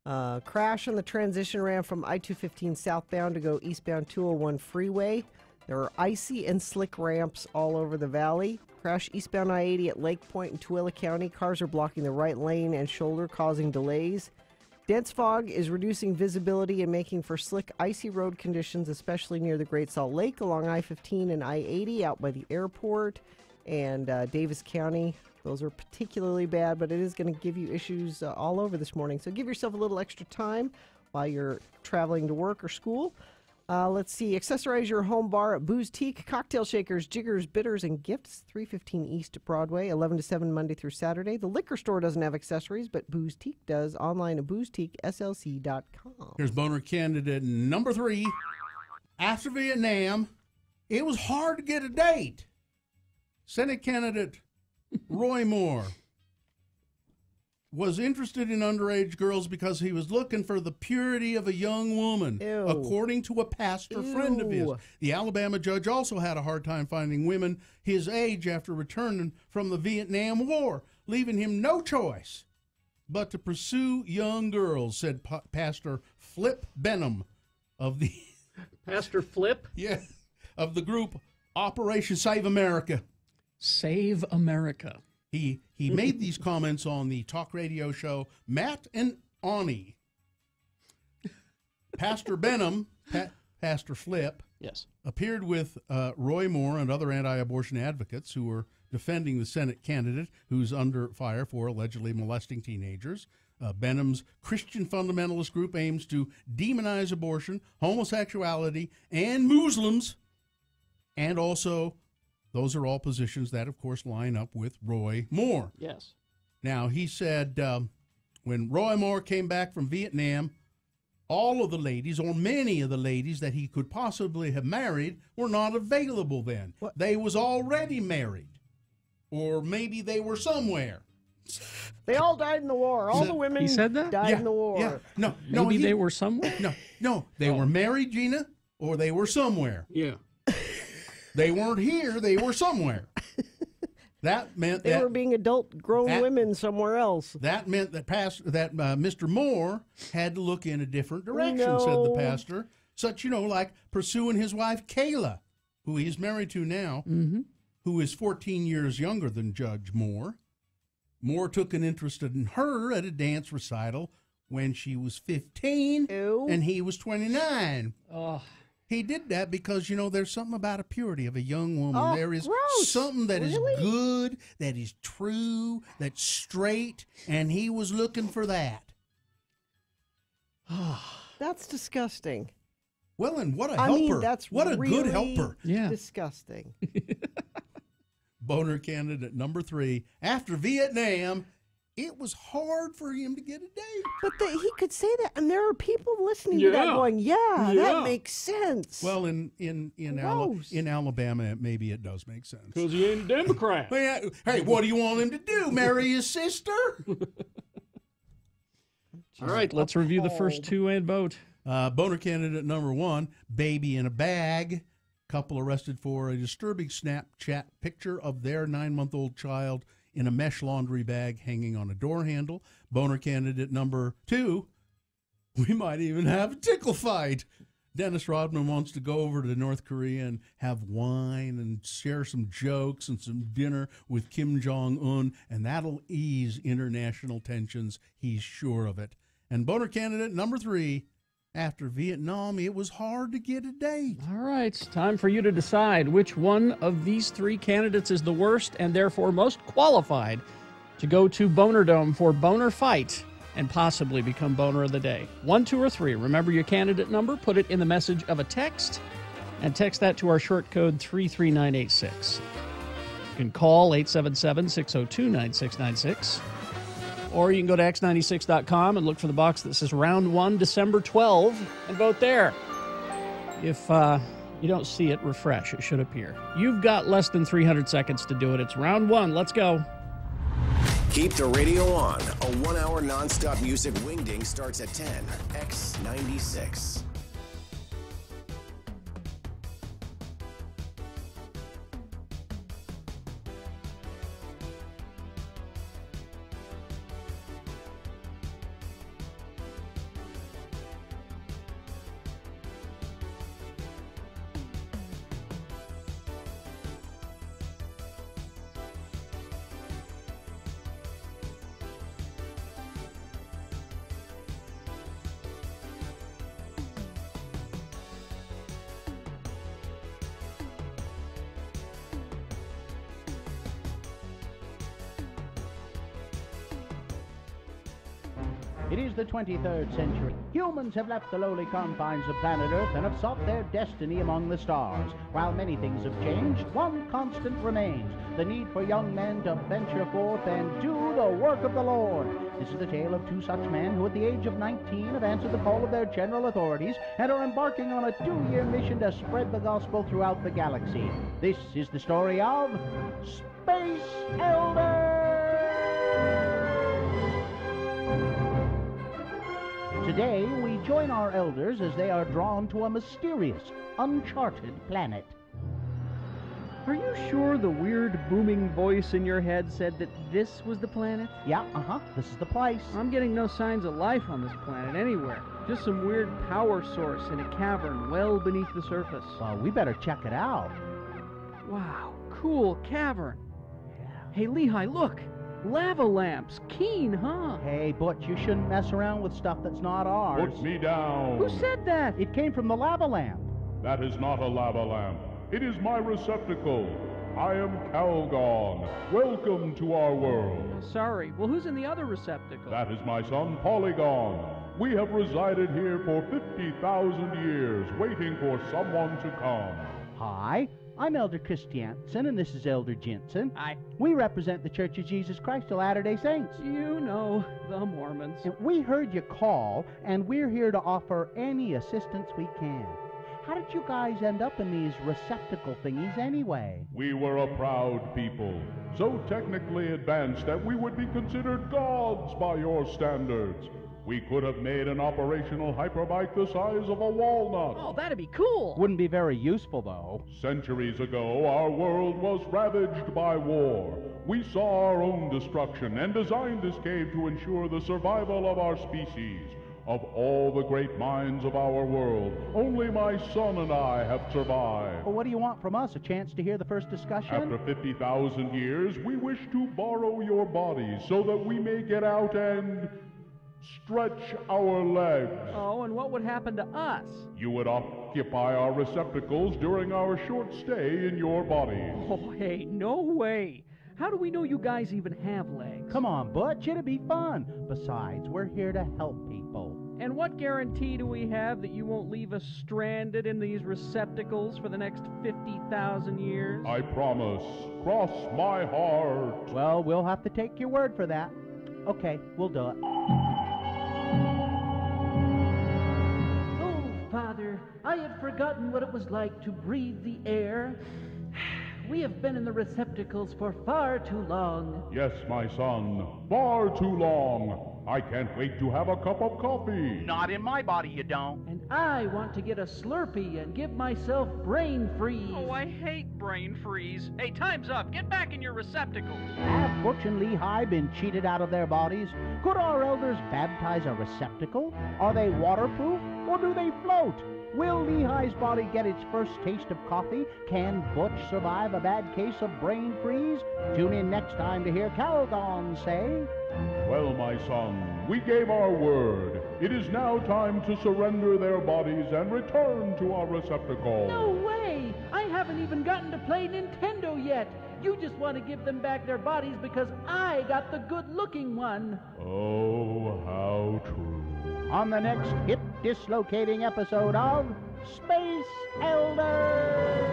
Crash on the transition ramp from I-215 southbound to go eastbound 201 freeway. There are icy and slick ramps all over the valley. Crash eastbound I-80 at Lake Point in Tooele County. Cars are blocking the right lane and shoulder, causing delays. Dense fog is reducing visibility and making for slick, icy road conditions, especially near the Great Salt Lake along I-15 and I-80 out by the airport and Davis County. Those are particularly bad, but it is going to give you issues all over this morning. So give yourself a little extra time while you're traveling to work or school. Let's see. Accessorize your home bar at Booze Teak. Cocktail shakers, jiggers, bitters, and gifts. 315 East Broadway, 11 to 7 Monday through Saturday. The liquor store doesn't have accessories, but Booze Teak does. Online at boozeteakslc.com. Here's boner candidate number 3. After Vietnam, it was hard to get a date. Senate candidate Roy Moore was interested in underage girls because he was looking for the purity of a young woman, according to a pastor friend of his. The Alabama judge also had a hard time finding women his age after returning from the Vietnam War, leaving him no choice but to pursue young girls, said Pastor Flip Benham of the... Pastor Flip? Yeah, of the group Operation Save America. Save America. He made these comments on the talk radio show Matt and Ani. Pastor Benham, Pastor Flip, yes, appeared with Roy Moore and other anti-abortion advocates who were defending the Senate candidate who's under fire for allegedly molesting teenagers. Benham's Christian fundamentalist group aims to demonize abortion, homosexuality, and Muslims, and also... those are all positions that, of course, line up with Roy Moore. Yes. Now, he said when Roy Moore came back from Vietnam, all of the ladies, or many of the ladies that he could possibly have married, were not available then. What? They was already married. Or maybe they were somewhere. They all died in the war. All the women he said that? died in the war. Yeah. No, maybe they were somewhere? No, they were married, Gina, or they were somewhere. Yeah. They weren't here, they were somewhere. That meant they were being adult grown women somewhere else. That meant that Mr. Moore had to look in a different direction, said the pastor. Such, like pursuing his wife Kayla, who he's married to now, who is 14 years younger than Judge Moore. Moore took an interest in her at a dance recital when she was 15 and he was 29. Oh. He did that because, there's something about a purity of a young woman. Oh, there is gross. something that is good, that is true, that's straight, and he was looking for that. That's disgusting. Well, and what a helper. That's what a really good helper. Yeah. Disgusting. Boner candidate number 3. After Vietnam, it was hard for him to get a date. But he could say that, and there are people listening to that going, that makes sense. Well, in Alabama, maybe it does make sense. Because he ain't a Democrat. Hey, what do you want him to do, marry his sister? All right, let's review the first 2 and vote. Boner candidate number 1, baby in a bag. Couple arrested for a disturbing Snapchat picture of their 9-month-old child in a mesh laundry bag hanging on a door handle. Boner candidate number 2, We might even have a tickle fight. Dennis Rodman wants to go over to North Korea and have wine and share some jokes and some dinner with Kim Jong-un, and that'll ease international tensions. He's sure of it. And boner candidate number 3, after Vietnam, it was hard to get a date. All right, time for you to decide which one of these 3 candidates is the worst and therefore most qualified to go to Boner Dome for Boner Fight and possibly become Boner of the Day. 1, 2, or 3. Remember your candidate number. Put it in the message of a text and text that to our short code 33986. You can call 877-602-9696. Or you can go to x96.com and look for the box that says Round 1, December 12, and vote there. If you don't see it, refresh. It should appear. You've got less than 300 seconds to do it. It's Round 1. Let's go. Keep the radio on. A 1-hour nonstop music wingding starts at 10. X96. It is the 23rd century. Humans have left the lowly confines of planet Earth and have sought their destiny among the stars. While many things have changed, one constant remains: the need for young men to venture forth and do the work of the Lord. This is the tale of 2 such men who at the age of 19 have answered the call of their general authorities and are embarking on a 2-year mission to spread the gospel throughout the galaxy. This is the story of Space Elders! Today, we join our elders as they are drawn to a mysterious, uncharted planet. Are you sure the weird booming voice in your head said that this was the planet? Yeah, this is the place. I'm getting no signs of life on this planet anywhere. Just some weird power source in a cavern well beneath the surface. Well, we better check it out. Wow, cool cavern. Yeah. Hey, Lehigh, look! Lava lamps. Keen, huh? Hey, Butch, you shouldn't mess around with stuff that's not ours. Put me down. Who said that? It came from the lava lamp. That is not a lava lamp. It is my receptacle. I am Calgon. Welcome to our world. Sorry. Well, who's in the other receptacle? That is my son, Polygon. We have resided here for 50,000 years, waiting for someone to come. Hi. I'm Elder Christiansen, and this is Elder Jensen. Hi. We represent the Church of Jesus Christ of Latter-day Saints. You know, the Mormons. And we heard you call, and we're here to offer any assistance we can. How did you guys end up in these receptacle thingies anyway? We were a proud people, so technically advanced that we would be considered gods by your standards. We could have made an operational hyperbike the size of a walnut. Oh, that'd be cool. Wouldn't be very useful, though. Centuries ago, our world was ravaged by war. We saw our own destruction and designed this cave to ensure the survival of our species. Of all the great minds of our world, only my son and I have survived. Well, what do you want from us? A chance to hear the first discussion? After 50,000 years, we wish to borrow your bodies so that we may get out and stretch our legs. Oh, and what would happen to us? You would occupy our receptacles during our short stay in your bodies. Oh, hey, no way. How do we know you guys even have legs? Come on, Butch, it'll be fun. Besides, we're here to help people. And what guarantee do we have that you won't leave us stranded in these receptacles for the next 50,000 years? I promise. Cross my heart. Well, we'll have to take your word for that. Okay, we'll do it. Oh, Father, I had forgotten what it was like to breathe the air. We have been in the receptacles for far too long. Yes, my son, far too long. I can't wait to have a cup of coffee. Not in my body, you don't. And I want to get a Slurpee and give myself brain freeze. Oh, I hate brain freeze. Hey, time's up. Get back in your receptacles. Have Butch and Lehigh been cheated out of their bodies? Could our elders baptize a receptacle? Are they waterproof or do they float? Will Lehigh's body get its first taste of coffee? Can Butch survive a bad case of brain freeze? Tune in next time to hear Calgon say... Well, my son, we gave our word. It is now time to surrender their bodies and return to our receptacle. No way! I haven't even gotten to play Nintendo yet. You just want to give them back their bodies because I got the good-looking one. Oh, how true. On the next hip-dislocating episode of Space Elders!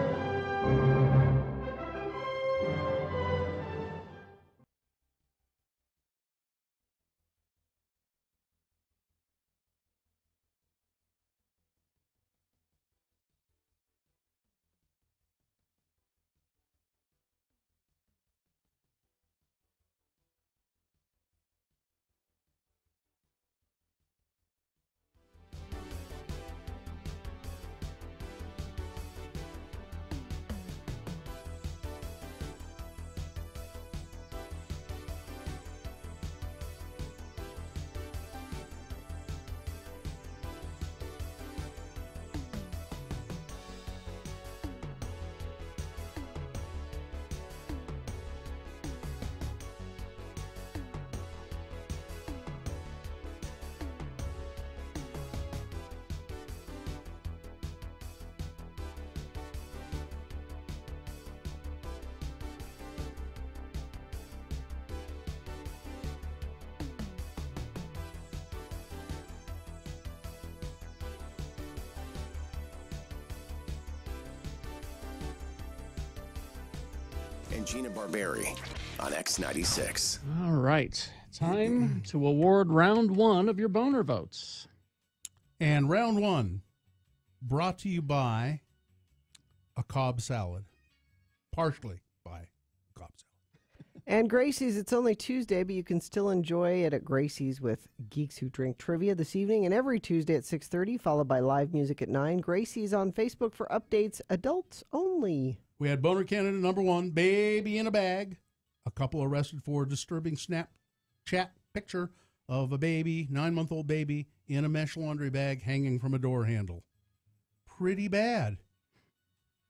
And Gina Barberi on X96. All right. Time to award round one of your boner votes. And round one, brought to you by a Cobb salad. Partially by Cobb salad. And Gracie's, it's only Tuesday, but you can still enjoy it at Gracie's with Geeks Who Drink Trivia this evening and every Tuesday at 6:30, followed by live music at 9. Gracie's on Facebook for updates, adults only. We had boner candidate number one, baby in a bag. A couple arrested for disturbing Snapchat picture of a baby, 9-month-old baby, in a mesh laundry bag hanging from a door handle. Pretty bad.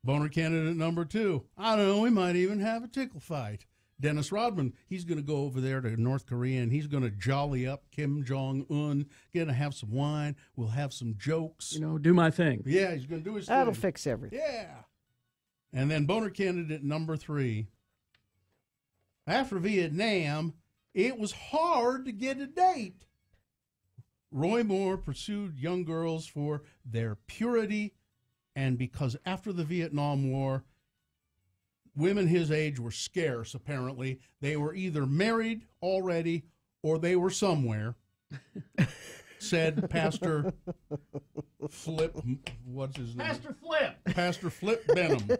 Boner candidate number two, I don't know, we might even have a tickle fight. Dennis Rodman, he's going to go over there to North Korea and he's going to jolly up Kim Jong-un, going to have some wine, we'll have some jokes. You know, do my thing. Yeah, he's going to do his thing. That'll fix everything. Yeah. And then boner candidate number three. After Vietnam, it was hard to get a date. Roy Moore pursued young girls for their purity, and because after the Vietnam War, women his age were scarce, apparently. They were either married already or they were somewhere, said Pastor Flip, what's his name? Pastor Flip. Pastor Flip Benham.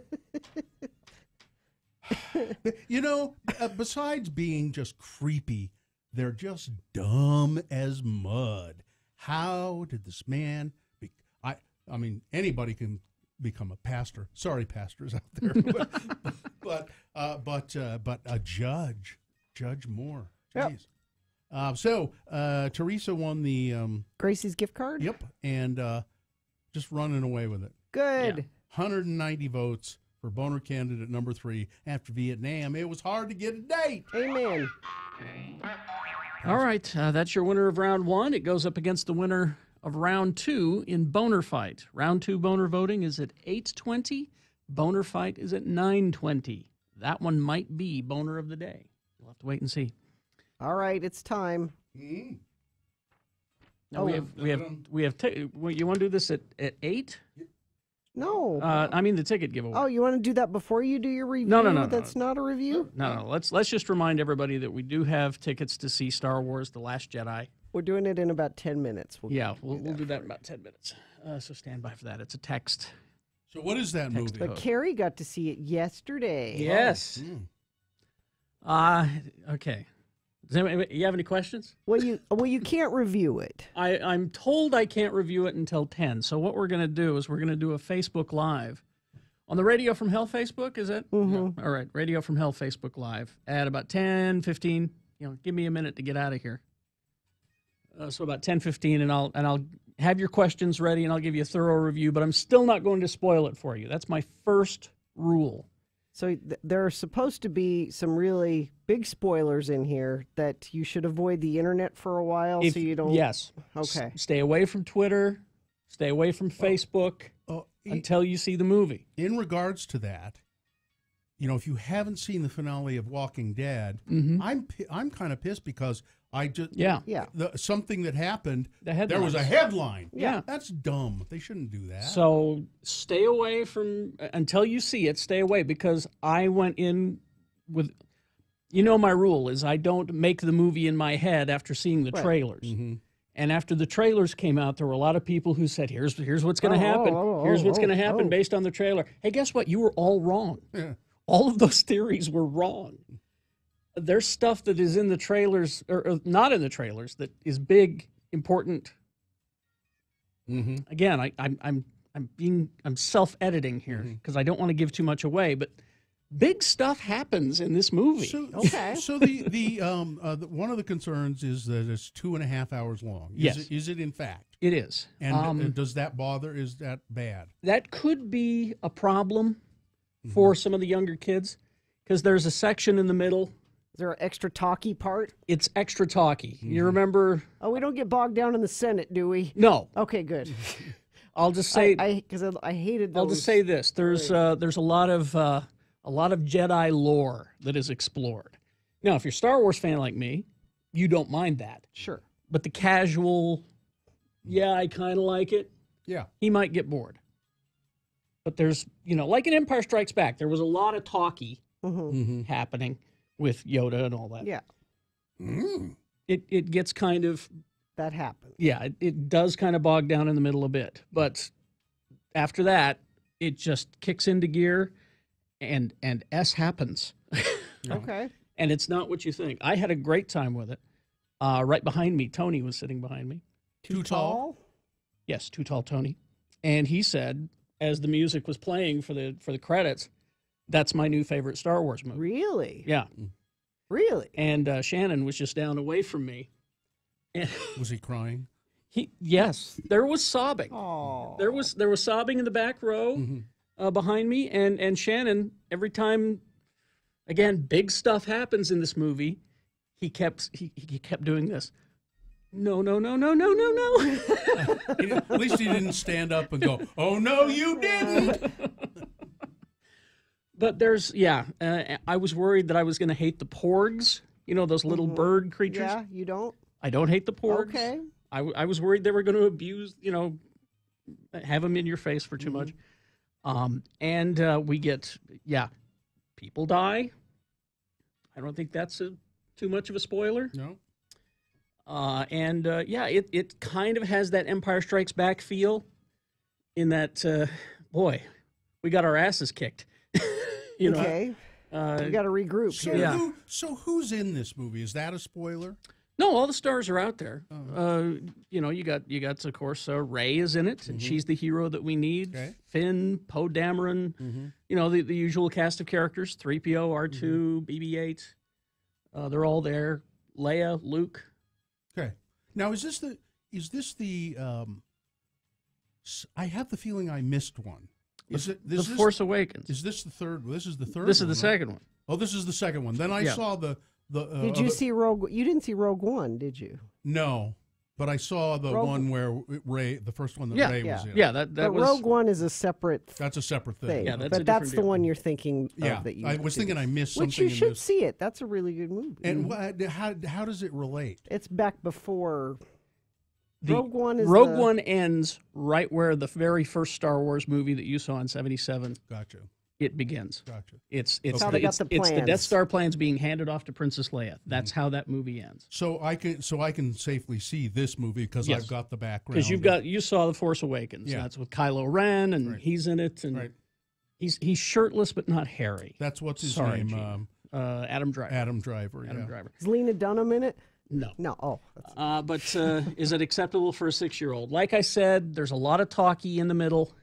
You know, besides being just creepy, they're just dumb as mud. How did this man I mean, anybody can become a pastor. Sorry, pastors out there, but a judge, Judge Moore. Jeez. Yep. So Teresa won the Gracie's gift card. Yep, and just running away with it. Good. Yeah. 190 votes for boner candidate number three. After Vietnam, it was hard to get a date. Amen. All right, that's your winner of round one. It goes up against the winner of round two in boner fight. Round two boner voting is at 8:20. Boner fight is at 9:20. That one might be boner of the day. We'll have to wait and see. All right, it's time. Now we have. You want to do this at 8? No. I mean the ticket giveaway. Oh, you want to do that before you do your review? No. That's not a review? No. Let's just remind everybody that we do have tickets to see Star Wars: The Last Jedi. We're doing it in about 10 minutes. We'll do that in about 10 minutes. So stand by for that. It's a text. So what is that movie? But Carrie got to see it yesterday. Yes. Okay. Does anybody, you have any questions? Well, you can't review it. I'm told I can't review it until 10. So what we're going to do is we're going to do a Facebook Live on the Radio from Hell Facebook, is it? Mm-hmm. All right, Radio from Hell Facebook Live at about 10, 15. Give me a minute to get out of here. So about 10:15, and I'll have your questions ready, and I'll give you a thorough review. But I'm still not going to spoil it for you. That's my first rule. So there are supposed to be some really big spoilers in here that you should avoid the internet for a while, so you don't. Yes. Okay. Stay away from Twitter. Stay away from Facebook until you see the movie. In regards to that, if you haven't seen the finale of Walking Dead, I'm kind of pissed because I just something that happened. There was a headline. Yeah, that's dumb. They shouldn't do that. So stay away from until you see it. Stay away, because I went in with, my rule is I don't make the movie in my head after seeing the trailers. Mm-hmm. And after the trailers came out, there were a lot of people who said, "Here's what's going to happen. Here's what's going to happen based on the trailer." Hey, guess what? You were all wrong. Yeah. All of those theories were wrong. There's stuff that is in the trailers, or not in the trailers, that is big, important. Mm-hmm. Again, I'm self-editing here because I don't want to give too much away, but big stuff happens in this movie. So the one of the concerns is that it's 2.5 hours long. Is it in fact? It is. And does that bother? Is that bad? That could be a problem for some of the younger kids, because there's a section in the middle. Is there an extra talky part? It's extra talky. You remember? Oh, we don't get bogged down in the Senate, do we? No. Okay, good. I'll just say, because I hated those. I'll just say this: there's a lot of Jedi lore that is explored. Now, if you're a Star Wars fan like me, you don't mind that. Sure. But the casual, I kind of like it. Yeah. He might get bored. But there's, like in Empire Strikes Back, there was a lot of talky happening with Yoda and all that. Yeah. It gets kind of... That happens. Yeah, it does kind of bog down in the middle a bit. But after that, it just kicks into gear and S happens. Okay. And it's not what you think. I had a great time with it. Right behind me, Tony was sitting behind me. Too tall? Yes, Too Tall Tony. And he said, as the music was playing for the credits, that's my new favorite Star Wars movie. Really? Yeah. Really? And Shannon was just down away from me. And was he crying? Yes, there was sobbing. Oh. There was sobbing in the back row behind me, and Shannon, every time, again, big stuff happens in this movie, he kept doing this. No. At least he didn't stand up and go, "Oh no, you didn't." But there's, I was worried that I was going to hate the porgs, those little bird creatures. Yeah, you don't? I don't hate the porgs. Okay. I was worried they were going to abuse, have them in your face for too much. And we get, people die. I don't think that's too much of a spoiler. No. It kind of has that Empire Strikes Back feel in that, boy, we got our asses kicked. Okay. We got to regroup. So who's in this movie? Is that a spoiler? No, all the stars are out there. You got of course, Rey is in it, and she's the hero that we need. Okay. Finn, Poe Dameron, the usual cast of characters, 3PO, R2, BB-8. They're all there. Leia, Luke. Okay. Now, is this the? I have the feeling I missed one. The Force Awakens. Is this the third? This is the third. This is one, the second one. Oh, this is the second one. Then I saw the. Did you see Rogue? You didn't see Rogue One, did you? No, but I saw the one where Rey, the first one that Rey was in. Yeah, that was. Rogue One is a separate. That's a separate thing. Yeah, but that's the one you're thinking. Yeah, that you I was thinking I missed something. Which you should see it. That's a really good movie. And how does it relate? It's back before. Rogue One ends right where the very first Star Wars movie that you saw in '77. Gotcha. It begins. Gotcha. It's how they got the plans. It's the Death Star plans being handed off to Princess Leia. That's how that movie ends. So I can safely see this movie because I've got the background. Because you saw The Force Awakens. Yeah. That's with Kylo Ren, and he's in it, and he's shirtless but not hairy. That's what's his name. Adam Driver. Adam Driver, Adam Driver. Is Lena Dunham in it? No. No. Oh. But is it acceptable for a 6-year-old? Like I said, there's a lot of talky in the middle.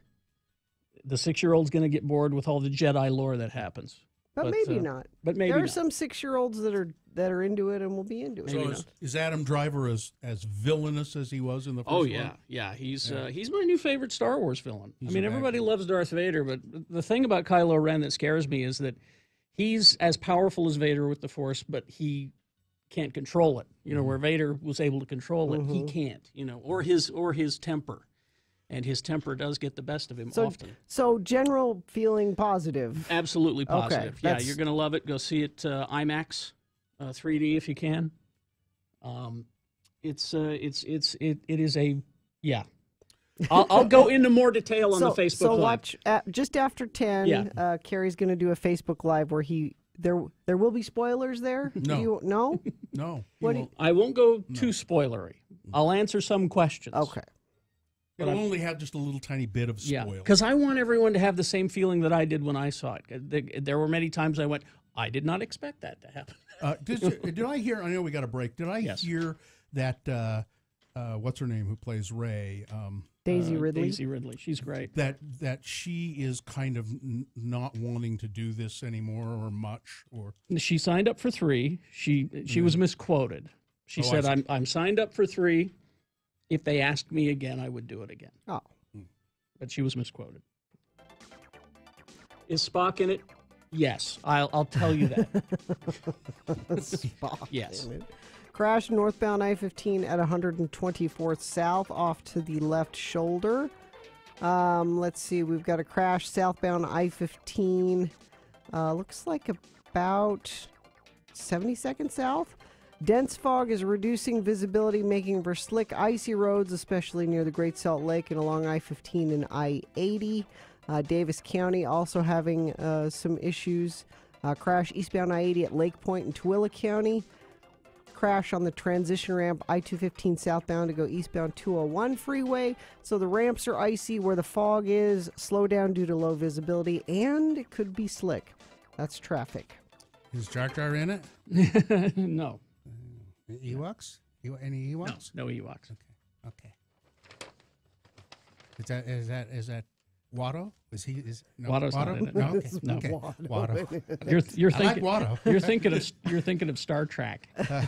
The 6-year-old's going to get bored with all the Jedi lore that happens. But maybe not. But maybe there are not. some 6-year-olds that are into it and will be into it. So is Adam Driver as villainous as he was in the first one? Oh yeah, yeah. He's my new favorite Star Wars villain. I mean, everybody loves Darth Vader, but the thing about Kylo Ren that scares me is that he's as powerful as Vader with the Force, but he can't control it. You know, where Vader was able to control it, he can't. You know, or his temper. And his temper does get the best of him often. So general feeling positive. Absolutely positive. Okay, yeah, you're going to love it. Go see it IMAX, 3D if you can. It is a yeah. I'll go into more detail on the Facebook so Live. Watch just after 10. Yeah. Carrie's going to do a Facebook Live where there will be spoilers there. No. No. No. I won't go too spoilery. I'll answer some questions. Okay. It'll only have just a little tiny bit of spoil. Yeah, because I want everyone to have the same feeling that I did when I saw it. There were many times I went, I did not expect that to happen. Did I hear, I know we got a break, did I hear that, what's her name who plays Rey? Daisy Ridley. Daisy Ridley, she's great. That she is kind of not wanting to do this anymore or much? Or She signed up for 3. She was misquoted. She said, I'm signed up for 3. If they asked me again, I would do it again. Oh. But she was misquoted. Is Spock in it? Yes. I'll tell you that. Spock. Yes. Crash northbound I-15 at 124th South off to the left shoulder. Let's see. We've got a crash southbound I-15. Looks like about 72nd South. Dense fog is reducing visibility, making for slick, icy roads, especially near the Great Salt Lake and along I-15 and I-80. Davis County also having some issues. Crash eastbound I-80 at Lake Point in Tooele County. Crash on the transition ramp I-215 southbound to go eastbound 201 freeway. So the ramps are icy where the fog is. Slow down due to low visibility, and it could be slick. That's traffic. Is Jar Jar in it? No. Ewoks? Any Ewoks? No Ewoks. Okay. Is that Watto? No, Watto's Watto? not in it. No, okay. No. Okay. Watto. You're thinking, I like Watto. You're thinking of Star Trek. All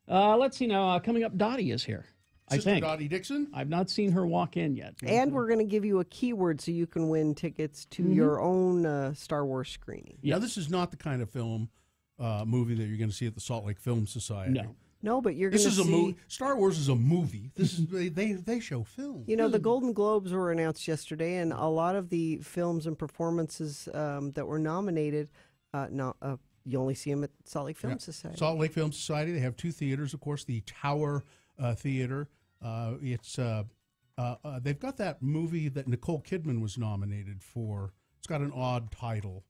right. Let's see now. Coming up, Dottie is here. Sister I think Dottie Dixon. I've not seen her walk in yet. And we're going to give you a keyword so you can win tickets to your own Star Wars screening. Now, this is not the kind of movie that you're going to see at the Salt Lake Film Society. No, but you're going to see... This is a movie. Star Wars is a movie. This is they show film. You know, the Golden Globes were announced yesterday, and a lot of the films and performances that were nominated, you only see them at Salt Lake Film Society. Salt Lake Film Society. They have 2 theaters, of course. The Tower Theater. They've got that movie that Nicole Kidman was nominated for. It's got an odd title.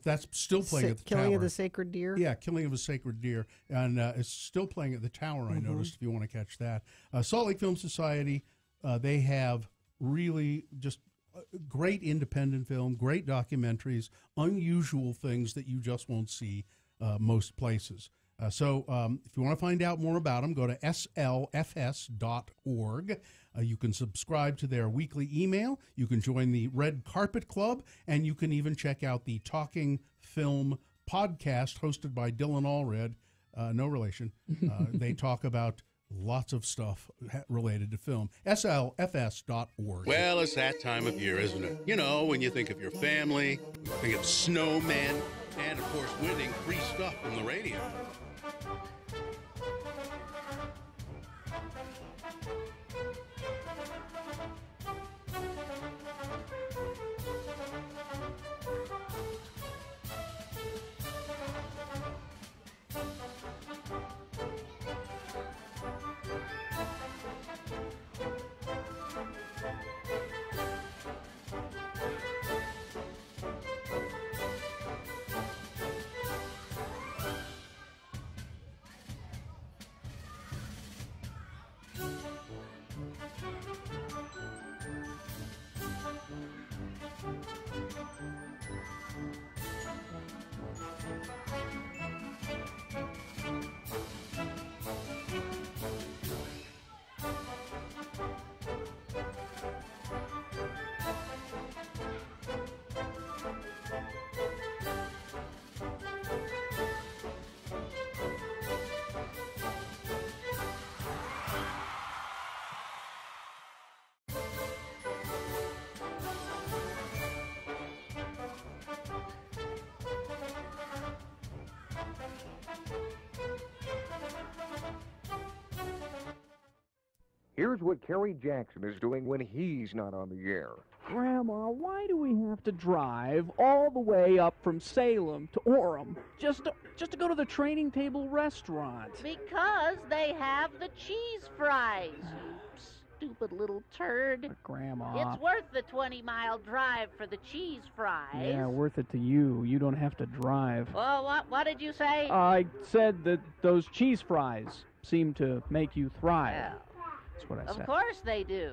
That's still playing at the Tower. Killing of the Sacred Deer? Yeah, Killing of a Sacred Deer. And it's still playing at the Tower, I noticed, if you want to catch that. Salt Lake Film Society, they have really just great independent film, great documentaries, unusual things that you just won't see most places. So if you want to find out more about them, go to slfs.org. You can subscribe to their weekly email. You can join the Red Carpet Club, and you can even check out the Talking Film podcast hosted by Dylan Allred. No relation. They talk about lots of stuff related to film. slfs.org. Well, it's that time of year, isn't it? You know, when you think of your family, you think of snowmen, and, of course, winning free stuff from the radio. Here's what Kerry Jackson is doing when he's not on the air. Grandma, why do we have to drive all the way up from Salem to Orem just to go to the Training Table restaurant? Because they have the cheese fries, you stupid little turd. Grandma. It's worth the 20-mile drive for the cheese fries. Yeah, worth it to you. You don't have to drive. Well, what did you say? I said that those cheese fries seem to make you thrive. Well, that's what I said. of course they do.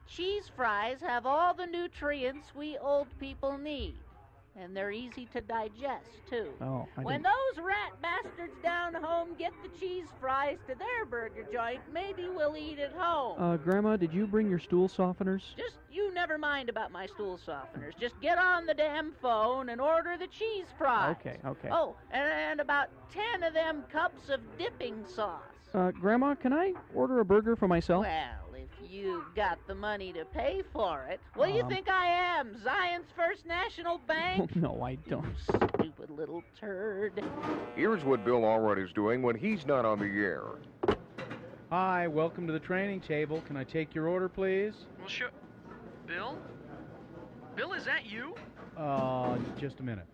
Cheese fries have all the nutrients we old people need. And they're easy to digest, too. Oh, when those rat bastards down home get the cheese fries to their burger joint, maybe we'll eat at home. Grandma, did you bring your stool softeners? Just you never mind about my stool softeners. Just get on the damn phone and order the cheese fries. Okay. Oh, and about 10 of them cups of dipping sauce. Grandma, can I order a burger for myself? Well, if you've got the money to pay for it. What do you think I am, Zion's First National Bank? No, I don't. Stupid little turd. Here's what Bill Allred is doing when he's not on the air. Hi, welcome to the training table. Can I take your order, please? Well, sure. Bill? Bill, is that you? Just a minute.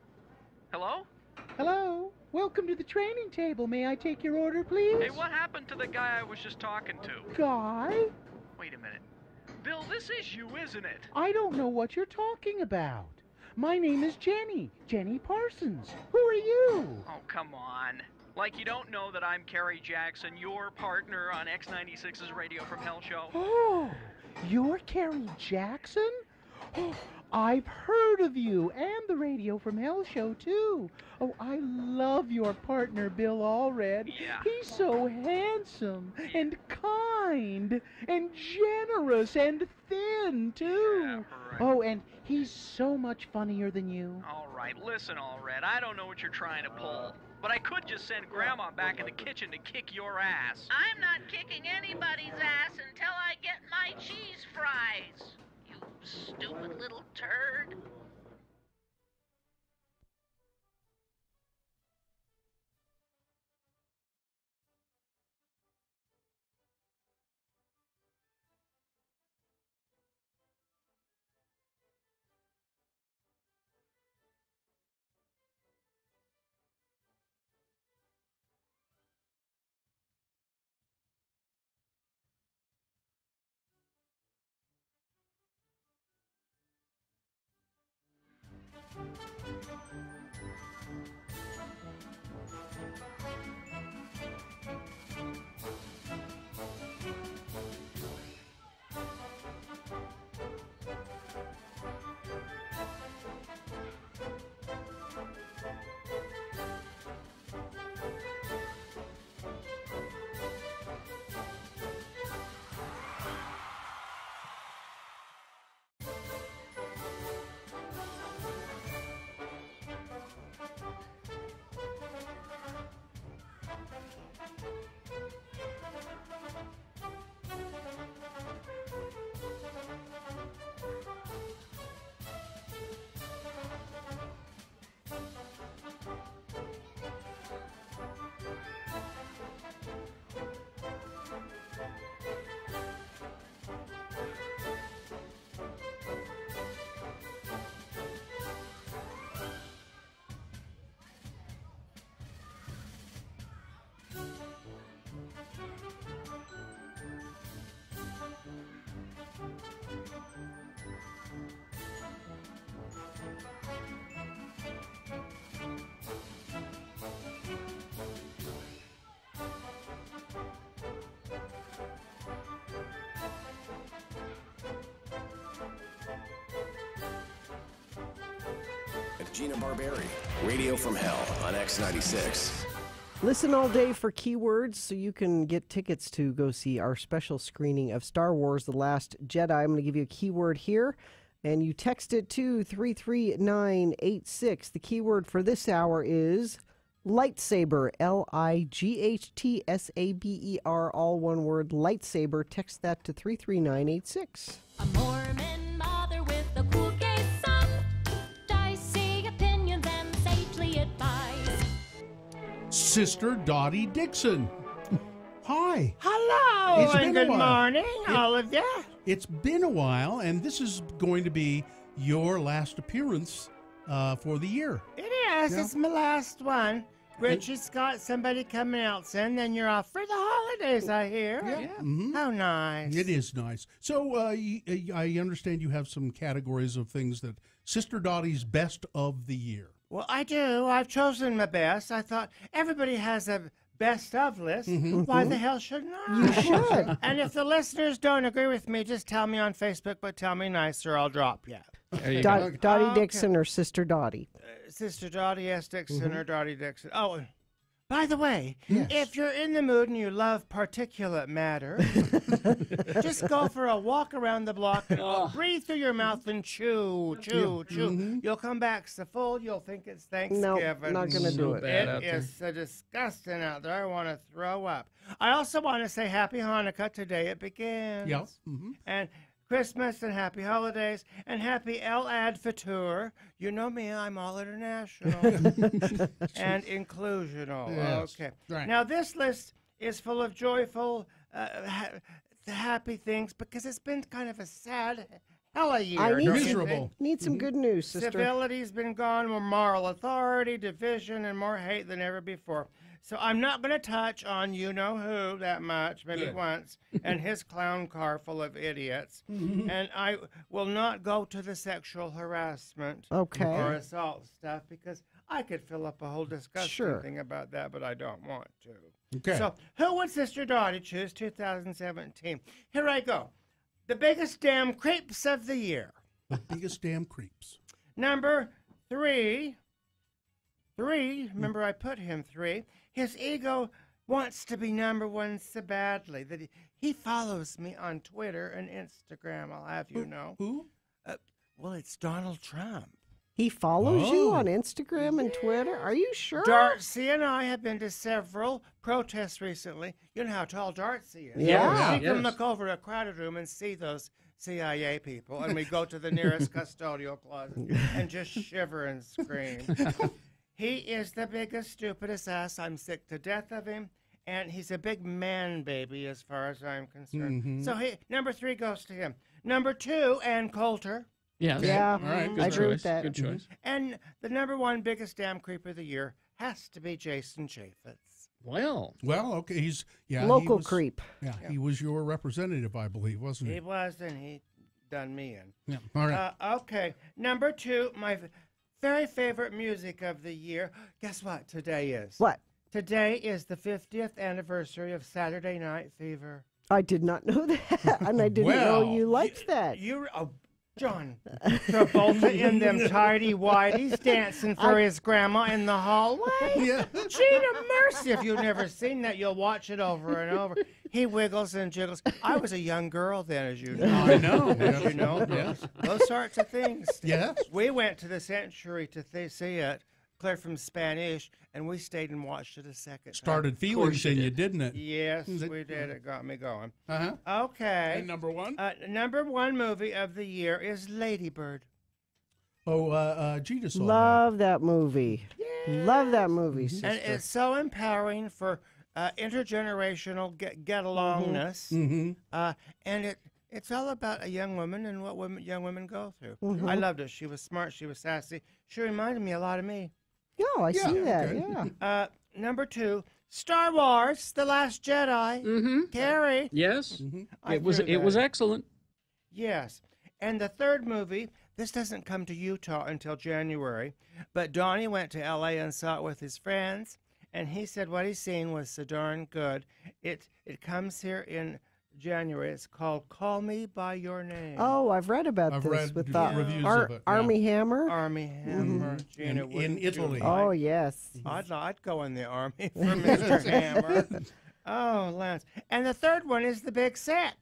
Hello? Hello. Welcome to the training table. May I take your order, please? Hey, what happened to the guy I was just talking to? Guy? Wait a minute. Bill, this is you, isn't it? I don't know what you're talking about. My name is Jenny. Jenny Parsons. Who are you? Oh, come on. Like you don't know that I'm Kerry Jackson, your partner on X96's Radio from Hell show. Oh, you're Kerry Jackson? Oh, I've heard of you and the Radio from Hell show, too. Oh, I love your partner, Bill Allred. Yeah. He's so handsome and kind and generous and thin, too. Yeah, right. Oh, and he's so much funnier than you. All right, listen, Allred, I don't know what you're trying to pull, but I could just send Grandma back in the kitchen to kick your ass. I'm not kicking anybody's ass until I get my cheese fries. You stupid little turd. Gina Barberi, Radio from Hell on X96. Listen all day for keywords so you can get tickets to go see our special screening of Star Wars The Last Jedi. I'm going to give you a keyword here. And you text it to 33986. The keyword for this hour is lightsaber, Lightsaber, all one word, lightsaber. Text that to 33986. A Mormon mother with a cool gay son, dicey opinions and sagely advised. Sister Dottie Dixon. Hi. Hello, It's been and a good while. morning, all of you. It's been a while, and this is going to be your last appearance for the year. It is. Yeah. It's my last one. Richie's got somebody coming else in, then you're off for the holidays, I hear. Yeah. Mhm. How nice. It is nice. So I understand you have some categories of things that Sister Dottie's best of the year. Well, I do. I've chosen my best. I thought everybody has a best of list. Why the hell shouldn't I? You should. And if the listeners don't agree with me, just tell me on Facebook, but tell me nicer, I'll drop you. Dottie Dixon or Sister Dottie? Sister Dottie S. Dixon or Dottie Dixon. Oh, by the way, if you're in the mood and you love particulate matter, just go for a walk around the block and breathe through your mouth and chew. You'll come back so full, you'll think it's Thanksgiving. not gonna do it. It is so disgusting out there. I want to throw up. I also want to say Happy Hanukkah. Today it begins. Yeah. And Christmas and happy holidays and happy El Ad Futur. You know me, I'm all international and inclusional. Yes. Okay. Right. Now, this list is full of joyful, happy things because it's been kind of a sad hell of a year. I need don't you some, think? need some good news, sister. Civility's been gone, more moral authority, division, and more hate than ever before. So I'm not going to touch on you-know-who that much, maybe once, and his clown car full of idiots. And I will not go to the sexual harassment or assault stuff because I could fill up a whole discussion thing about that, but I don't want to. Okay. So who would Sister Dottie choose 2017? Here I go. The biggest damn creeps of the year. The biggest damn creeps. Number 3. Remember I put him 3. His ego wants to be number 1 so badly that he follows me on Twitter and Instagram, I'll have you know. Who? Well, it's Donald Trump. He follows you on Instagram and Twitter? Are you sure? Darcy and I have been to several protests recently. You know how tall Darcy is. Yeah. We can look over a crowded room and see those CIA people, and we go to the nearest custodial closet and just shiver and scream. He is the biggest, stupidest ass. I'm sick to death of him. And he's a big man baby as far as I'm concerned. So number 3 goes to him. Number 2, Ann Coulter. Yes. Yeah, All right. Good I choice. agree with that. Good choice. And the number 1 biggest damn creep of the year has to be Jason Chaffetz. Well, okay. He's local creep. Yeah, he was your representative, I believe, wasn't he? He was, and he done me in. Yeah. All right. Okay. Number 2, my very favorite music of the year. Guess what today is? What? Today is the 50th anniversary of Saturday Night Fever. I did not know that, and I didn't know you liked that. John Travolta in them tidy whities dancing for his grandma in the hallway. Yeah. Gina Mercy, if you've never seen that, you'll watch it over and over. He wiggles and jiggles. I was a young girl then, as you know. I know. As you know, those sorts of things. Yes. We went to the Century to see it, clear from Spanish, and we stayed and watched it a second time. Started feelings in you, didn't it? Yes, we did. It got me going. Uh-huh. Okay. And number 1? Number 1 movie of the year is Lady Bird. Oh, Gina saw Love that movie. Love that movie, sister. And it's so empowering for intergenerational get-alongness. And it's all about a young woman and what young women go through. I loved it. She was smart. She was sassy. She reminded me a lot of me. Yeah, I see that, yeah. Number 2, Star Wars, The Last Jedi. Carrie. Yes. I It was threw that. excellent. Yes. And the 3rd movie, this doesn't come to Utah until January, but Donnie went to L.A. and saw it with his friends, and he said what he's seen was so darn good. It comes here in January. It's called Call Me By Your Name. Oh, I've read about I've this read with reviews of it, Army Hammer. Army Hammer. Gina, in wouldn't you Italy. like- Oh, yes. I'd go in the Army for Mr. Hammer. Oh, Lance. And the 3rd one is The Big Sick.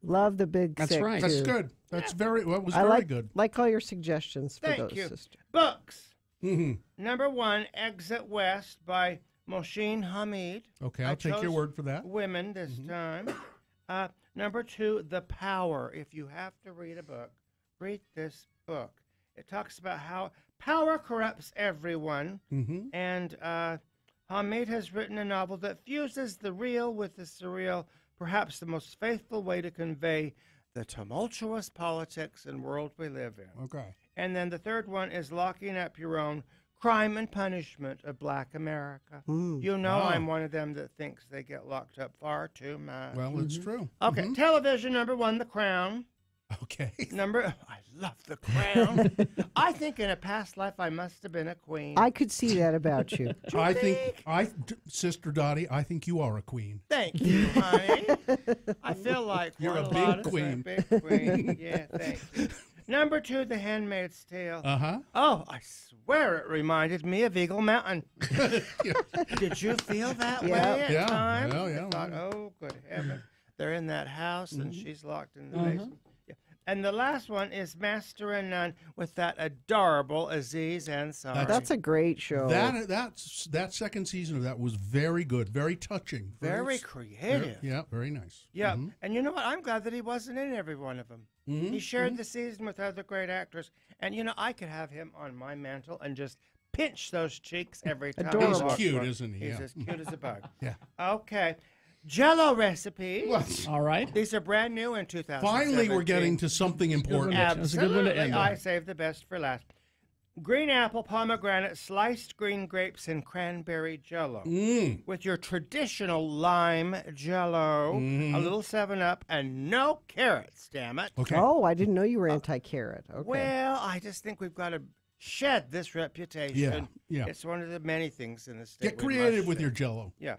Love the big That's sick, right. That's too. good. That's very, well, it was I very like, good. like all your suggestions for Thank those, you. sister. Books. Mm-hmm. Number 1, Exit West by Mohsin Hamid. Okay, I'll take your chose word for that. Women this time. Number 2, The Power. If you have to read a book, read this book. It talks about how power corrupts everyone. Mm-hmm. And Hamid has written a novel that fuses the real with the surreal, perhaps the most faithful way to convey the tumultuous politics and world we live in. Okay. And then the third one is Locking Up Your Own, Crime and Punishment of Black America. You know Wow. I'm one of them that thinks they get locked up far too much. Well, it's true. Okay, Mhm. television, number 1, The Crown. Okay. I love The Crown. I think in a past life I must have been a queen. I could see that about you. I think, Sister Dottie, I think you are a queen. Thank you, honey. I feel like You're quite a lot big of queen. big queen. Yeah, thank you. Number 2, The Handmaid's Tale. Uh-huh. Oh, I swear it reminded me of Eagle Mountain. Did you feel that way at times? Yeah. I thought, oh, good heaven. They're in that house and she's locked in the basement. Yeah. And the last one is Master and Nun with that adorable Aziz Ansari. That's a great show. That second season of that was very good, very touching. Very creative. Very nice. Yeah, Mhm. and you know what? I'm glad that he wasn't in every one of them. Mhm, He shared the season with other great actors, and you know I could have him on my mantle and just pinch those cheeks every time. Adorable. I walk He's cute, by. isn't he? He's Yeah. as cute as a bug. Yeah. Okay. Jello recipes. What? All right. These are brand new in 2017. Finally, we're getting to something important. That's a good one to Absolutely. end on. I saved the best for last. Green apple, pomegranate, sliced green grapes, and cranberry jello. With your traditional lime jello, a little 7-Up, and no carrots, damn it. Okay. Oh, I didn't know you were anti-carrot. Okay. Well, I just think we've got to shed this reputation. Yeah. It's one of the many things in the state. Get we creative must with shed. your Jello. Yeah.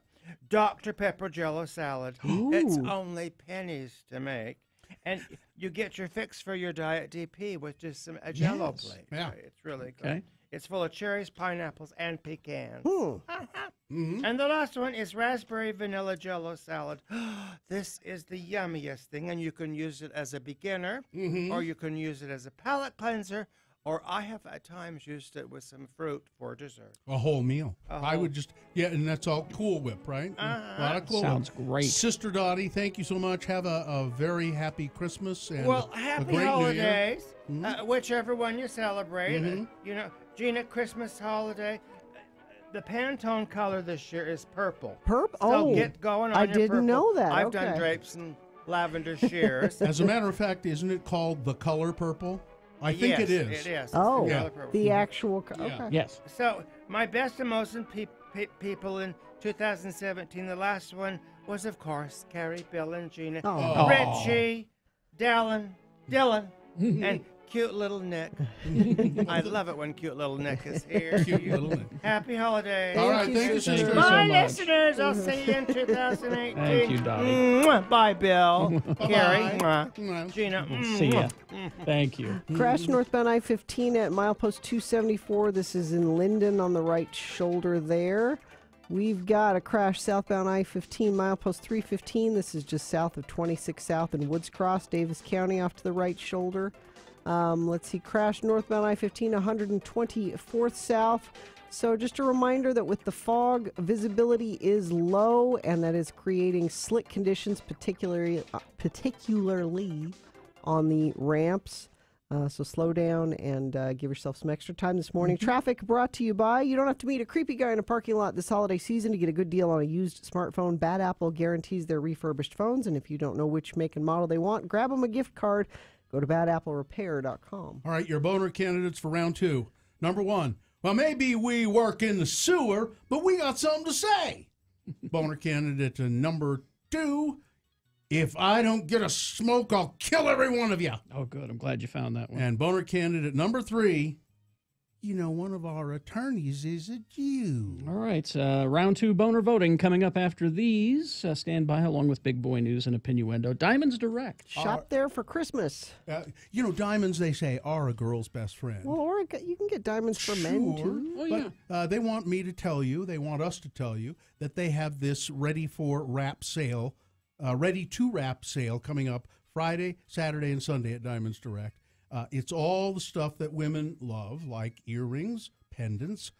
Dr. Pepper Jello salad. It's only pennies to make. And you get your fix for your Diet DP with just a Jello plate. Yeah. It's really good. Okay. It's full of cherries, pineapples, and pecans. Mm-hmm. And the last one is raspberry vanilla Jello salad. This is the yummiest thing, and you can use it as a beginner, or you can use it as a palate cleanser, or I have at times used it with some fruit for dessert. A whole meal. A I whole- would just, and that's all Cool Whip, right? A lot of Cool Sounds Whip. great. Sister Dottie, thank you so much. Have a very happy Christmas and Well, a happy great holidays, New Year. whichever one you celebrate. Mhm. You know, Gina, Christmas holiday. The Pantone color this year is purple. Purple? So Oh, get going on I your didn't purple. know that. I've Okay. done drapes and lavender shears. As a matter of fact, isn't it called the color purple? I think it Yes, is. It is. Oh, It's Yeah. color purple. the actual. Yeah. Okay. Yes. So my best and most people in 2017. The last one was, of course, Carrie, Bill, and Gina, Oh. Richie, Dylan, and cute little Nick. I love it when cute little Nick is here. Cute little Nick. Happy holidays. All right, thank you, Thank sister. you Bye, so much. listeners. I'll see you in 2018. Thank you, Dottie. Mwah. Bye, Bill. Carrie. Bye. Mwah. Gina. See ya. Mwah. Thank you. Crash northbound I-15 at milepost 274. This is in Linden on the right shoulder there. We've got a crash southbound I-15, milepost 315. This is just south of 26 South in Woods Cross, Davis County, off to the right shoulder. Let's see, crash northbound I-15, 124th South. So just a reminder that with the fog, visibility is low, and that is creating slick conditions, particularly on the ramps. So slow down and give yourself some extra time this morning. Traffic brought to you by, you don't have to meet a creepy guy in a parking lot this holiday season to get a good deal on a used smartphone. Bad Apple guarantees their refurbished phones, and if you don't know which make and model they want, grab them a gift card. Go to badapplerepair.com. All right, your boner candidates for round 2. Number 1. Well, maybe we work in the sewer, but we got something to say. Boner candidate to number 2. If I don't get a smoke, I'll kill every one of you. Oh, good. I'm glad you found that one. And boner candidate number 3. You know, one of our attorneys is a Jew. All right. Round 2 boner voting coming up after these. Stand by along with Big Boy News and Opinioendo. Diamonds Direct. Shop there for Christmas. You know, diamonds, they say, are a girl's best friend. Well, or you can get diamonds for men, too. Oh, yeah. But they want me to tell you, they want us to tell you, that they have this ready to wrap sale coming up Friday, Saturday, and Sunday at Diamonds Direct. It's all the stuff that women love, like earrings, pendants,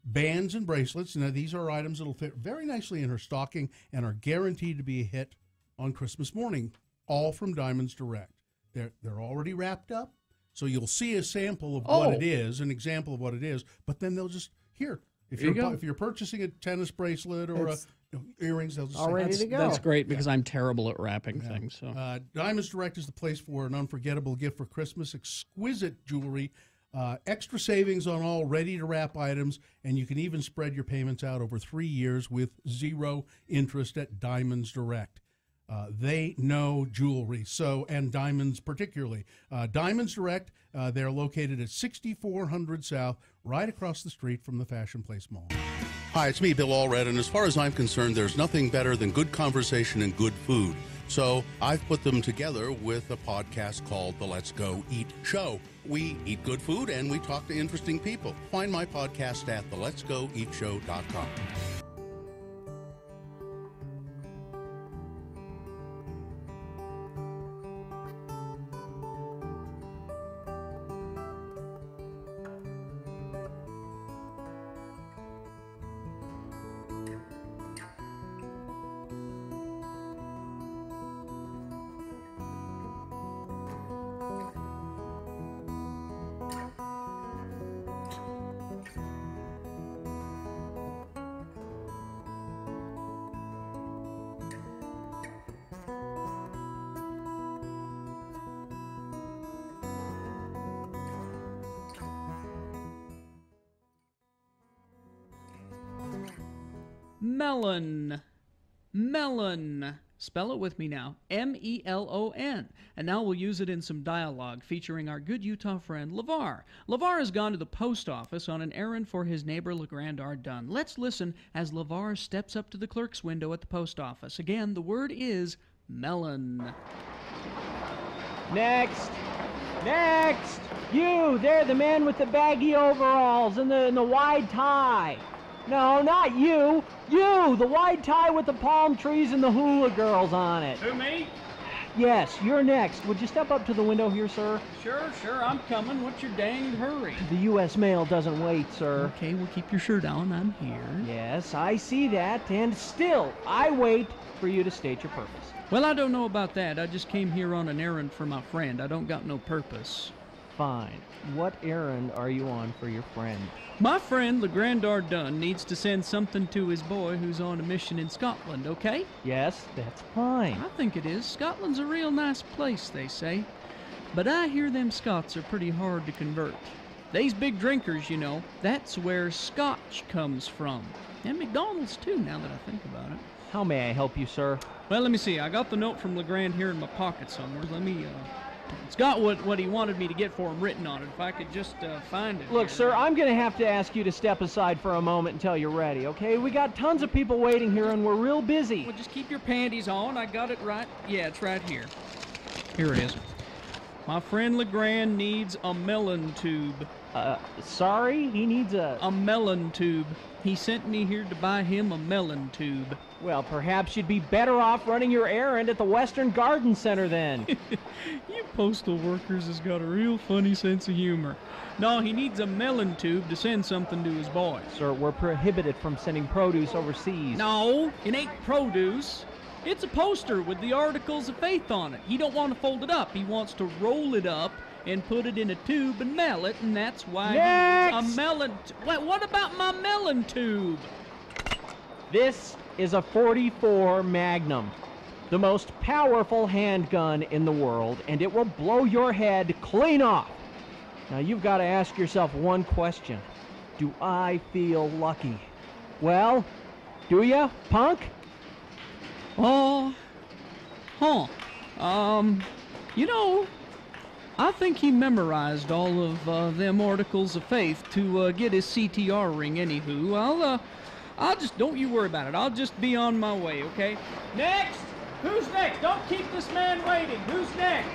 bands, and bracelets. Now, these are items that will fit very nicely in her stocking and are guaranteed to be a hit on Christmas morning, all from Diamonds Direct. They're already wrapped up, so you'll see a sample of what it is, an example of what it is, but then they'll just, here, if you're purchasing a tennis bracelet or earrings, they'll just all ready to go. That's great because I'm terrible at wrapping things. So. Diamonds Direct is the place for an unforgettable gift for Christmas. Exquisite jewelry, extra savings on all ready-to-wrap items, and you can even spread your payments out over 3 years with 0 interest at Diamonds Direct. They know jewelry, and diamonds particularly. Diamonds Direct, they're located at 6400 South, right across the street from the Fashion Place Mall. Hi, it's me, Bill Allred, and as far as I'm concerned, there's nothing better than good conversation and good food. So I've put them together with a podcast called The Let's Go Eat Show. We eat good food and we talk to interesting people. Find my podcast at theletsgoeatshow.com. Melon. Melon. Spell it with me now. M-E-L-O-N. And now we'll use it in some dialogue featuring our good Utah friend, LeVar. LeVar has gone to the post office on an errand for his neighbor, LeGrand Ardun. Let's listen as LeVar steps up to the clerk's window at the post office. Again, the word is melon. Next. Next. You, there, the man with the baggy overalls and the wide tie. No, not you. You, the wide tie with the palm trees and the hula girls on it. Who, me? Yes, you're next. Would you step up to the window here, sir? Sure, I'm coming. What's your danged hurry? The U.S. mail doesn't wait, sir. Okay, well, keep your shirt on. I'm here. Yes, I see that, and still, I wait for you to state your purpose. Well, I don't know about that. I just came here on an errand for my friend. I don't got no purpose. Fine. What errand are you on for your friend? My friend, LeGrand Ardun, needs to send something to his boy who's on a mission in Scotland, okay? Yes, that's fine. I think it is. Scotland's a real nice place, they say. But I hear them Scots are pretty hard to convert. They's big drinkers, you know. That's where Scotch comes from. And McDonald's, too, now that I think about it. How may I help you, sir? Well, let me see. I got the note from LeGrand here in my pocket somewhere. Let me, It's got what he wanted me to get for him written on it. If I could just find it. Look, sir, I'm going to have to ask you to step aside for a moment until you're ready, okay? We got tons of people waiting here, and we're real busy. Well, just keep your panties on. I got it right. Yeah, it's right here. Here it is. My friend LeGrand needs a melon tube. Sorry? He needs a melon tube. He sent me here to buy him a melon tube. Well, perhaps you'd be better off running your errand at the Western Garden Center then. You postal workers has got a real funny sense of humor. No, he needs a melon tube to send something to his boy. Sir, we're prohibited from sending produce overseas. No, it ain't produce. It's a poster with the articles of faith on it. He don't want to fold it up. He wants to roll it up and put it in a tube and mail it, and that's why he needs a melon. What about my melon tube? This is a .44 Magnum, the most powerful handgun in the world, and it will blow your head clean off. Now, you've got to ask yourself one question. Do I feel lucky? Well, do ya, punk? You know, I think he memorized all of them articles of faith to get his CTR ring anywho. I'll just, don't you worry about it. I'll just be on my way, okay? Next! Who's next? Don't keep this man waiting. Who's next?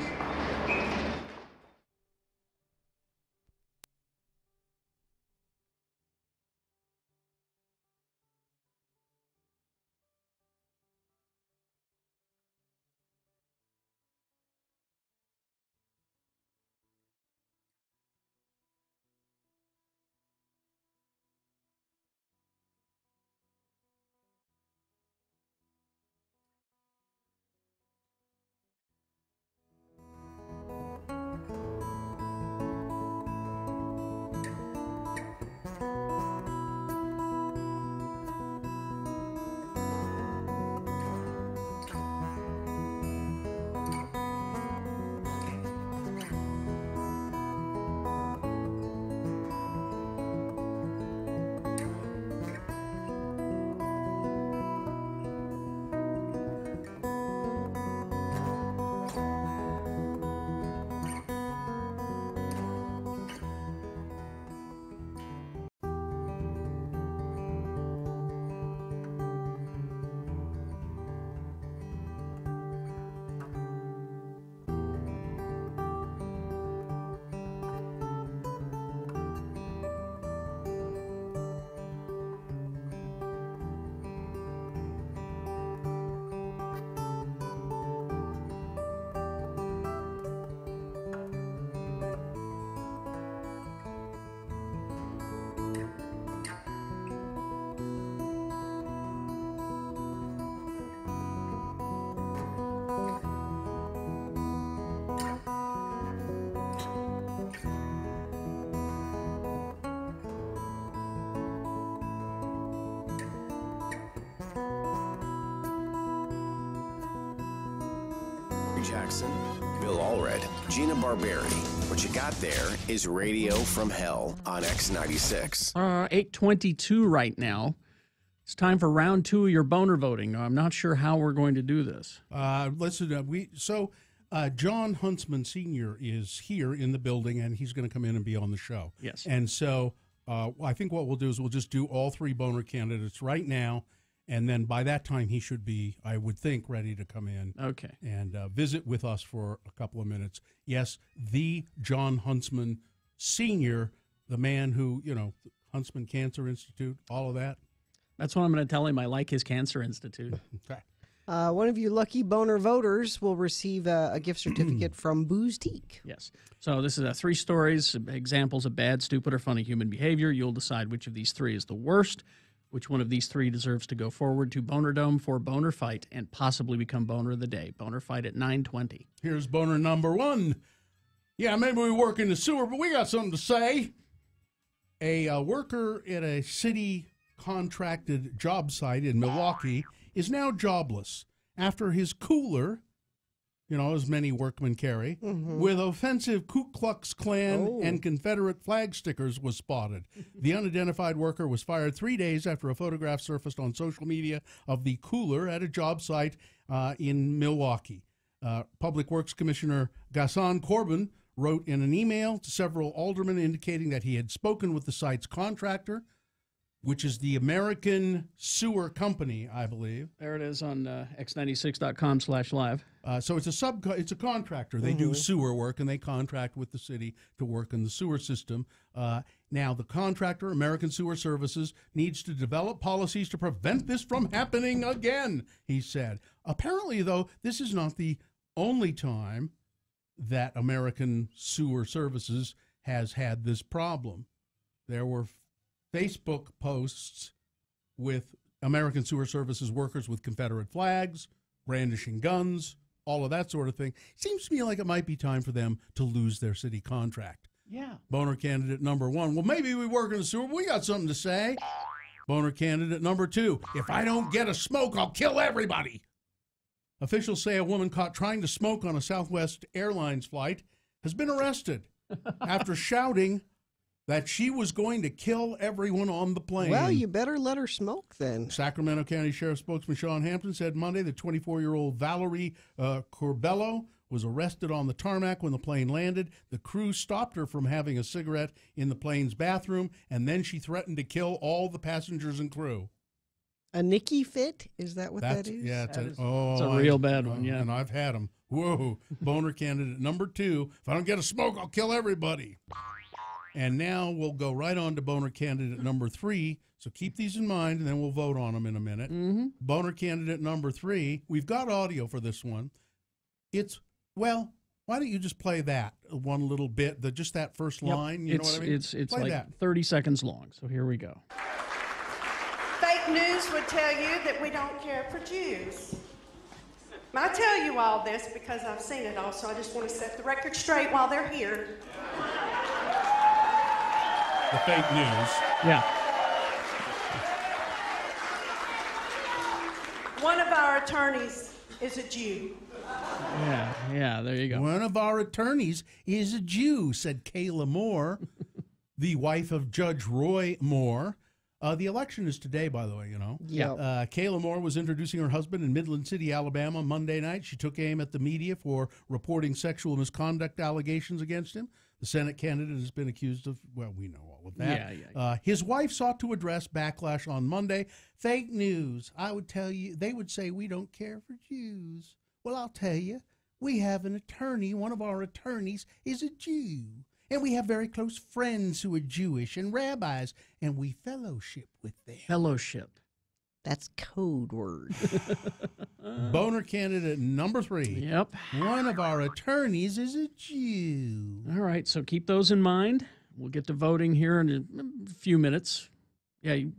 Jerry Jackson, Bill Allred, Gina Barberi. What you got there is Radio from Hell on X96. 8:22 right now. It's time for round 2 of your boner voting. Now, I'm not sure how we're going to do this. Listen, John Huntsman Sr. is here in the building, and he's going to come in and be on the show. Yes. And so I think what we'll do is we'll just do all 3 boner candidates right now, and then by that time he should be, I would think, ready to come in. Okay. And visit with us for a couple of minutes. Yes, the John Huntsman Sr., the man who, Huntsman Cancer Institute, all of that. That's what I'm going to tell him. I like his Cancer Institute. Okay. One of you lucky boner voters will receive a gift certificate from Booze Teak. Yes. So this is 3 stories, examples of bad, stupid, or funny human behavior. You'll decide which of these 3 is the worst, which one of these 3 deserves to go forward to Boner Dome for Boner Fight and possibly become Boner of the Day. Boner Fight at 9:20. Here's boner number 1. Yeah, maybe we work in the sewer, but we got something to say. A worker at a city contracted job site in Milwaukee is now jobless after his cooler, as many workmen carry, with offensive Ku Klux Klan and Confederate flag stickers was spotted. The unidentified worker was fired 3 days after a photograph surfaced on social media of the cooler at a job site in Milwaukee. Public Works Commissioner Gaston Corbin wrote in an email to several aldermen indicating that he had spoken with the site's contractor, which is the American Sewer Company, I believe. There it is on x96.com/live. So it's a contractor. They do sewer work, and they contract with the city to work in the sewer system. Now, the contractor, American Sewer Services, needs to develop policies to prevent this from happening again, he said. Apparently, though, this is not the only time that American Sewer Services has had this problem. There were Facebook posts with American Sewer Services workers with Confederate flags, brandishing guns, all of that sort of thing. Seems to me like it might be time for them to lose their city contract. Yeah. Boner candidate number 1. Well, maybe we work in the sewer, but we got something to say. Boner candidate number 2. If I don't get a smoke, I'll kill everybody. Officials say a woman caught trying to smoke on a Southwest Airlines flight has been arrested after shouting that she was going to kill everyone on the plane. Well, you better let her smoke then. Sacramento County Sheriff spokesman Sean Hampton said Monday the 24-year-old Valerie Corbello was arrested on the tarmac when the plane landed. The crew stopped her from having a cigarette in the plane's bathroom, and then she threatened to kill all the passengers and crew. A Nicky fit? Is that what that is? Yeah, it's a real bad one, yeah. And I've had them. Whoa. Boner candidate number 2. If I don't get a smoke, I'll kill everybody. And now we'll go right on to boner candidate number 3. So keep these in mind, and then we'll vote on them in a minute. Boner candidate number 3. We've got audio for this one. Why don't you just play that one little bit, just that first line? You know what I mean? It's play like that. 30 seconds long. So here we go. Fake news would tell you that we don't care for Jews. I tell you all this because I've seen it all, so I just want to set the record straight while they're here. The fake news. Yeah. One of our attorneys is a Jew. Yeah, there you go. One of our attorneys is a Jew, said Kayla Moore, the wife of Judge Roy Moore. The election is today, by the way, Yeah. Kayla Moore was introducing her husband in Midland City, Alabama, Monday night. She took aim at the media for reporting sexual misconduct allegations against him. The Senate candidate has been accused of, well, we know all of that. Yeah. His wife sought to address backlash on Monday. Fake news. I would tell you, they would say we don't care for Jews. Well, I'll tell you, we have an attorney. One of our attorneys is a Jew. And we have very close friends who are Jewish and rabbis, and we fellowship with them. Fellowship. That's code word. Boner candidate number 3. Yep. One of our attorneys is a Jew. All right, so keep those in mind. We'll get to voting here in a few minutes. Yeah, you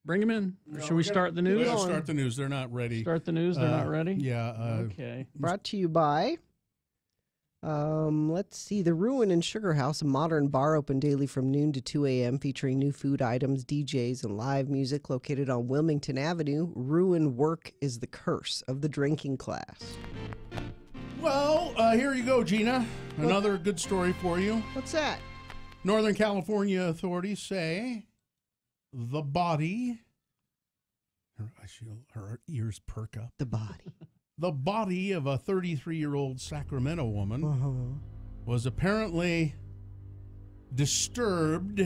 bring them in. Should we start the news? Let's start the news. They're not ready. Start the news? They're not ready? Yeah. Okay. Brought to you by... let's see. The Ruin and Sugar House, a modern bar open daily from noon to 2 a.m. featuring new food items, DJs, and live music located on Wilmington Avenue. Ruin work is the curse of the drinking class. Well, Here you go, Gina. Another good story for you. What's that? Northern California authorities say the body, her ears perk up. The body. The body of a 33-year-old Sacramento woman was apparently disturbed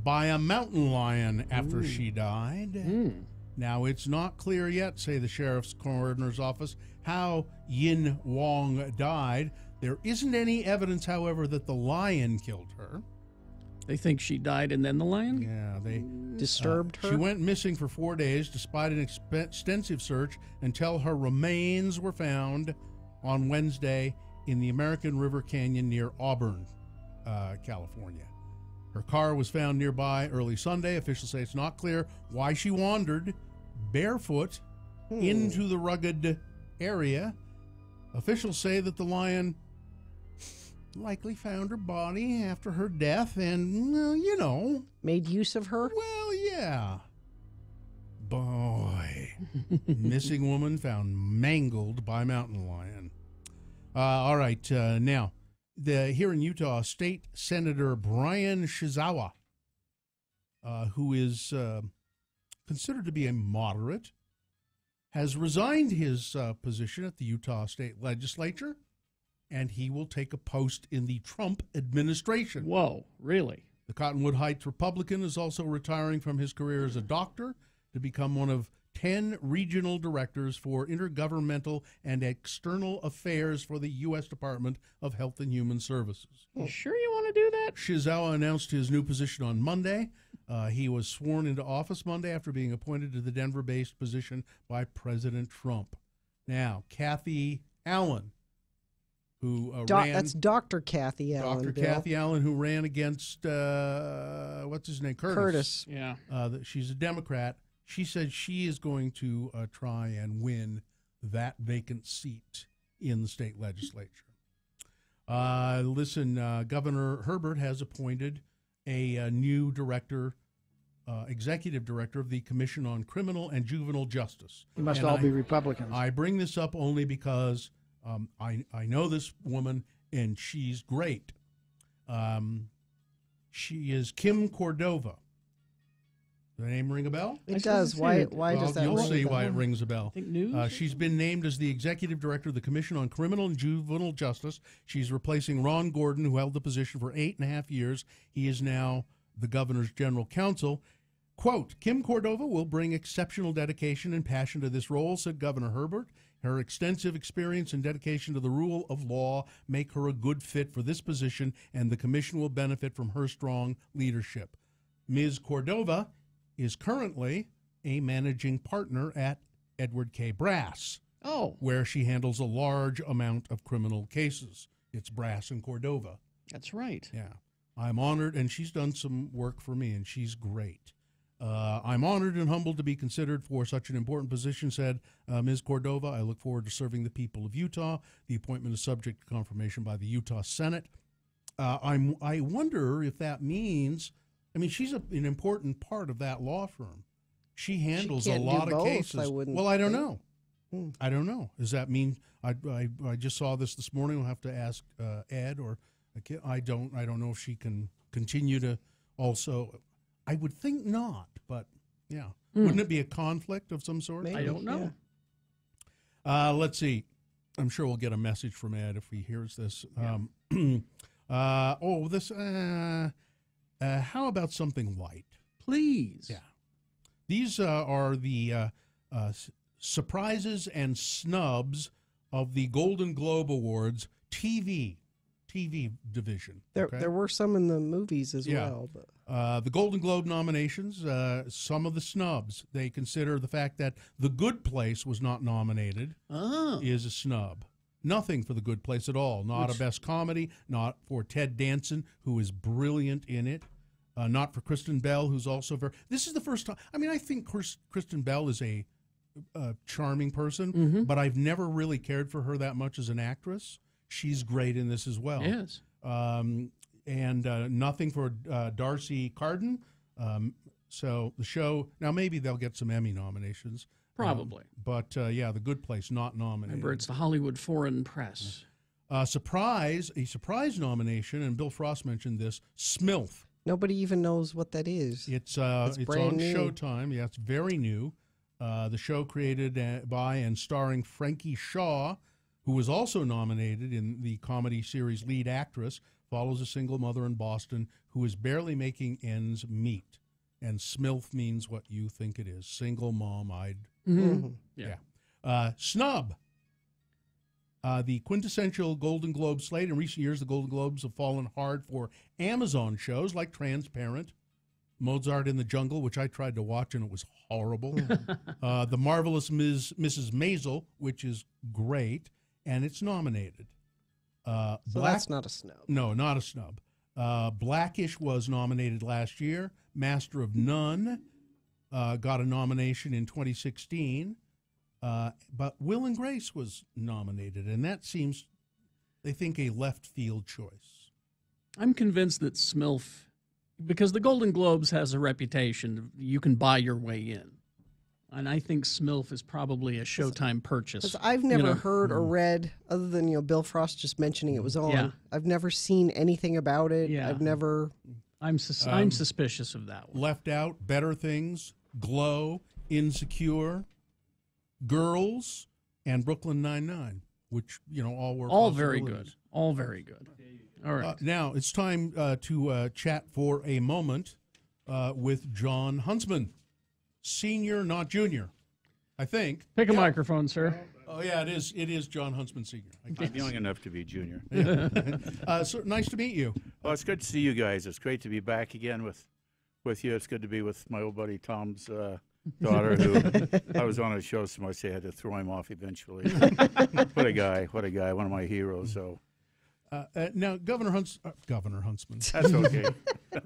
by a mountain lion after she died. Now, it's not clear yet, say the sheriff's coroner's office, how Yin Wong died. There isn't any evidence, however, that the lion killed her. They think she died and then the lion? Yeah, they disturbed her. She went missing for 4 days despite an extensive search until her remains were found on Wednesday in the American River Canyon near Auburn, California. Her car was found nearby early Sunday. Officials say it's not clear why she wandered barefoot into the rugged area. Officials say that the lion likely found her body after her death and, well, you know. Made use of her? Well, yeah. Boy. Missing woman found mangled by mountain lion. All right, now, here in Utah, State Senator Brian Shizawa, who is considered to be a moderate, has resigned his position at the Utah State Legislature, and he will take a post in the Trump administration. Whoa, really? The Cottonwood Heights Republican is also retiring from his career as a doctor to become one of 10 regional directors for intergovernmental and external affairs for the U.S. Department of Health and Human Services. You sure you want to do that? Shizawa announced his new position on Monday. He was sworn into office Monday after being appointed to the Denver-based position by President Trump. Now, Kathy Allen, who ran... That's Dr. Kathy Allen. Dr. Kathy Allen, who ran against, what's his name? Curtis. Yeah. She's a Democrat. She said she is going to try and win that vacant seat in the state legislature. Governor Herbert has appointed a new director, executive director of the Commission on Criminal and Juvenile Justice. You must all be Republicans. I bring this up only because I know this woman, and she's great. She is Kim Cordova. Does the name ring a bell? It does. Why does that You'll ring see a bell? why it rings a bell. Think news? She's been named as the executive director of the Commission on Criminal and Juvenile Justice. She's replacing Ron Gordon, who held the position for 8.5 years. He is now the governor's general counsel. Quote, Kim Cordova will bring exceptional dedication and passion to this role, said Governor Herbert. Her extensive experience and dedication to the rule of law make her a good fit for this position, and the commission will benefit from her strong leadership. Ms. Cordova is currently a managing partner at Edward K. Brass, where she handles a large amount of criminal cases. It's Brass and Cordova. That's right. Yeah. I'm honored, and she's done some work for me, and she's great. I'm honored and humbled to be considered for such an important position, said Ms. Cordova. I look forward to serving the people of Utah. The appointment is subject to confirmation by the Utah Senate. I wonder if that means, I mean, she's an important part of that law firm. She handles a lot of cases. Well, I don't know. I don't know. Does that mean, I just saw this morning. We'll have to ask Ed, or I don't know if she can continue to also. I would think not, but yeah. Wouldn't it be a conflict of some sort? Maybe, I don't know. Yeah. Let's see. I'm sure we'll get a message from Ed if he hears this. Yeah. How about something light? Please. Yeah. These are the surprises and snubs of the Golden Globe Awards TV division. There were some in the movies as well. But. The Golden Globe nominations, some of the snubs, they consider the fact that The Good Place was not nominated is a snub. Nothing for The Good Place at all. Not a best comedy, not for Ted Danson, who is brilliant in it, not for Kristen Bell, who's also very... This is the first time... I mean, I think Kristen Bell is a charming person, but I've never really cared for her that much as an actress. She's great in this as well. Yes. And nothing for Darcy Carden. So the show, now maybe they'll get some Emmy nominations. Probably. But The Good Place, not nominated. Remember, it's the Hollywood Foreign Press. A surprise nomination, and Bill Frost mentioned this, Smilf. Nobody even knows what that is. It's brand on new. Showtime. Yeah, it's very new. The show created by and starring Frankie Shaw, who was also nominated in the comedy series Lead Actress, follows a single mother in Boston who is barely making ends meet. And Smilf means what you think it is. Single mom-eyed. Yeah. Snub. The quintessential Golden Globe slate. In recent years, the Golden Globes have fallen hard for Amazon shows like Transparent, Mozart in the Jungle, which I tried to watch and it was horrible. The Marvelous Mrs. Maisel, which is great, and it's nominated. So that's not a snub. No, not a snub. Blackish was nominated last year. Master of None got a nomination in 2016. But Will and Grace was nominated, and that seems, they think, a left field choice. I'm convinced that Smilf, because the Golden Globes has a reputation, you can buy your way in. And I think Smilf is probably a Showtime purchase. Because I've never heard or read, other than Bill Frost just mentioning it was on. Yeah. I've never seen anything about it. Yeah. I've never. I'm suspicious of that one. Left Out, Better Things, Glow, Insecure, Girls, and Brooklyn Nine-Nine, which all were all very possibilities. good. All very good. All right. Now it's time to chat for a moment with John Huntsman, senior, not junior, I think. Pick a microphone, sir. Oh yeah, it is. It is John Huntsman Senior. I'm young enough to be junior. So nice to meet you. Well, it's good to see you guys. It's great to be back again with you. It's good to be with my old buddy Tom's daughter, who I was on a show so much I had to throw him off eventually. What a guy! What a guy! One of my heroes. So. Now, Governor Huntsman. That's okay.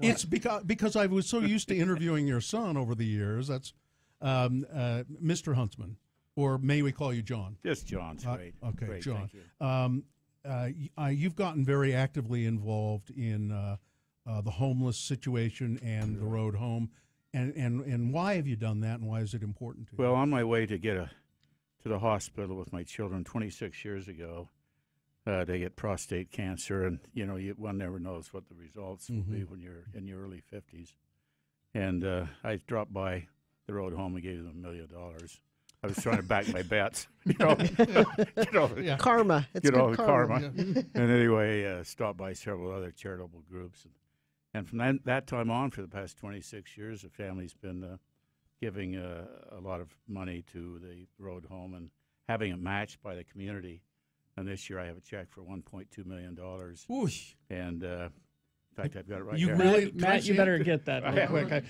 It's because I was so used to interviewing your son over the years. That's Mr. Huntsman, or may we call you John? Just John's great. Okay, great, John. Thank you. You've gotten very actively involved in the homeless situation and the road home, and why have you done that, and why is it important to you? Well, on my way to to the hospital with my children 26 years ago. They get prostate cancer, and one never knows what the results will be when you're in your early 50s. And I dropped by the road home and gave them $1 million. I was trying to back my bets, Karma. It's get all good the karma. And anyway, stopped by several other charitable groups, and from that time on, for the past 26 years, the family's been giving a lot of money to the road home and having it matched by the community. And this year I have a check for $1.2 million. Oosh. And in fact, I've got it right you there. Really, Matt, you better get that real quick.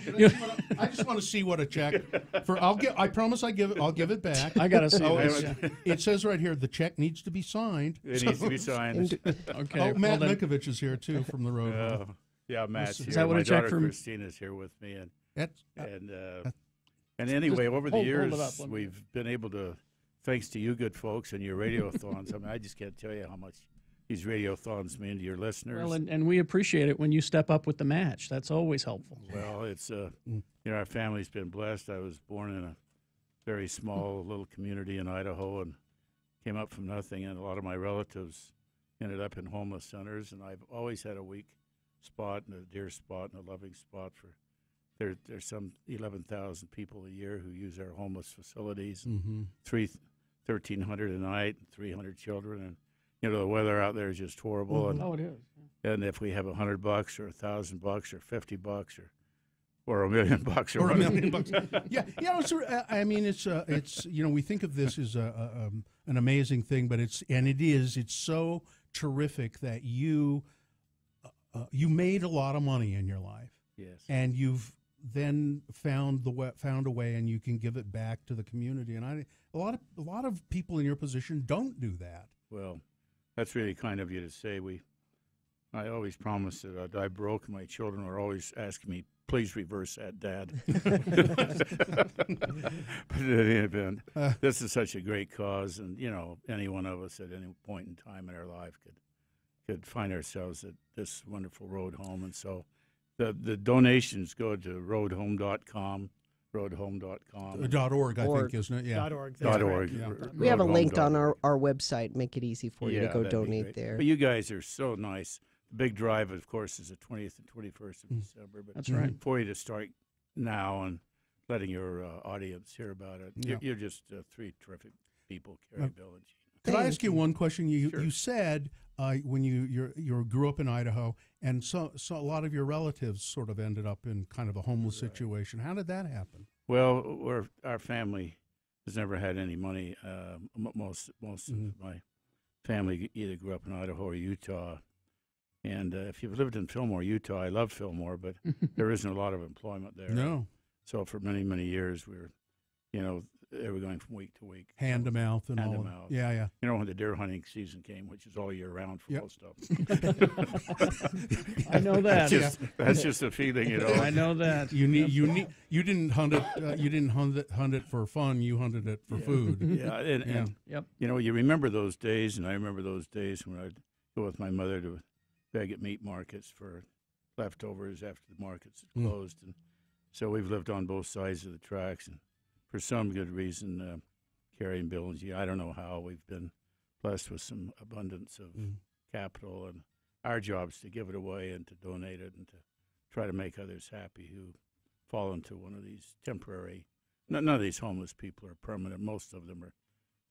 I just want to see what a check for. I promise I'll give it back. I gotta see this. It says right here the check needs to be signed. It needs to be signed. Okay. Oh, Matt Mikovich is here too from the road. Yeah, Matt's here. Is that what my a check daughter from? Christina's here with me, and anyway, over the years we've been able to. Thanks to you good folks and your radiothons. I mean, I just can't tell you how much these radiothons mean to your listeners. Well, and we appreciate it when you step up with the match. That's always helpful. Well, it's our family's been blessed. I was born in a very small little community in Idaho and came up from nothing. And a lot of my relatives ended up in homeless centers. And I've always had a weak spot and a dear spot and a loving spot for. There's some 11,000 people a year who use our homeless facilities. And 1,300 a night, 300 children, and the weather out there is just horrible. And, it is. And if we have $100 or $1,000 or $50 or $1 million or $1 million, yeah, I mean, it's we think of this as an amazing thing, but it's so terrific that you made a lot of money in your life. Yes, and you've then found a way, and you can give it back to the community. And a lot of people in your position don't do that. Well, that's really kind of you to say. I always promised that I'd die broke, and my children are always asking me, "Please reverse that, Dad." But in any event, this is such a great cause, and any one of us at any point in time in our life could find ourselves at this wonderful road home, and so. The donations go to roadhome.com, roadhome.com. .org, I think, isn't it? Yeah. .org. .org. Yeah. We have a link on our website. Make it easy for you to go that'd be donate great. there. But you guys are so nice. The big drive, of course, is the 20th and 21st of December. But That's right. For you to start now and letting your audience hear about it, you're just three terrific people, Carrie, Bill, and Gina. Could I ask you one question? You said when you grew up in Idaho, and so a lot of your relatives sort of ended up in kind of a homeless situation. How did that happen? Well, our family has never had any money. Most of my family either grew up in Idaho or Utah. And if you've lived in Fillmore, Utah, I love Fillmore, but there isn't a lot of employment there. No. So for many, many years, we were, they were going from week to week. Hand to mouth and Hand all. to mouth. Yeah, yeah. You know, when the deer hunting season came, which is all year round for most of I know that. That's just a feeling, I know that. You didn't hunt it. You didn't hunt it for fun. You hunted it for food. Yeah, and you remember those days, and I remember those days when I'd go with my mother to beg at meat markets for leftovers after the markets had closed, and so we've lived on both sides of the tracks, and for some good reason, Carrie and Bill and G, I don't know how, we've been blessed with some abundance of capital, and our job is to give it away and to donate it and to try to make others happy who fall into one of these temporary. None of these homeless people are permanent. Most of them are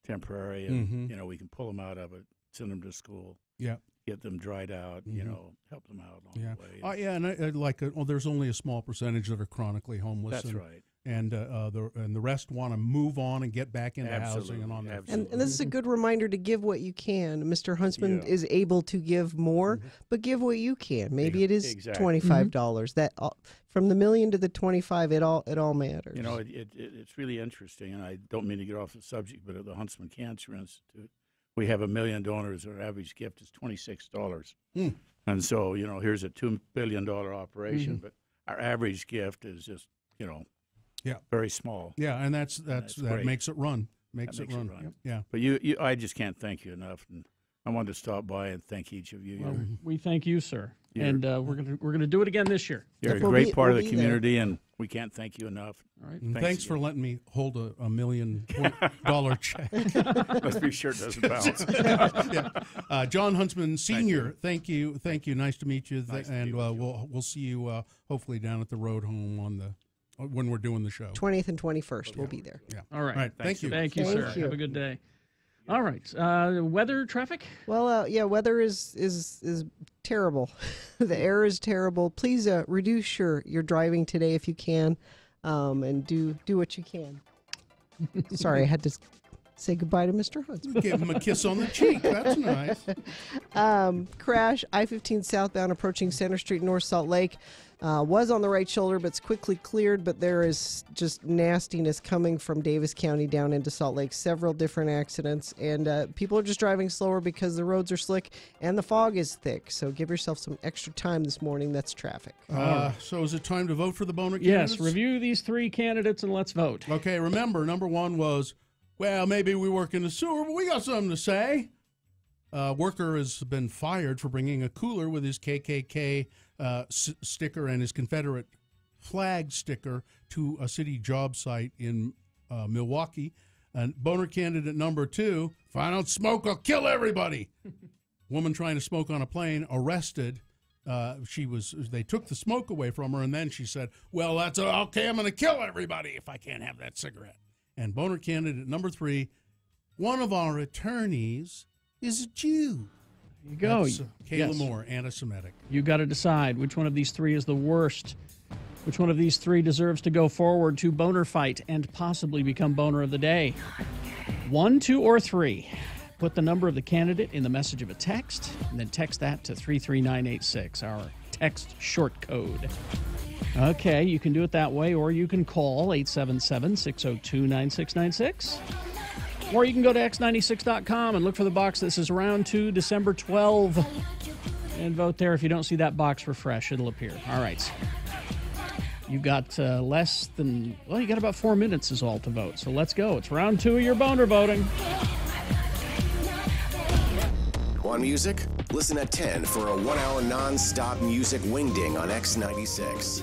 temporary, and we can pull them out of it, send them to school. Yeah. Get them dried out, help them out along the way. And there's only a small percentage that are chronically homeless. That's right. And the rest want to move on and get back into housing and on that. And this is a good reminder to give what you can. Mr. Huntsman is able to give more, but give what you can. Maybe it is $25. That from the $1 million to the 25, it all matters. It's really interesting, and I don't mean to get off the subject, but at the Huntsman Cancer Institute, we have 1 million donors. Our average gift is $26. And so, here's a $2 billion operation, but our average gift is just, very small. Yeah, and that makes it run. Makes it run. Yep. Yeah. But I just can't thank you enough, and I wanted to stop by and thank each of you. Well, we thank you, sir, and we're gonna do it again this year. You're a great part of the community, and we can't thank you enough. All right. Thanks for letting me hold a $1 million check. Let's be sure it doesn't bounce. John Huntsman, Sr., thank you. Nice to meet you. We'll see you hopefully down at the Road Home when we're doing the show. 20th and 21st, we'll be there. Yeah. All right. Thank you. Thank you, sir. Have a good day. All right. Weather, traffic? Well, weather is terrible. The air is terrible. Please reduce your driving today if you can, and do what you can. Sorry, I had to say goodbye to Mr. Huntsman. Give him a kiss on the cheek. That's nice. Crash, I-15 southbound approaching Center Street, North Salt Lake. Was on the right shoulder, but it's quickly cleared. But there is just nastiness coming from Davis County down into Salt Lake. Several different accidents, and people are just driving slower because the roads are slick and the fog is thick. So give yourself some extra time this morning. That's traffic. So is it time to vote for the boner candidates? Yes, review these 3 candidates and let's vote. Okay, remember, number 1 was, well, maybe we work in the sewer, but we got something to say. Worker has been fired for bringing a cooler with his KKK sticker and his Confederate flag sticker to a city job site in Milwaukee. And boner candidate number 2, if I don't smoke, I'll kill everybody. Woman trying to smoke on a plane, arrested. They took the smoke away from her, and then she said, well, that's okay, I'm going to kill everybody if I can't have that cigarette. And boner candidate number 3, one of our attorneys is a Jew. There you go. That's, Kayla Moore, anti-Semitic. You got to decide which one of these 3 is the worst. Which one of these 3 deserves to go forward to boner fight and possibly become boner of the day? 1, 2, or 3. Put the number of the candidate in the message of a text, and then text that to 33986, our text short code. Okay, you can do it that way, or you can call 877-602-9696. Or you can go to x96.com and look for the box that says Round 2, December 12, and vote there. If you don't see that box, refresh. It'll appear. All right. You got you got about 4 minutes is all to vote. So let's go. It's Round 2 of your boner voting. Want music? Listen at 10 for a 1-hour non-stop music wingding on X96.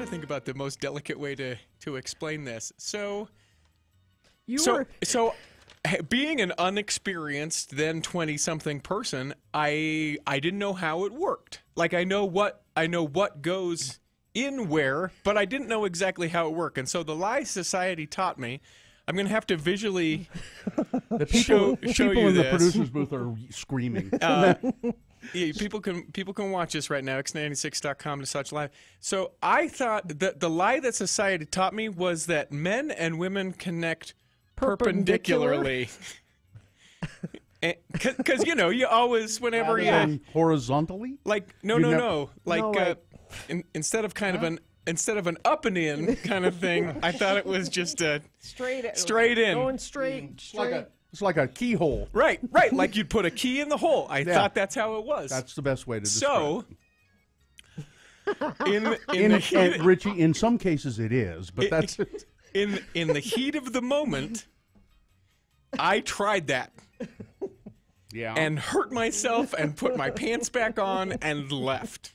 think about the most delicate way to explain this. So being an unexperienced then 20-something person, I didn't know how it worked. Like I know what goes in where, but I didn't know exactly how it worked. And so the lie society taught me. I'm going to have to visually the show you in this. The producer's booth are screaming. Yeah, people can watch this right now. X96.com to such live. So I thought that the lie that society taught me was that men and women connect perpendicularly. Because you always whenever you horizontally, like no, like instead of an up and in kind of thing, I thought it was just a straight in, going straight. It's like a keyhole. Right. Like you'd put a key in the hole. I thought that's how it was. That's the best way to describe it. And Richie, in some cases it is, but that's in the heat of the moment. I tried that. Yeah. And hurt myself and put my pants back on and left.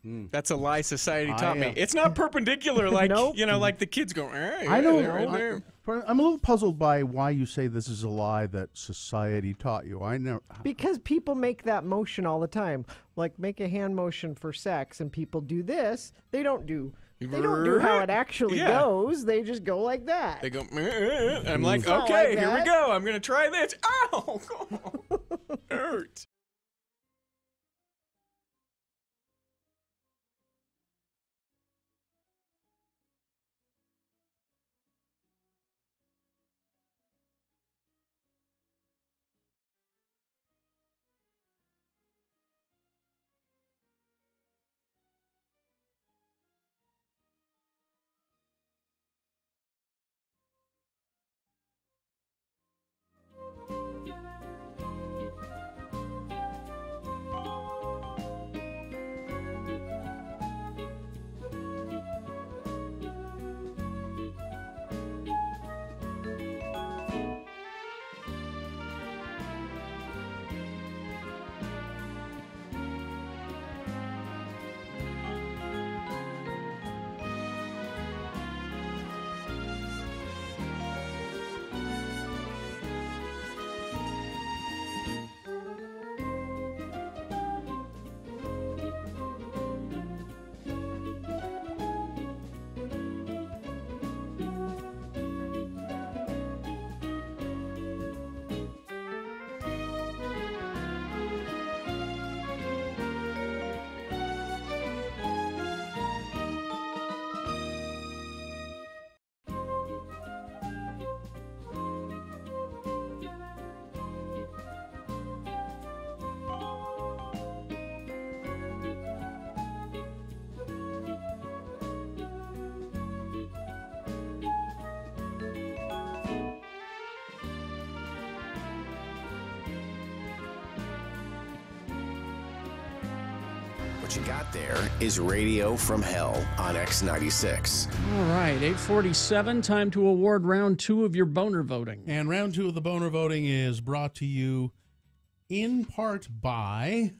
That's a lie society taught me. It's not perpendicular like like the kids go. I don't know. I'm a little puzzled by why you say this is a lie that society taught you. I know because people make that motion all the time. Like make a hand motion for sex, and people do this. They don't do how it actually goes. They just go like that. They go. And I'm like, okay, here we go. I'm gonna try this. Ow! Hurt. What you got there is Radio from Hell on X96. All right, 8:47, time to award round 2 of your boner voting. And round 2 of the boner voting is brought to you in part by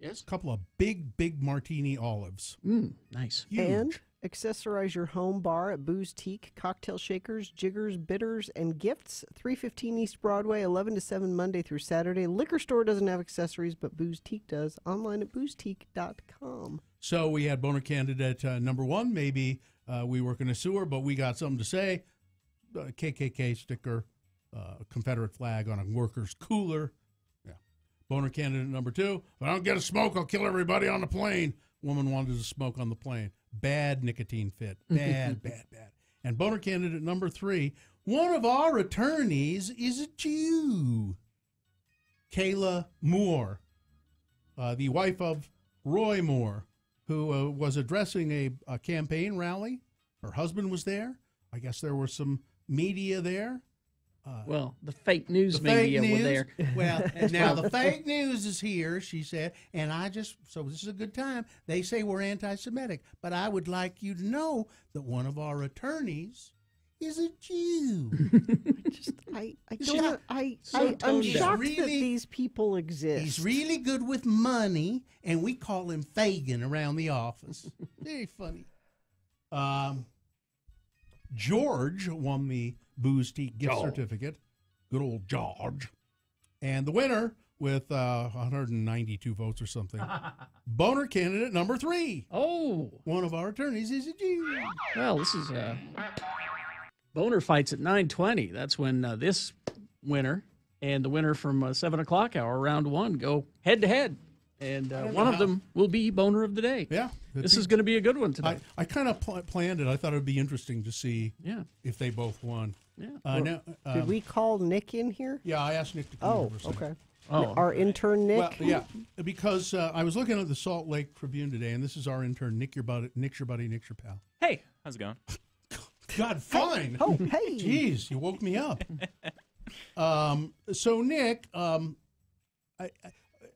a couple of big martini olives. Nice. Huge. And accessorize your home bar at Booze Teak, cocktail shakers, jiggers, bitters, and gifts. 315 East Broadway, 11 to 7 Monday through Saturday. Liquor store doesn't have accessories, but Booze Teak does. Online at boozeteak.com. So we had boner candidate number 1. Maybe we work in a sewer, but we got something to say. KKK sticker, Confederate flag on a worker's cooler. Yeah. Boner candidate number 2. If I don't get a smoke, I'll kill everybody on the plane. Woman wanted to smoke on the plane. Bad nicotine fit. Bad. And boner candidate number 3, one of our attorneys is a Jew. Kayla Moore, the wife of Roy Moore, who was addressing a campaign rally. Her husband was there. I guess there was some media there. Well, the fake news media were there. Well, and now the fake news is here, she said, and so this is a good time. They say we're anti-Semitic, but I would like you to know that one of our attorneys is a Jew. I'm shocked that these people exist. He's really good with money, and we call him Fagin around the office. Very funny. George won the Booze Tea gift certificate. Good old George. And the winner, with 192 votes or something, boner candidate number 3. Oh. One of our attorneys is a Jew. Well, this is boner fights at 9:20. That's when this winner and the winner from 7 o'clock hour, round 1, go head-to-head. And one of them will be boner of the day. Yeah. This is going to be a good one today. I kind of planned it. I thought it would be interesting to see if they both won. Yeah. Did we call Nick in here? Yeah, I asked Nick to come over. Oh, okay. Our intern, Nick? Well, yeah, because I was looking at the Salt Lake Tribune today, and this is our intern, Nick's your buddy, Nick's your pal. Hey, how's it going? God, fine. Oh, hey. Jeez, you woke me up. So, Nick,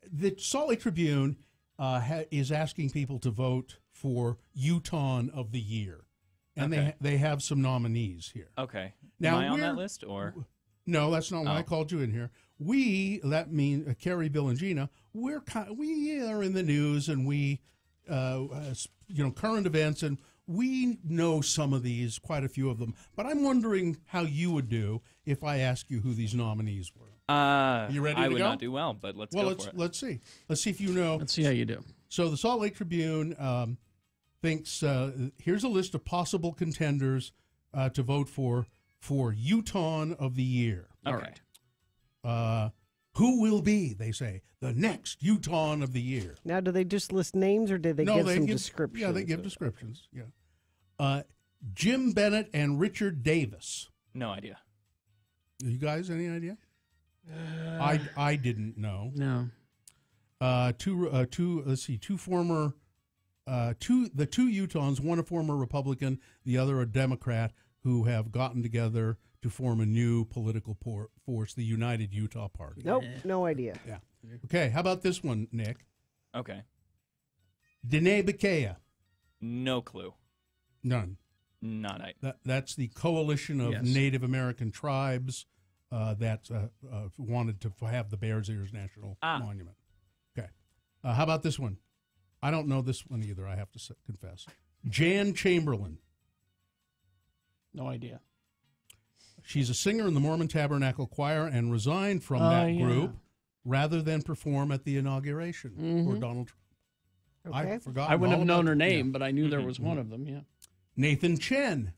the Salt Lake Tribune is asking people to vote for Utah of the Year. And they have some nominees here. Okay. Now, am I on that list, or? No, that's not why I called you in here. That means Carrie, Bill, and Gina, we are in the news, and we, current events, and we know some of these, quite a few of them. But I'm wondering how you would do if I ask you who these nominees were. You ready to go? I would not do well, but let's go for it. Let's see. Let's see if you know. Let's see how you do. So the Salt Lake Tribune thinks here's a list of possible contenders to vote for Utah of the Year. Okay. All right. Who will be, they say, the next Utah of the Year? Now, do they just list names, or do they give some descriptions? Yeah, they give descriptions. Yeah. Jim Bennett and Richard Davis. No idea. You guys, any idea? I didn't know. No. Two former, the two Utahns, one a former Republican, the other a Democrat, who have gotten together to form a new political force, the United Utah Party. Nope, no idea. Yeah. Okay, how about this one, Nick? Okay. Dene Bakea. No clue. None. None. That's the coalition of Native American tribes that wanted to have the Bears Ears National Monument. Okay. How about this one? I don't know this one either, I have to confess. Jan Chamberlain. No idea. She's a singer in the Mormon Tabernacle Choir and resigned from that group rather than perform at the inauguration for Donald Trump. Okay. I forgot. I wouldn't have known her name, but I knew there was one of them, yeah. Nathan Chen.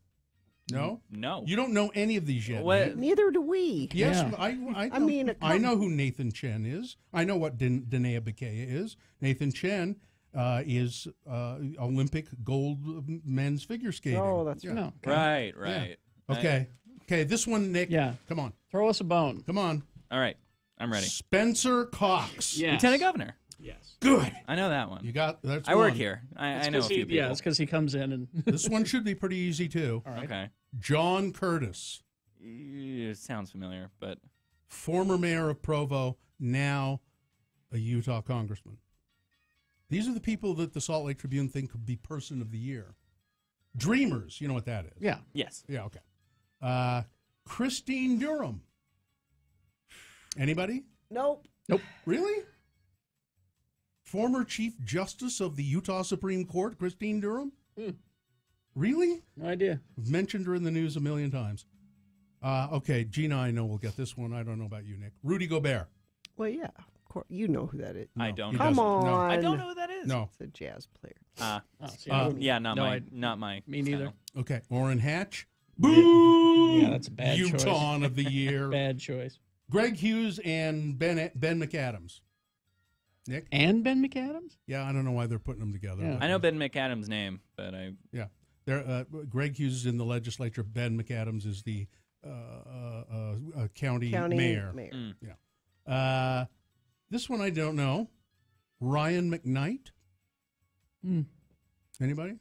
No? No. You don't know any of these yet. Neither do we. Yes, Yeah. I know who Nathan Chen is. I know what Dene Bakea is. Nathan Chen is Olympic gold men's figure skating. Oh, that's no. Right. Yeah. Okay, this one, Nick. Yeah. Come on. Throw us a bone. Come on. All right. I'm ready. Spencer Cox. Yes. Lieutenant Governor. Yes. Good. I know that one. You got that's I work one. here. I know a few people. Yeah, it's because he comes in and. This one should be pretty easy, too. All right. Okay. John Curtis. It sounds familiar, but. Former mayor of Provo, now a Utah congressman. These are the people that the Salt Lake Tribune think could be Person of the Year. Dreamers, you know what that is? Yeah. Yes. Yeah, okay. Christine Durham. Anybody? Nope. Really? Former Chief Justice of the Utah Supreme Court, Christine Durham? Really? No idea. I've mentioned her in the news a million times. Okay, Gina, I know we'll get this one. I don't know about you, Nick. Rudy Gobert. Well, yeah, of course. You know who that is. I don't. Come on. No. I don't know who that is. No. It's a jazz player. Yeah, not my. Me neither. style. Okay, Orrin Hatch. Boo! Yeah, that's a bad choice. Utah of the Year. Bad choice. Greg Hughes and Ben McAdams. Nick? And Ben McAdams? Yeah, I don't know why they're putting them together. Yeah. but- I know Ben McAdams' name, but I. Yeah. Greg Hughes is in the legislature. Ben McAdams is the county mayor. Yeah. This one I don't know. Ryan McKnight. Anybody?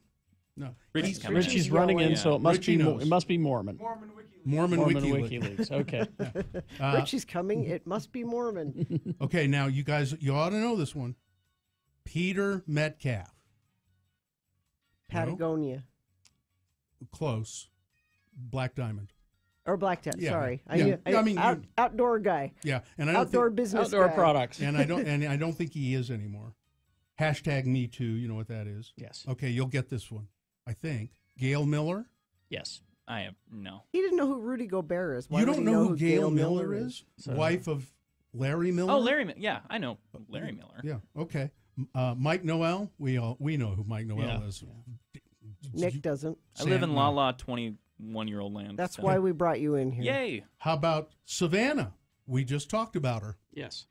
No. Richie's running in, so it must be knows. it must be Mormon. Mormon WikiLeaks. Okay. Richie's coming. It must be Mormon. Okay, now you guys, you ought to know this one. Peter Metcalf. Patagonia. Close. Black Diamond. Or Black Cat. Yeah, Sorry, yeah. I mean, outdoor guy. Yeah, and I don't outdoor think, business outdoor guy. products. and I don't think he is anymore. Hashtag Me Too. You know what that is? Yes. Okay, you'll get this one. I think Gail Miller. Yes. I have no. He didn't know who Rudy Gobert is. Why You would don't he know who who Gail Miller is? So- Wife of Larry Miller. Oh, Larry. Yeah, I know Larry Miller. Yeah. Okay. Mike Noel. We know who Mike Noel is. Nick doesn't. I live in La La 21-year-old land. That's so. why we brought you in here. Yay. How about Savannah? We just talked about her. Yes.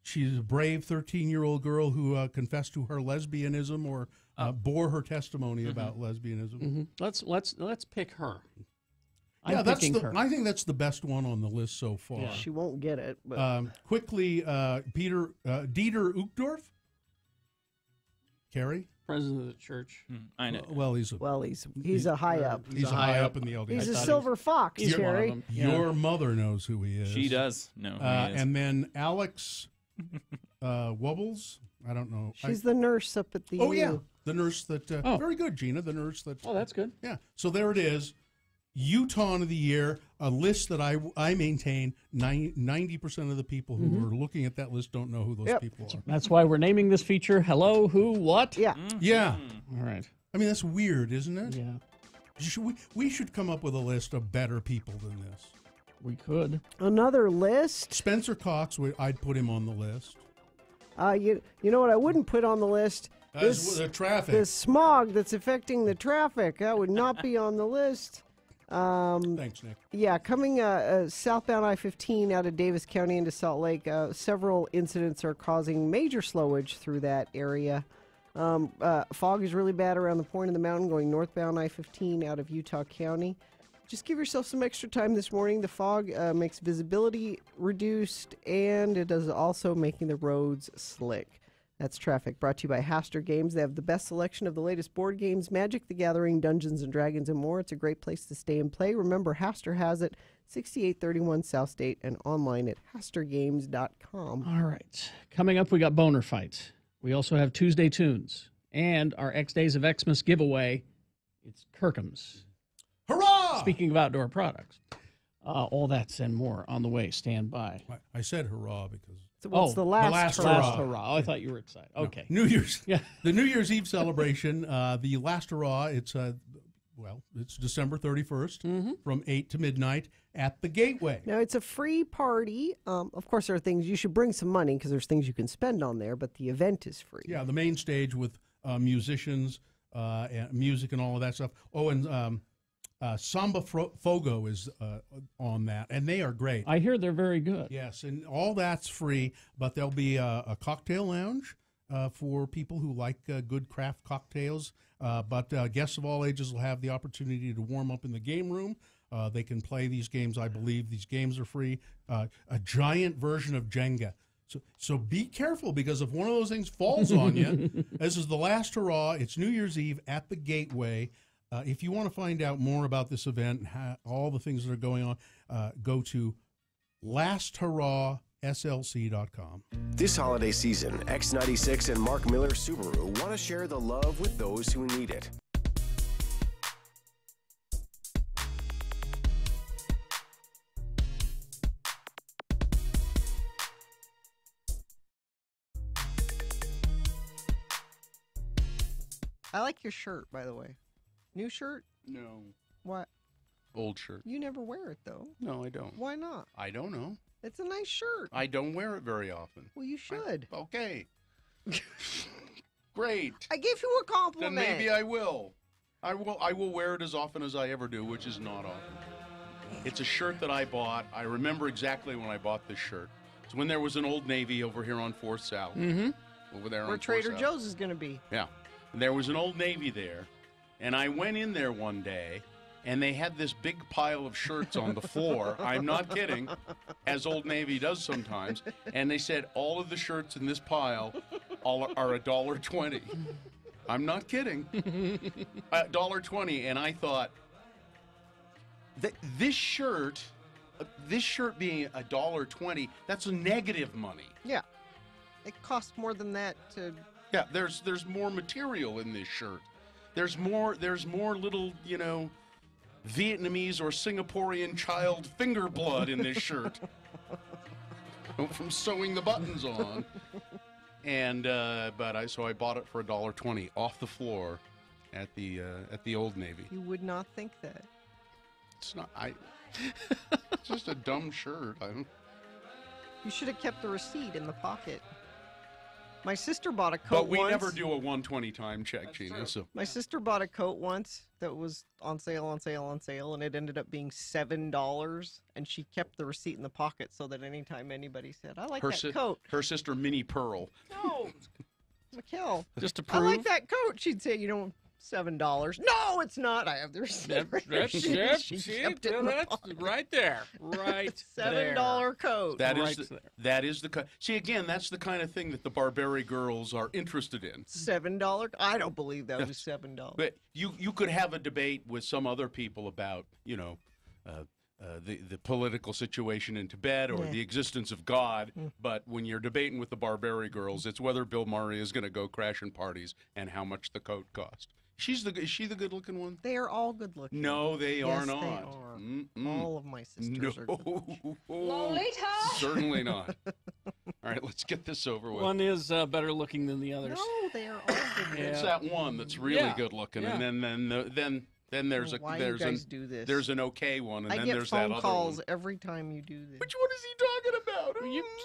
She's a brave 13-year-old girl who confessed to her lesbianism or bore her testimony about lesbianism. Let's pick her. Yeah, I'm picking her. I think that's the best one on the list so far. Yeah. She won't get it. But Quickly, Dieter Uchtdorf. Carrie? President of the church. I know. Well, he's a high up. He's a high up in the LDS. He's a silver fox, Jerry. Your mother knows who he is. She does know who he is. And then Alex Wubbles. I don't know. She's the nurse up at the Oh, U. yeah. The nurse that... Very good, Gina. The nurse that... Oh, that's good. Yeah. So there it is. Utah of the Year, a list that I maintain 90% of the people who are looking at that list don't know who those people are. That's why we're naming this feature Hello, Who, What? Yeah. Yeah. All right. I mean, that's weird, isn't it? Yeah. We should come up with a list of better people than this. We could. Another list? Spencer Cox, I'd put him on the list. You know what I wouldn't put on the list? The traffic. The smog that's affecting the traffic. That would not be on the list. Thanks, Nick. Yeah, coming southbound I-15 out of Davis County into Salt Lake, several incidents are causing major slowage through that area. Fog is really bad around the point of the mountain going northbound I-15 out of Utah County. Just give yourself some extra time this morning. The fog makes visibility reduced, and it is also making the roads slick. That's traffic brought to you by Haster Games. They have the best selection of the latest board games, Magic the Gathering, Dungeons & Dragons, and more. It's a great place to stay and play. Remember, Haster has it, 6831 South State, and online at hastergames.com. All right. Coming up, we got Boner Fight. We also have Tuesday Tunes. And our X Days of Xmas giveaway, it's Kirkham's. Hurrah! Speaking of outdoor products. All that's and more on the way. Stand by. I said hurrah because... So what's the last hurrah? Oh, I thought you were excited. Okay. No. New Year's. Yeah. The New Year's Eve celebration, the last hurrah, it's December 31st from 8 to midnight at the Gateway. Now, it's a free party. Of course, there are things you should bring some money because there's things you can spend on there, but the event is free. Yeah, the main stage with musicians, and music and all of that stuff. Oh, and Samba Fogo is on that, and they are great. I hear they're very good. Yes, and all that's free, but there'll be a cocktail lounge for people who like good craft cocktails. But guests of all ages will have the opportunity to warm up in the game room. They can play these games. I believe these games are free. A giant version of Jenga. So be careful, because if one of those things falls on you, this is the last hurrah. It's New Year's Eve at the Gateway. If you want to find out more about this event, all the things that are going on, go to lasthurrahslc.com. This holiday season, X96 and Mark Miller Subaru want to share the love with those who need it. I like your shirt, by the way. New shirt? No. What? Old shirt. You never wear it, though. No, I don't. Why not? I don't know. It's a nice shirt. I don't wear it very often. Well, you should. Okay. Great. I gave you a compliment. Then maybe I will. I will wear it as often as I ever do, which is not often. It's a shirt that I bought. I remember exactly when I bought this shirt. It's when there was an Old Navy over here on 4th South. Mm-hmm. Over there Where on 4th Trader South. Joe's is going to be. Yeah. And there was an Old Navy there. And I went in there one day, and they had this big pile of shirts on the floor. I'm not kidding, as Old Navy does sometimes. And they said, all of the shirts in this pile are $1.20. I'm not kidding. $1.20. And I thought, this shirt being $1.20, that's negative money. Yeah. It costs more than that to... Yeah, there's more material in this shirt. There's more little, Vietnamese or Singaporean child finger blood in this shirt from sewing the buttons on. And so I bought it for $1.20 off the floor at the Old Navy. You would not think that. It's not. It's just a dumb shirt. You should have kept the receipt in the pocket. My sister bought a coat But we once. never do a 120 time check, Gina. So My sister bought a coat once that was on sale, and it ended up being $7, and she kept the receipt in the pocket so that anytime anybody said, I like that coat. Her sister, Minnie Pearl. No, Mikkel. Just to I prove. like that coat. She'd say, $7. No, it's not. I have the receipt. That's She it. kept it in the That's pocket. right there. Right there. $7 coat. That is the see again. That's the kind of thing that the Barbary girls are interested in. $7? I don't believe that was $7. But you could have a debate with some other people about the political situation in Tibet or the existence of God. But when you're debating with the Barbary girls, it's whether Bill Murray is going to go crashing parties and how much the coat cost. Is she the good-looking one? They are all good-looking. No, they are not. Yes, they are. All of my sisters are good-looking. Lolita! Certainly not. All right, let's get this over with. One is better looking than the others. No, they are all good-looking. It's that one that's really good-looking, and then there's there's an okay one, and I then get there's phone that other calls one. every time you do this. Which one is he talking about?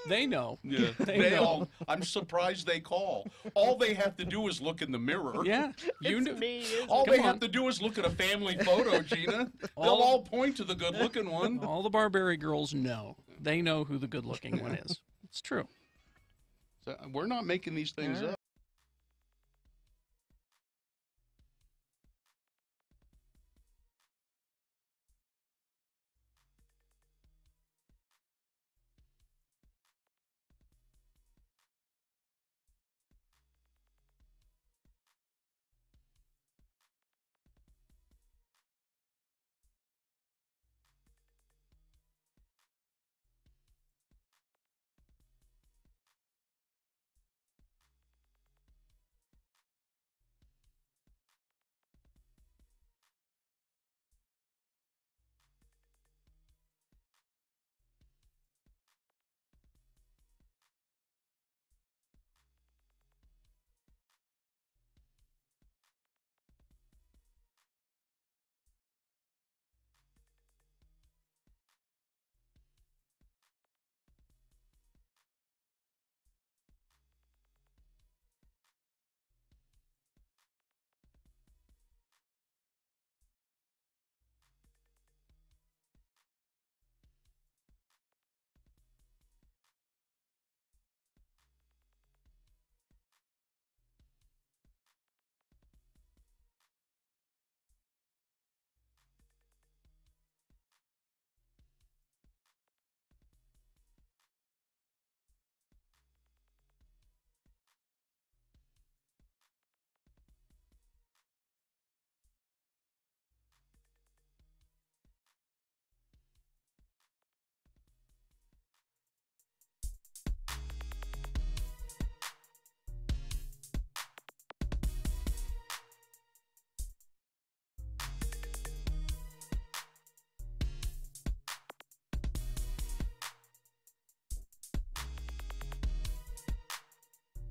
They know. Yeah, They know. all. I'm surprised they call. All they have to do is look in the mirror. Yeah, All they have to do is look at a family photo, Gina. They'll all point to the good-looking one. All the Barbary girls know. They know who the good-looking one is. It's true. So we're not making these things up.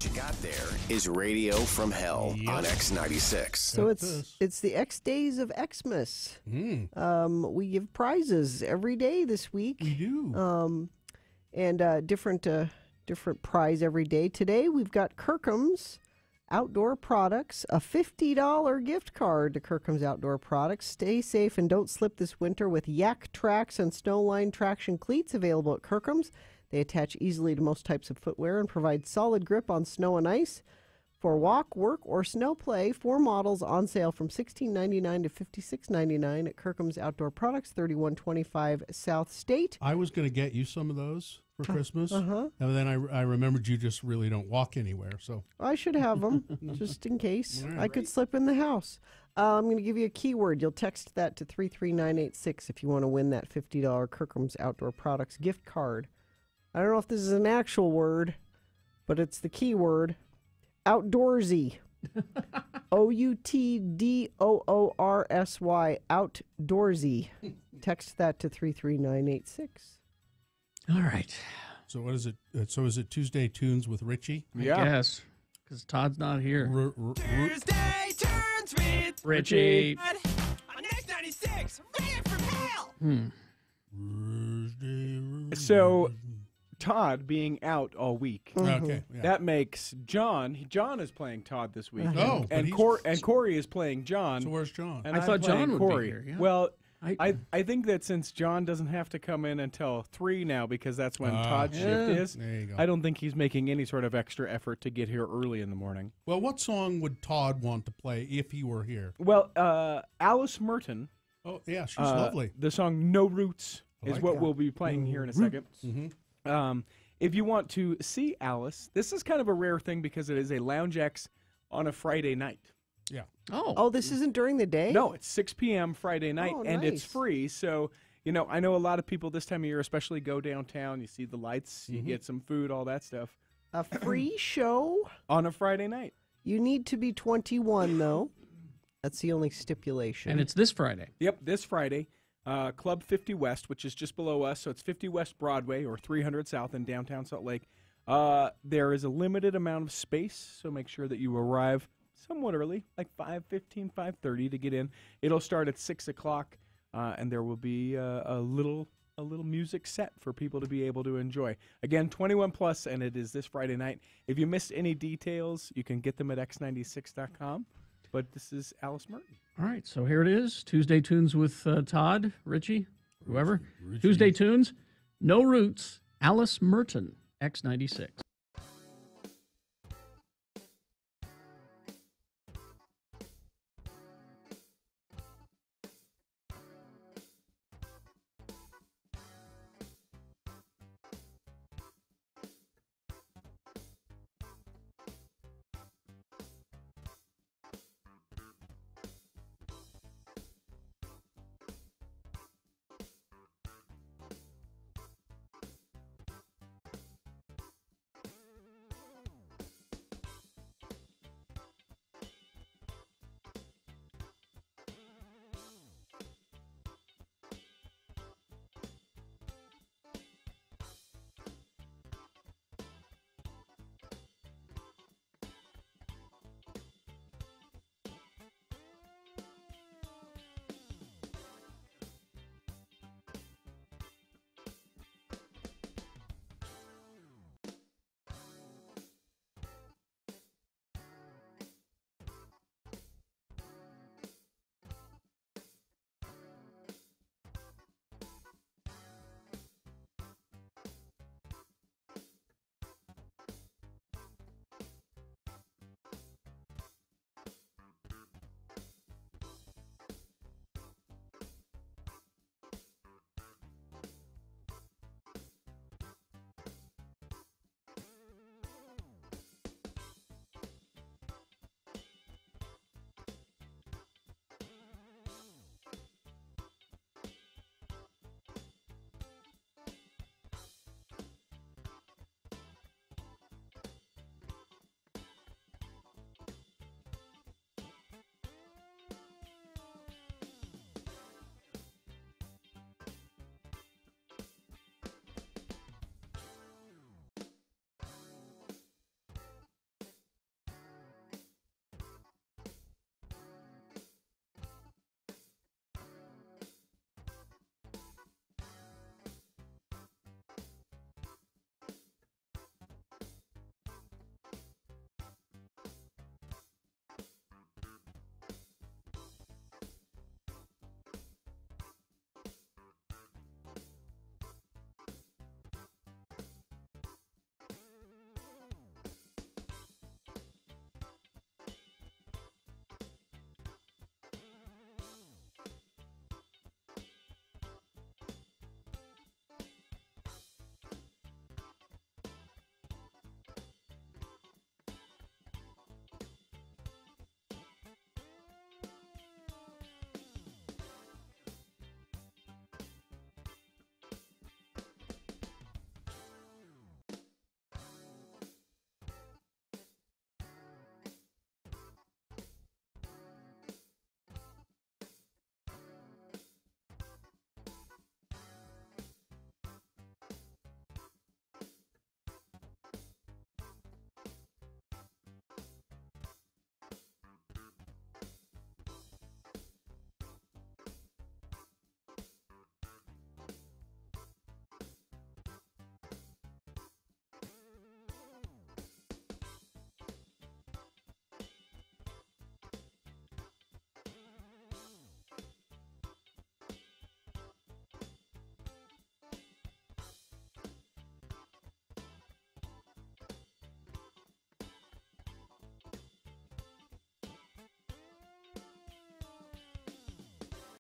You got there is Radio from Hell on X96. So it's the X days of Xmas. We give prizes every day this week. We do. And different prize every day. Today we've got Kirkham's Outdoor Products, a $50 gift card to Kirkham's Outdoor Products. Stay safe and don't slip this winter with Yak Tracks and Snowline traction cleats available at Kirkham's. They attach easily to most types of footwear and provide solid grip on snow and ice. For walk, work, or snow play, 4 models on sale from $16.99 to $56.99 at Kirkham's Outdoor Products, 3125 South State. I was going to get you some of those for Christmas. And then I remembered you just really don't walk anywhere. So I should have them just in case. I could slip in the house. I'm going to give you a keyword. You'll text that to 33986 if you want to win that $50 Kirkham's Outdoor Products gift card. I don't know if this is an actual word, but it's the keyword. Outdoorsy. OUTDOORSY, outdoorsy. Text that to 33986. All right. So what is it? So is it Tuesday Tunes with Richie? I guess, because Todd's not here. Tuesday Tunes with Richie. On X96, right from hell. So, Todd being out all week. Okay, yeah. That makes John is playing Todd this week. Oh, but and he's- Corey is playing John. So where's John? And I I'm thought playing John would be Corey. here, yeah. Well, I think that since John doesn't have to come in until 3 now because that's when Todd's shift is, There you go. I don't think he's making any sort of extra effort to get here early in the morning. Well, what song would Todd want to play if he were here? Well, Alice Merton. Oh, yeah, she's lovely. The song No Roots is like what that. we'll be playing here in a second. If you want to see Alice, this is kind of a rare thing because it is a Lounge X on a Friday night. Yeah. Oh, this isn't during the day? No, it's 6 p.m. Friday night, Oh, and it's nice. free. So, I know a lot of people this time of year especially go downtown. You see the lights, you get some food, all that stuff. A free show? On a Friday night. You need to be 21, though. That's the only stipulation. And it's this Friday. Yep, this Friday. Club 50 West, which is just below us. So it's 50 West Broadway or 300 South in downtown Salt Lake. There is a limited amount of space, so make sure that you arrive somewhat early, like 5:15, 5:30 to get in. It'll start at 6 o'clock, and there will be a little music set for people to be able to enjoy. Again, 21 plus, and it is this Friday night. If you missed any details, you can get them at x96.com. But this is Alice Merton. All right, so here it is. Tuesday Tunes with Todd, Richie, whoever. Tuesday Tunes, No Roots, Alice Merton, X96.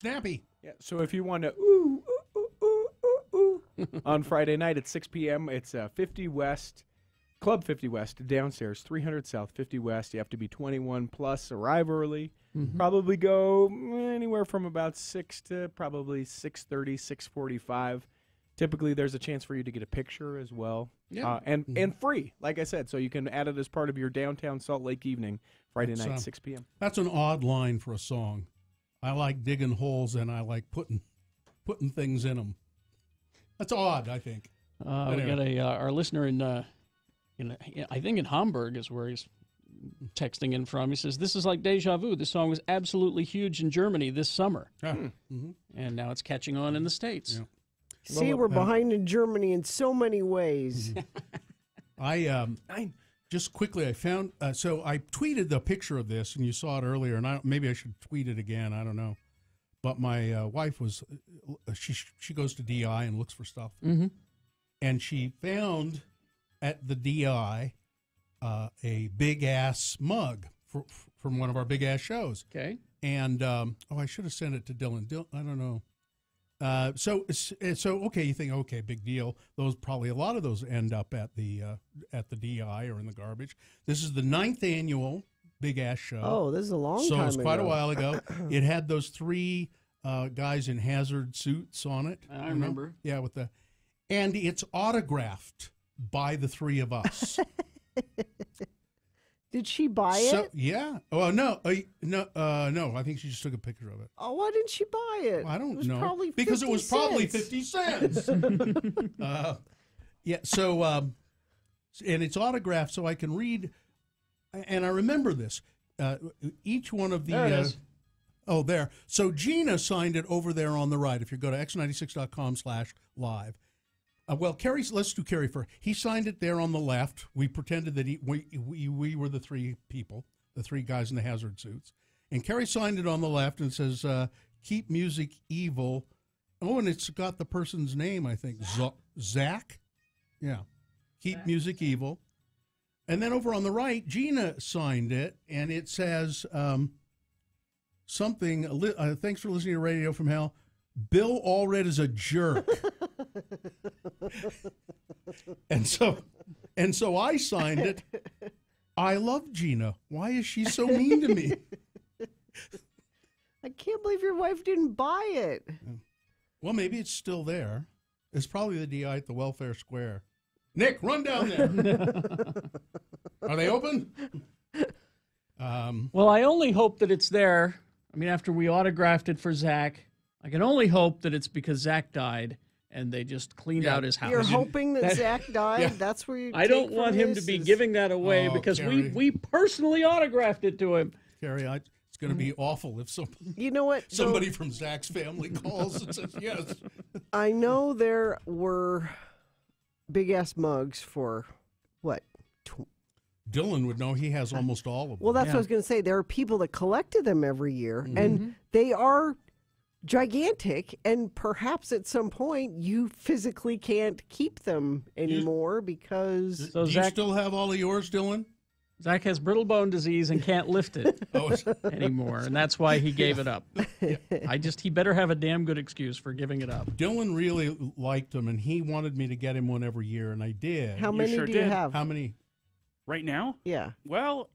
Snappy. Yeah. So if you want to on Friday night at 6 p.m., it's 50 West, Club 50 West, downstairs, 300 South, 50 West. You have to be 21 plus, arrive early. Probably go anywhere from about 6 to probably 6:30, 6:45. Typically, there's a chance for you to get a picture as well. Yeah. And free, like I said. So you can add it as part of your downtown Salt Lake evening, Friday night, 6 p.m. That's an odd line for a song. I like digging holes and I like putting things in them. That's odd, I think. We got our listener in I think in Hamburg is where he's texting in from. He says, "This is like deja vu. This song was absolutely huge in Germany this summer, and now it's catching on in the States." Yeah. See, we're behind in Germany in so many ways. I just quickly, I found, so I tweeted the picture of this, and you saw it earlier, and maybe I should tweet it again, I don't know. But my wife was, she goes to DI and looks for stuff. And she found at the DI a big-ass mug from one of our big-ass shows. Okay. And, I should have sent it to Dylan. I don't know. So okay, you think, okay, big deal. Probably a lot of those end up at the DI or in the garbage. This is the 9th annual Big Ass Show. Oh, this is a long time ago. So it's quite a while ago. It had those 3 guys in hazard suits on it. I remember. Yeah, and it's autographed by the 3 of us. Did she buy it? Yeah. Oh no, no. I think she just took a picture of it. Oh, why didn't she buy it? I don't it was know. Probably because it was probably 50 cents. Yeah. So, and it's autographed, so I can read. And I remember this. Each one of the. There it is. Oh, there. So Gina signed it over there on the right. If you go to x96.com/live. Well, Kerry, let's do Kerry first. He signed it there on the left. We pretended that we were the 3 people, the 3 guys in the hazard suits. And Kerry signed it on the left and says, "Keep music evil." Oh, and it's got the person's name, I think. Zach? Yeah. Keep music evil. And then over on the right, Gina signed it, and it says something, thanks for listening to Radio from Hell. Bill Allred is a jerk. and so I signed it. I love Gina. Why is she so mean to me? I can't believe your wife didn't buy it. Well, maybe it's still there. It's probably the DI at the Welfare Square. Nick, run down there. Are they open? Well, I only hope that it's there. I mean, after we autographed it for Zach, I can only hope that it's because Zach died and they just cleaned out his house. You're hoping that Zach died? Yeah. That's where you I don't want him to be giving that away because we personally autographed it to him. Carrie, it's going to be awful if you know what? Somebody from Zach's family calls and says yes. I know there were big-ass mugs for, what, Dylan would know. He has almost all of them. Well, that's what I was going to say. There are people that collected them every year, and they are gigantic, and perhaps at some point you physically can't keep them anymore because... Do you still have all of yours, Dylan? Zach has brittle bone disease and can't lift it anymore, and that's why he gave it up. He better have a damn good excuse for giving it up. Dylan really liked them, and he wanted me to get him one every year, and I did. How many do you have? How many? Right now? Yeah. Well...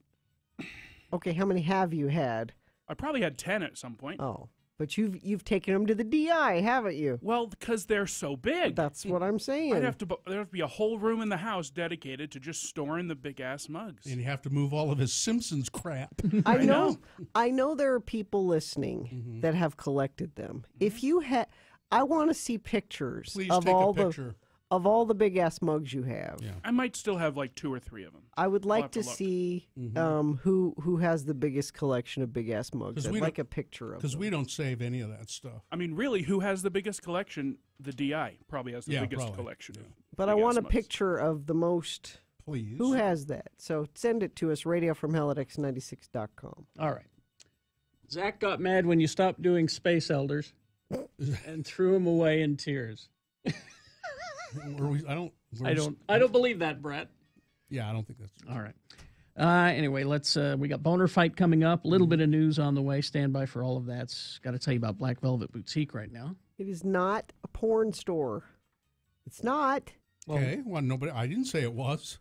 Okay, how many have you had? I probably had 10 at some point. Oh. But you've taken them to the DI, haven't you? Well, because they're so big. That's what I'm saying. There'd have to be a whole room in the house dedicated to just storing the big-ass mugs. And you have to move all of his Simpsons crap. I know there are people listening that have collected them. If you had... I want to see pictures of all the big-ass mugs you have. Yeah. I might still have like 2 or 3 of them. I would like to see who has the biggest collection of big-ass mugs. I'd like a picture of them. Because we don't save any of that stuff. I mean, really, who has the biggest collection? The DI probably has the biggest collection. Yeah. But I want a picture of the most... Please. Who has that? So send it to us, radiofromhell@x96.com. All right. Zach got mad when you stopped doing Space Elders and threw him away in tears. I don't believe that, Brett. Yeah, I don't think that's true. All right. Anyway, we got Boner Fight coming up. A little bit of news on the way. Stand by for all of that. Got to tell you about Black Velvet Boutique right now. It is not a porn store. It's not. Okay. Well, nobody. I didn't say it was.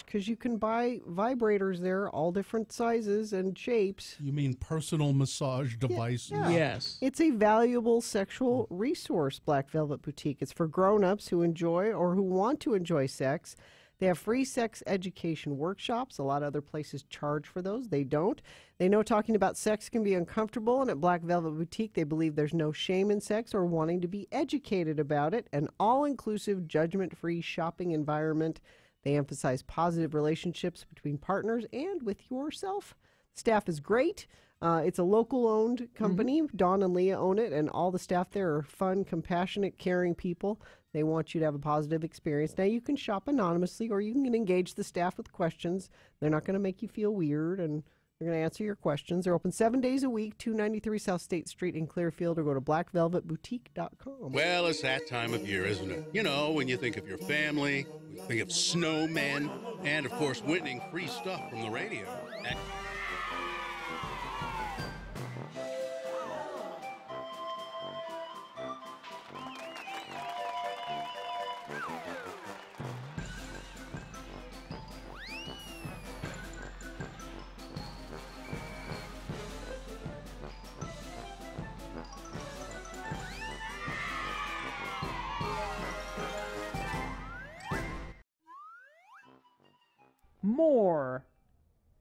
Because you can buy vibrators there, all different sizes and shapes. You mean personal massage devices? Yeah. Yes. It's a valuable sexual resource, Black Velvet Boutique. It's for grown-ups who enjoy or who want to enjoy sex. They have free sex education workshops. A lot of other places charge for those. They don't. They know talking about sex can be uncomfortable, and at Black Velvet Boutique, they believe there's no shame in sex or wanting to be educated about it. An all-inclusive, judgment-free shopping environment. They emphasize positive relationships between partners and with yourself. Staff is great. It's a local-owned company. Dawn and Leah own it, and all the staff there are fun, compassionate, caring people. They want you to have a positive experience. Now, you can shop anonymously, or you can engage the staff with questions. They're not going to make you feel weird, and they're going to answer your questions. They're open 7 days a week, 293 South State Street in Clearfield, or go to blackvelvetboutique.com. Well, it's that time of year, isn't it? You know, when you think of your family, when you think of snowmen, and, of course, winning free stuff from the radio.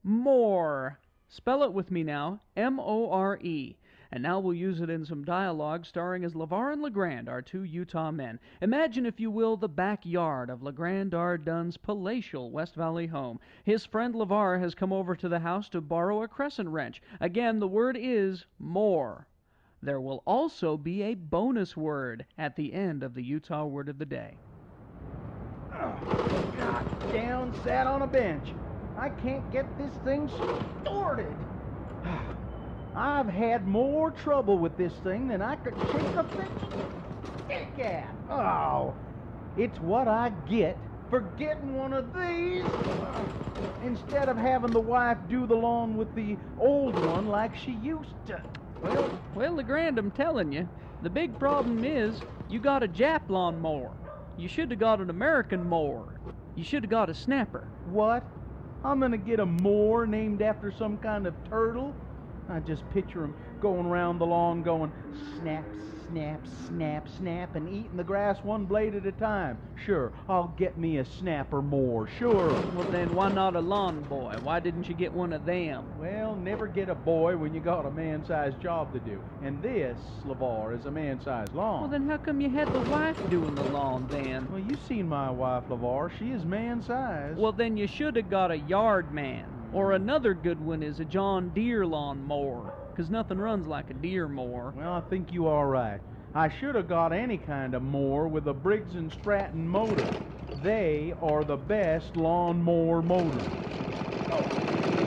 More. Spell it with me now. M-O-R-E. And now we'll use it in some dialogue starring as LeVar and LeGrand, our two Utah men. Imagine, if you will, the backyard of LeGrand R. Dunn's palatial West Valley home. His friend LeVar has come over to the house to borrow a crescent wrench. Again, the word is more. There will also be a bonus word at the end of the Utah Word of the Day. Got down, sat on a bench. I can't get this thing started. I've had more trouble with this thing than I could shake a stick at. Oh, it's what I get for getting one of these instead of having the wife do the lawn with the old one like she used to. Well, LeGrand, I'm telling you, the big problem is you got a Jap lawnmower. You should have got an American mower. You should have got a snapper. What? I'm gonna get a mower named after some kind of turtle? I just picture him going around the lawn going snap, snap, snap, snap, and eating the grass one blade at a time. Sure, I'll get me a snapper mower, sure. Well, then why not a lawn boy? Why didn't you get one of them? Well, never get a boy when you got a man-sized job to do. And this, LeVar, is a man-sized lawn. Well, then how come you had the wife doing the lawn then? Well, you've seen my wife, LeVar. She is man-sized. Well, then you should have got a yard man. Or another good one is a John Deere lawn mower, because nothing runs like a Deere mower. Well, I think you are right. I should have got any kind of mower with a Briggs & Stratton motor. They are the best lawnmower motors. Oh,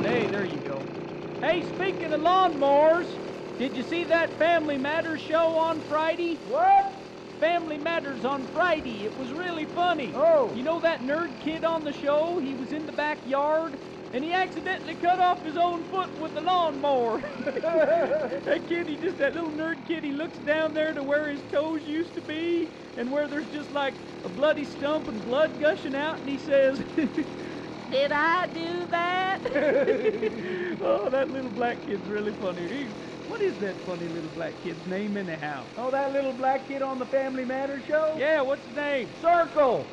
hey, there you go. Hey, speaking of lawnmowers, did you see that Family Matters show on Friday? What? Family Matters on Friday. It was really funny. Oh. You know that nerd kid on the show? He was in the backyard, and he accidentally cut off his own foot with the lawnmower. That little nerd kid, he looks down there to where his toes used to be, and where there's just like a bloody stump and blood gushing out, and he says, "Did I do that?" Oh, that little black kid's really funny. What is that funny little black kid's name anyhow? Oh, that little black kid on the Family Matters show? Yeah, what's his name? Circle.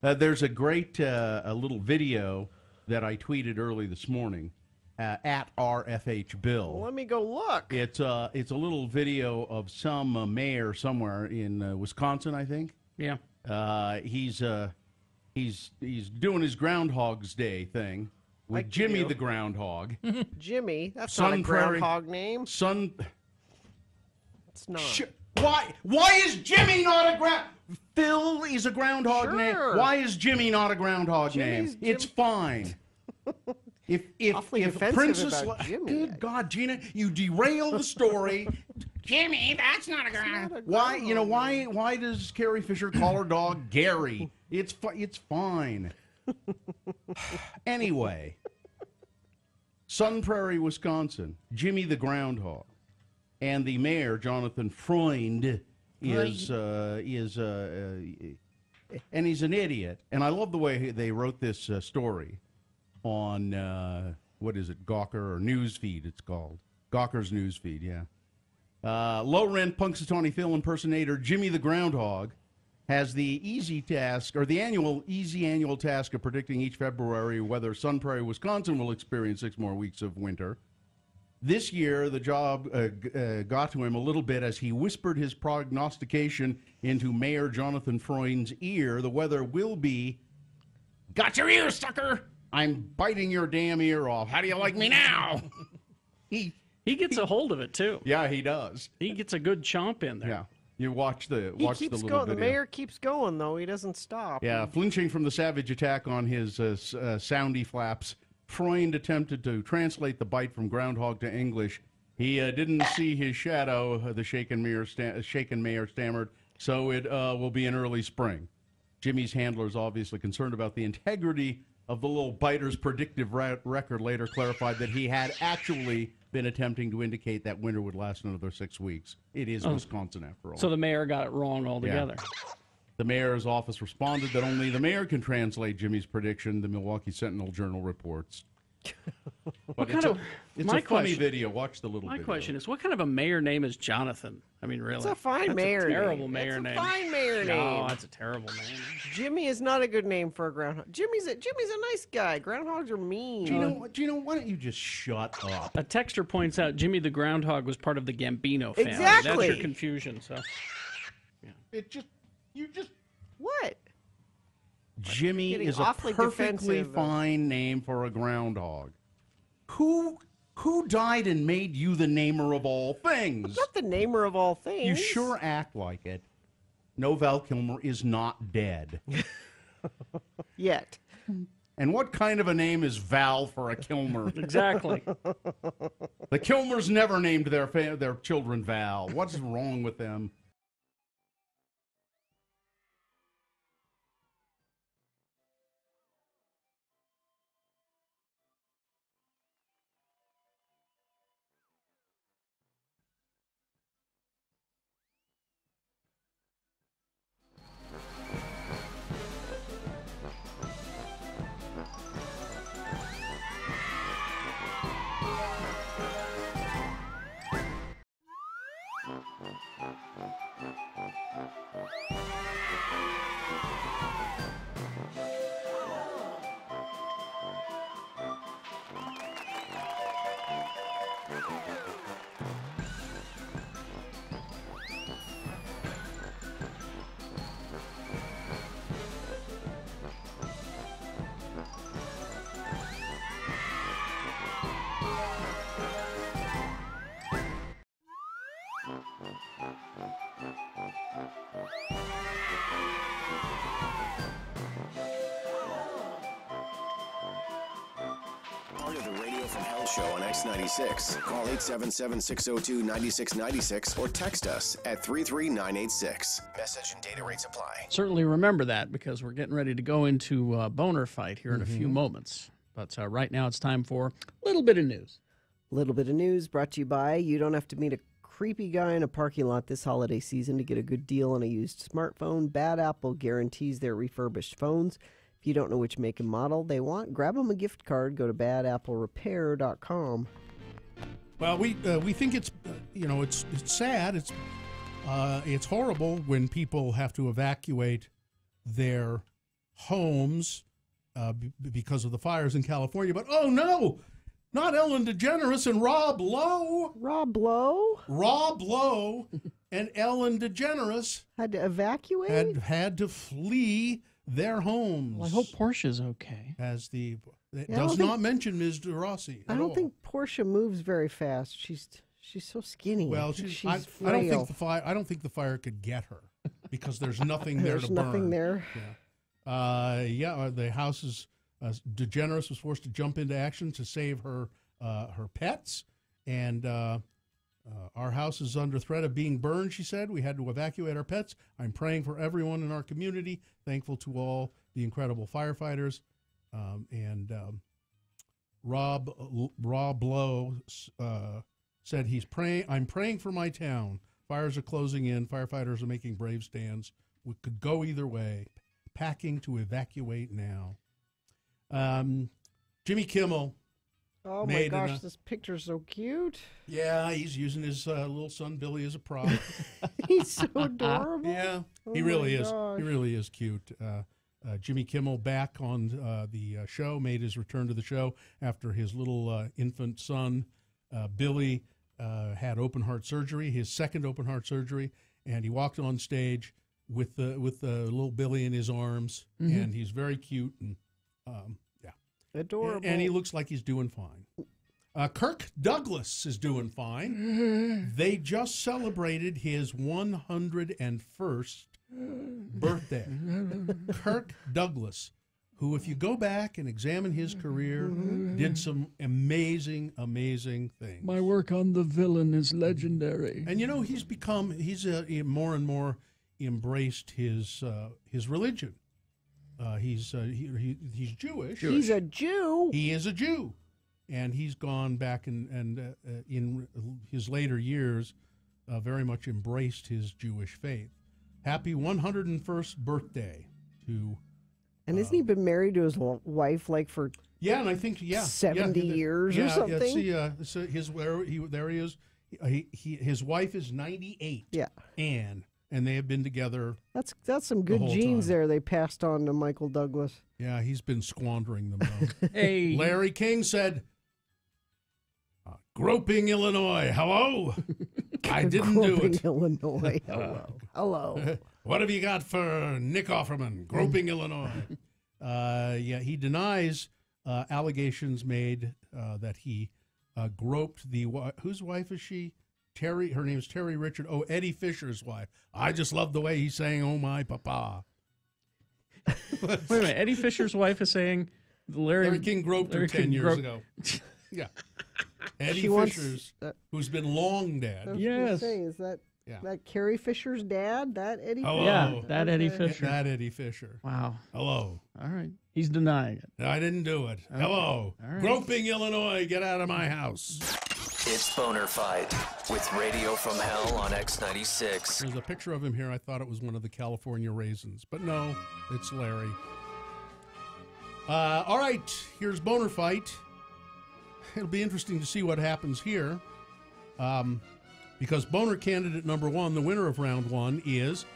There's a great a little video that I tweeted early this morning at RFH Bill. Well, let me go look. It's a little video of some mayor somewhere in Wisconsin, I think. Yeah. He's doing his Groundhog's Day thing with Like Jimmy you. the Groundhog. Jimmy, that's Sun not a Prairie- groundhog name. It's not. Why is Jimmy not a ground? Phil is a groundhog name. Sure. Why is Jimmy not a groundhog Jimmy's name? It's fine. If Awfully Princess defensive Le- about Jimmy. Good God, Gina, you derail the story. Jimmy, that's not a ground. Why does Carrie Fisher call her dog Gary? It's fine. Anyway, Sun Prairie, Wisconsin, Jimmy the Groundhog, and the mayor Jonathan Freund is and he's an idiot. And I love the way they wrote this story on what is it, Gawker or Newsfeed? It's called Gawker's Newsfeed. Yeah. Low rent Punxsutawney Phil impersonator Jimmy the Groundhog has the easy task, or the annual task of predicting each February whether Sun Prairie, Wisconsin will experience 6 more weeks of winter. This year, the job got to him a little bit as he whispered his prognostication into Mayor Jonathan Freund's ear. The weather will be, got your ear, sucker! I'm biting your damn ear off. How do you like me now? He gets a hold of it, too. Yeah, he does. He gets a good chomp in there. Yeah. You watch the He little keeps going. video. The mayor keeps going, though. He doesn't stop. Yeah, flinching from the savage attack on his soundy flaps, Freund attempted to translate the bite from groundhog to English. He didn't see his shadow, the shaken mayor stammered, so it will be in early spring. Jimmy's handler is obviously concerned about the integrity of the little biter's predictive record, later clarified that he had actually been attempting to indicate that winter would last another 6 weeks. It is Wisconsin, after all. So the mayor got it wrong altogether. Yeah. The mayor's office responded that only the mayor can translate Jimmy's prediction, the Milwaukee Sentinel-Journal reports. But it's a funny video. Watch the little video. My question is, what kind of a mayor name is Jonathan? I mean, really? It's a fine mayor name. Terrible mayor It's name. a fine mayor name. No, that's a terrible name. Jimmy is not a good name for a groundhog. Jimmy's a nice guy. Groundhogs are mean. Gino, why don't you just shut up? A texter points out Jimmy the Groundhog was part of the Gambino family. Exactly. That's your confusion. So, What? Jimmy Getting is a awfully perfectly defensive. fine name for a groundhog. Who died and made you the namer of all things? I'm not the namer of all things. You sure act like it. No, Val Kilmer is not dead. Yet. And what kind of a name is Val for a Kilmer? Exactly. The Kilmers never named their children Val. What's wrong with them? Part of the Radio from Hell show on X96. Call 877-602-9696 or text us at 33986. Message and data rates apply. certainly remember that because we're getting ready to go into a boner fight here in a few moments. But right now it's time for a little bit of news. Little bit of news brought to you by you don't have to meet a creepy guy in a parking lot this holiday season to get a good deal on a used smartphone. Bad Apple guarantees their refurbished phones. If you don't know which make and model they want, grab them a gift card. Go to badapplerepair.com. Well, we think it's it's sad. It's horrible when people have to evacuate their homes because of the fires in California. But oh no, not Ellen DeGeneres and Rob Lowe. Rob Lowe? Rob Lowe and Ellen DeGeneres had to evacuate? Had to flee their homes. Well, I hope Portia's okay. It does not mention Ms. DeRossi. I don't think Portia moves very fast. She's so skinny. Well, I don't think the fire could get her because there's nothing there to burn. There's nothing there. Yeah. The house is DeGeneres was forced to jump into action to save her pets, and our house is under threat of being burned. She said we had to evacuate our pets. I'm praying for everyone in our community. Thankful to all the incredible firefighters. Rob Lowe said he's praying. I'm praying for my town. Fires are closing in. Firefighters are making brave stands. We could go either way. Packing to evacuate now. Jimmy Kimmel. Oh my gosh, this picture's so cute. Yeah, he's using his little son Billy as a prop. He's so adorable. Yeah, oh he really is. Gosh. He really is cute. Jimmy Kimmel back on the show, made his return to the show after his little infant son, Billy, had open heart surgery, his second open heart surgery, and he walked on stage with the little Billy in his arms, and he's very cute and adorable. And he looks like he's doing fine. Kirk Douglas is doing fine. They just celebrated his 101st birthday. Kirk Douglas, who, if you go back and examine his career, did some amazing, amazing things. My work on The Villain is legendary. And he's more and more embraced his religion. He's Jewish. He's a Jew. He is a Jew, and he's gone back and in his later years, very much embraced his Jewish faith. Happy 101st birthday to. And hasn't he been married to his wife for? Yeah, and I think 70 years or something. Yeah, see, there he is. His wife is 98. Yeah, and they have been together. That's some good genes there they passed on to Michael Douglas. Yeah, he's been squandering them though. Hey, Larry King said, "Groping, Illinois. Hello." I didn't do it. Illinois. Hello. What have you got for Nick Offerman? Groping, Illinois. He denies allegations made that he groped the whose wife is she? Terry. Her name is Terry Richard. Oh, Eddie Fisher's wife. I just love the way he's saying, "Oh my papa." Wait a minute. Eddie Fisher's wife is saying Larry King groped her 10 years ago. Yeah. Eddie Fisher's, who's been long dead. Yes. Is that Carrie Fisher's dad? That Eddie Fisher? Yeah, that Eddie Fisher. That Eddie Fisher. Wow. Hello. All right. He's denying it. I didn't do it. Okay. Hello. Right. Groping, Illinois. Get out of my house. It's Boner Fight with Radio from Hell on X96. There's a picture of him here. I thought it was one of the California Raisins, but no, it's Larry. All right, here's Boner Fight. It'll be interesting to see what happens here, because Boner candidate number one, the winner of round one, is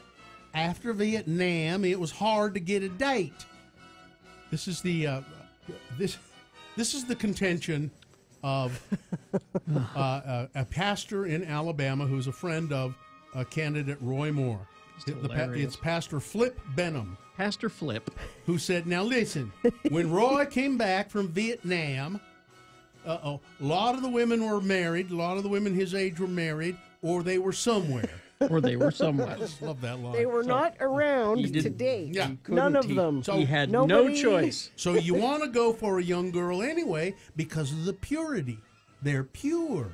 after Vietnam, it was hard to get a date. This is the this is the contention of a pastor in Alabama who's a friend of candidate Roy Moore. It's Pastor Flip Benham. Pastor Flip. Who said, now listen, when Roy came back from Vietnam, a lot of the women were married, a lot of the women his age were married, or they were somewhere. Or they were somewhere. I just love that line. They were not around to date. Yeah. None of them. So he had no choice. So you want to go for a young girl anyway because of the purity. They're pure.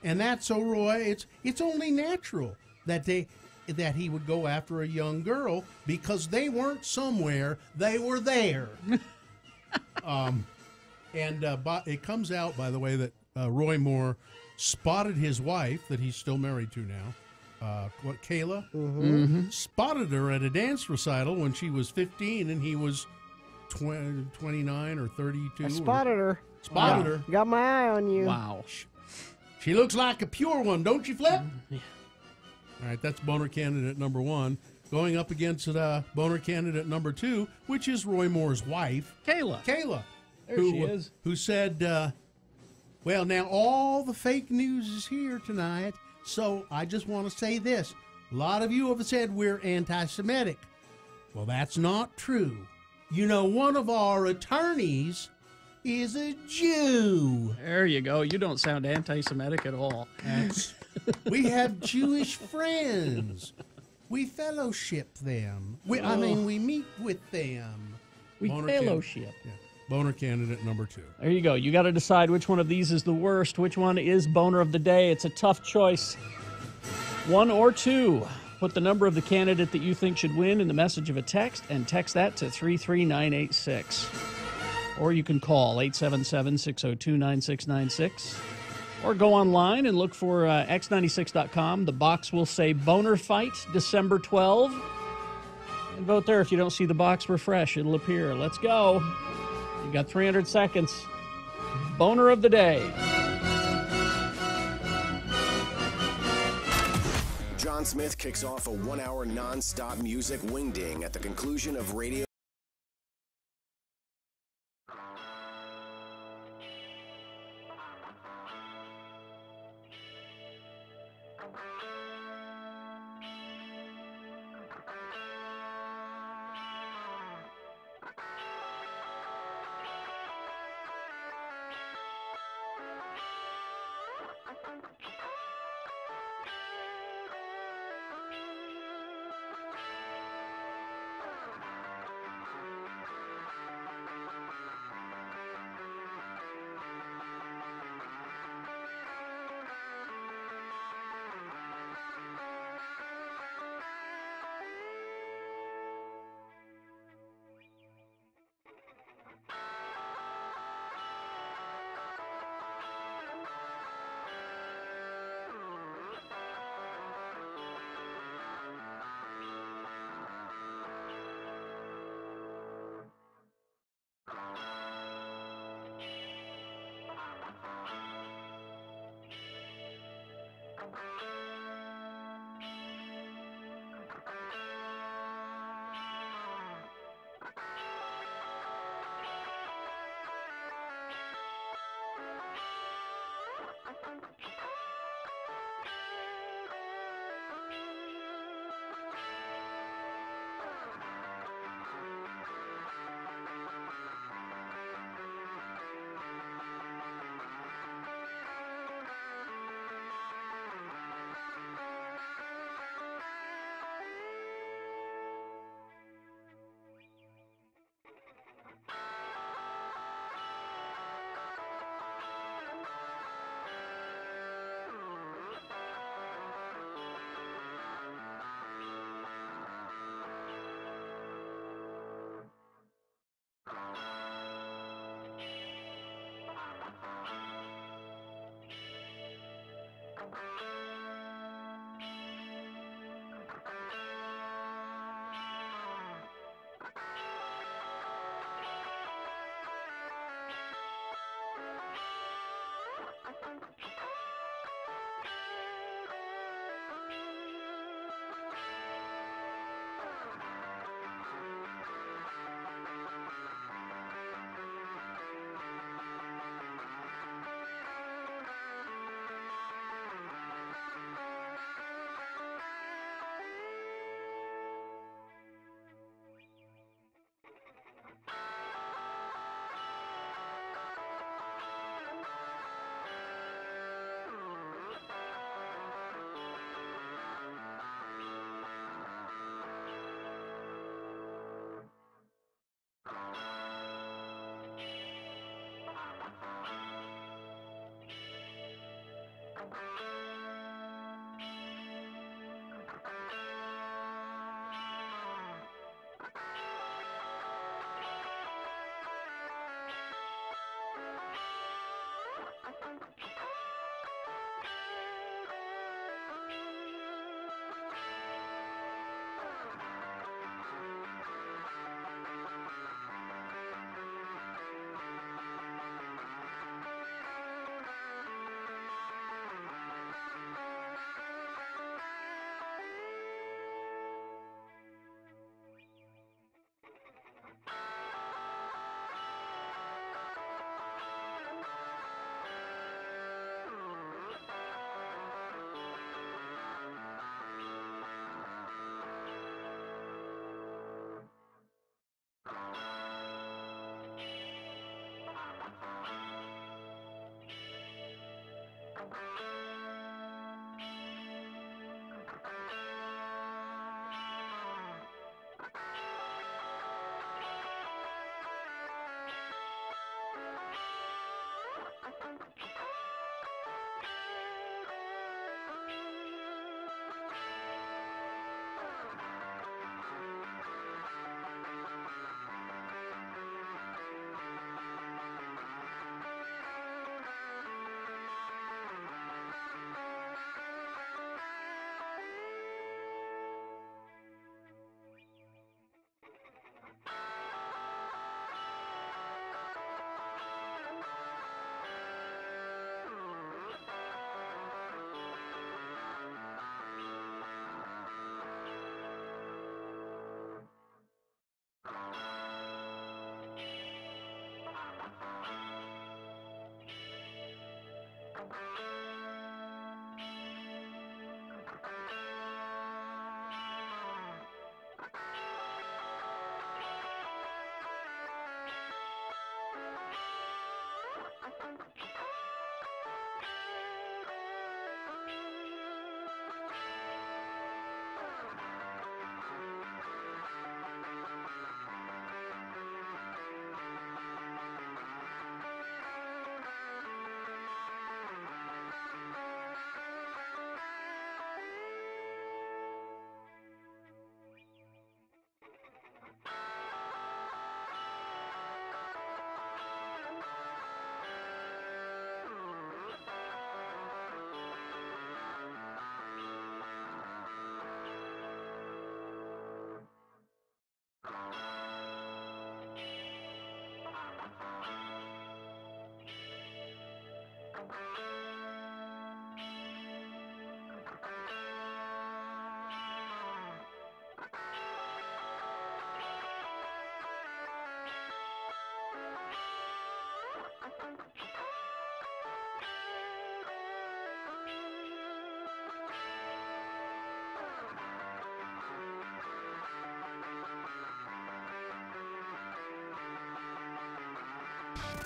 And that's so Roy, it's only natural that he would go after a young girl because they weren't somewhere, they were there. It comes out, by the way, that Roy Moore spotted his wife that he's still married to now. Kayla? Spotted her at a dance recital when she was 15 and he was 29 or 32. I spotted her. Spotted her. Got my eye on you. Wow. She looks like a pure one, don't you, Flip? Yeah. All right, that's Boner candidate number one. going up against boner candidate number 2, which is Roy Moore's wife, Kayla. There she is. Who said, well, now all the fake news is here tonight, so I just want to say this. A lot of you have said we're anti-Semitic. Well, that's not true. You know, one of our attorneys is a Jew. There you go. You don't sound anti-Semitic at all. We have Jewish friends. We fellowship them. We meet with them. We fellowship. Boner candidate number 2. There you go. You got to decide which one of these is the worst. Which one is boner of the day? It's a tough choice. 1 or 2. Put the number of the candidate that you think should win in the message of a text and text that to 33986. Or you can call 877-602-9696. Or go online and look for x96.com. The box will say Boner Fight December 12. And vote there. If you don't see the box, refresh. It'll appear. Let's go. You got 300 seconds. Boner of the day. John Smith kicks off a 1-hour non-stop music wingding at the conclusion of radio.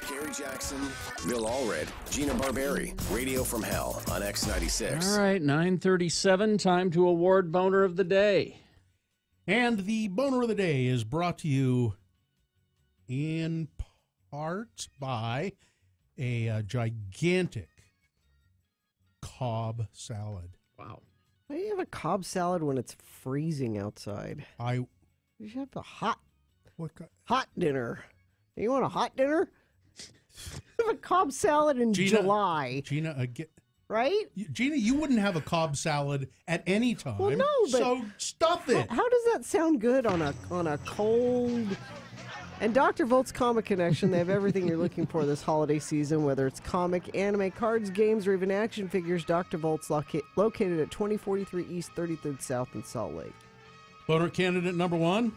Gary Jackson, Bill Allred, Gina Barberi, Radio from Hell on X96. All right, 9:37, time to award Boner of the Day. And the Boner of the Day is brought to you in part by a gigantic Cobb salad. Wow. Why do you have a Cobb salad when it's freezing outside? You should have a hot dinner. You want a hot dinner? Have a Cobb salad in July. Gina, right? Gina, you wouldn't have a Cobb salad at any time. Well, no, but so stuff it. How does that sound good on a cold? And Dr. Volt's Comic Connection, they have everything you're looking for this holiday season, whether it's comic, anime, cards, games, or even action figures. Dr. Volt's located at 2043 East, 33rd South in Salt Lake. Boner candidate number 1.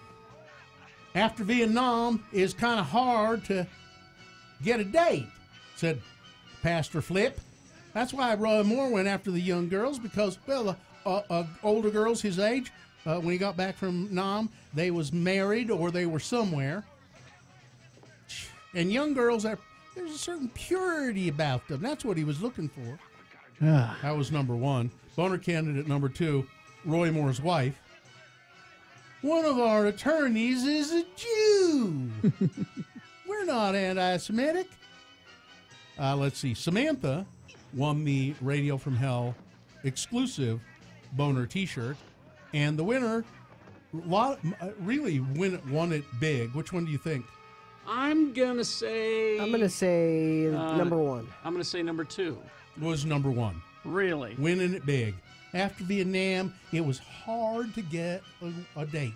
After Vietnam, it's kind of hard to get a date, said Pastor Flip. That's why Roy Moore went after the young girls, because, well, older girls his age, when he got back from Nam, they was married or they were somewhere. And young girls, there's a certain purity about them. That's what he was looking for. That was number 1. Boner candidate number 2, Roy Moore's wife. One of our attorneys is a Jew. We're not anti-Semitic. Let's see. Samantha won the Radio from Hell exclusive Boner t-shirt. And the winner really won it big. Which one do you think? I'm going to say number 1. I'm going to say number 2. Was number 1. Really? Winning it big. After Vietnam, it was hard to get a date.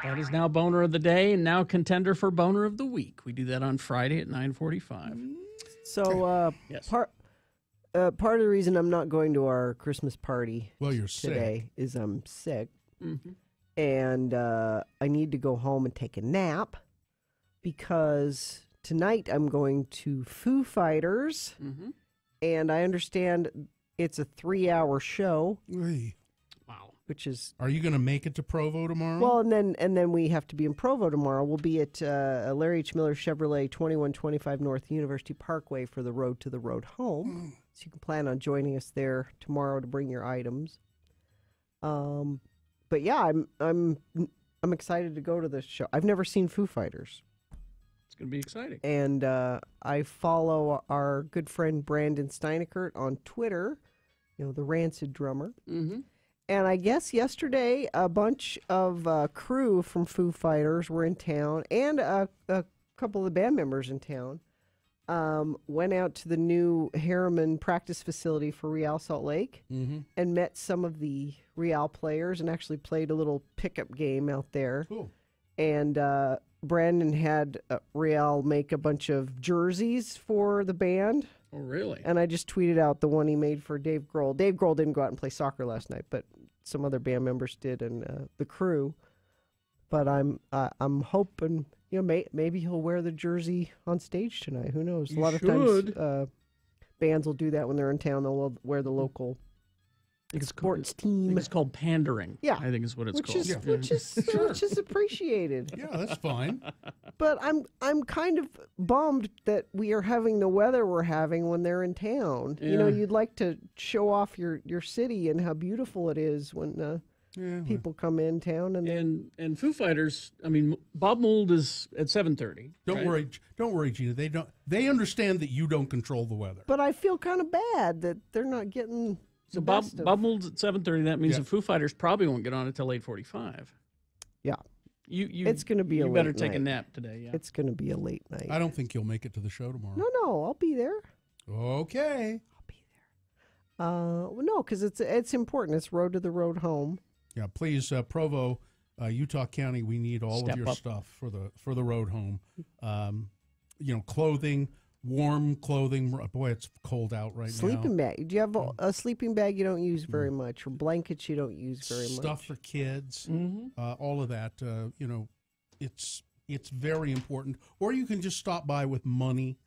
That is now Boner of the Day and now contender for Boner of the Week. We do that on Friday at 9:45. So yes. Part of the reason I'm not going to our Christmas party you're today is I'm sick. Mm-hmm. And I need to go home and take a nap because tonight I'm going to Foo Fighters. Mm-hmm. And I understand it's a 3-hour show. Wow. Which is... Are you going to make it to Provo tomorrow? Well, and then we have to be in Provo tomorrow. We'll be at Larry H. Miller Chevrolet, 2125 North University Parkway for the Road to the Road Home. So you can plan on joining us there tomorrow to bring your items. But yeah, I'm excited to go to this show. I've never seen Foo Fighters. It's going to be exciting. And I follow our good friend Brandon Steinekert on Twitter, the Rancid drummer. Mm-hmm. And I guess yesterday a bunch of crew from Foo Fighters were in town, and a couple of the band members in town went out to the new Harriman practice facility for Real Salt Lake and met some of the Real players and actually played a little pickup game out there. Cool. And Brandon had Real make a bunch of jerseys for the band. Oh, really? And I just tweeted out the one he made for Dave Grohl. Dave Grohl didn't go out and play soccer last night, but some other band members did, and the crew. But I'm hoping, maybe he'll wear the jersey on stage tonight. Who knows? A lot of times bands will do that when they're in town. They'll wear the local sports team. It's called pandering. Yeah, I think is what it's called. Which is appreciated. Yeah, that's fine. But I'm kind of bummed that we are having the weather we're having when they're in town. Yeah. You'd like to show off your city and how beautiful it is when people come in town. And Foo Fighters. I mean, Bob Mould is at 7:30. Don't worry, Gina. They understand that you don't control the weather. But I feel kind of bad that they're not getting. So Bob Mould's at 7:30. That means the Foo Fighters probably won't get on until 8:45. Yeah. It's going to be a late better night. take a nap today. Yeah. It's going to be a late night. I don't think you'll make it to the show tomorrow. No, I'll be there. Okay. I'll be there. No, because it's important. It's road to the road home. Yeah, please, Provo, Utah County. We need all of your stuff for the road home. Clothing. Warm clothing. Boy, it's cold out right now. Sleeping bag. Do you have a sleeping bag you don't use very much, or blankets you don't use very much? Stuff for kids. All of that. It's very important. Or you can just stop by with money.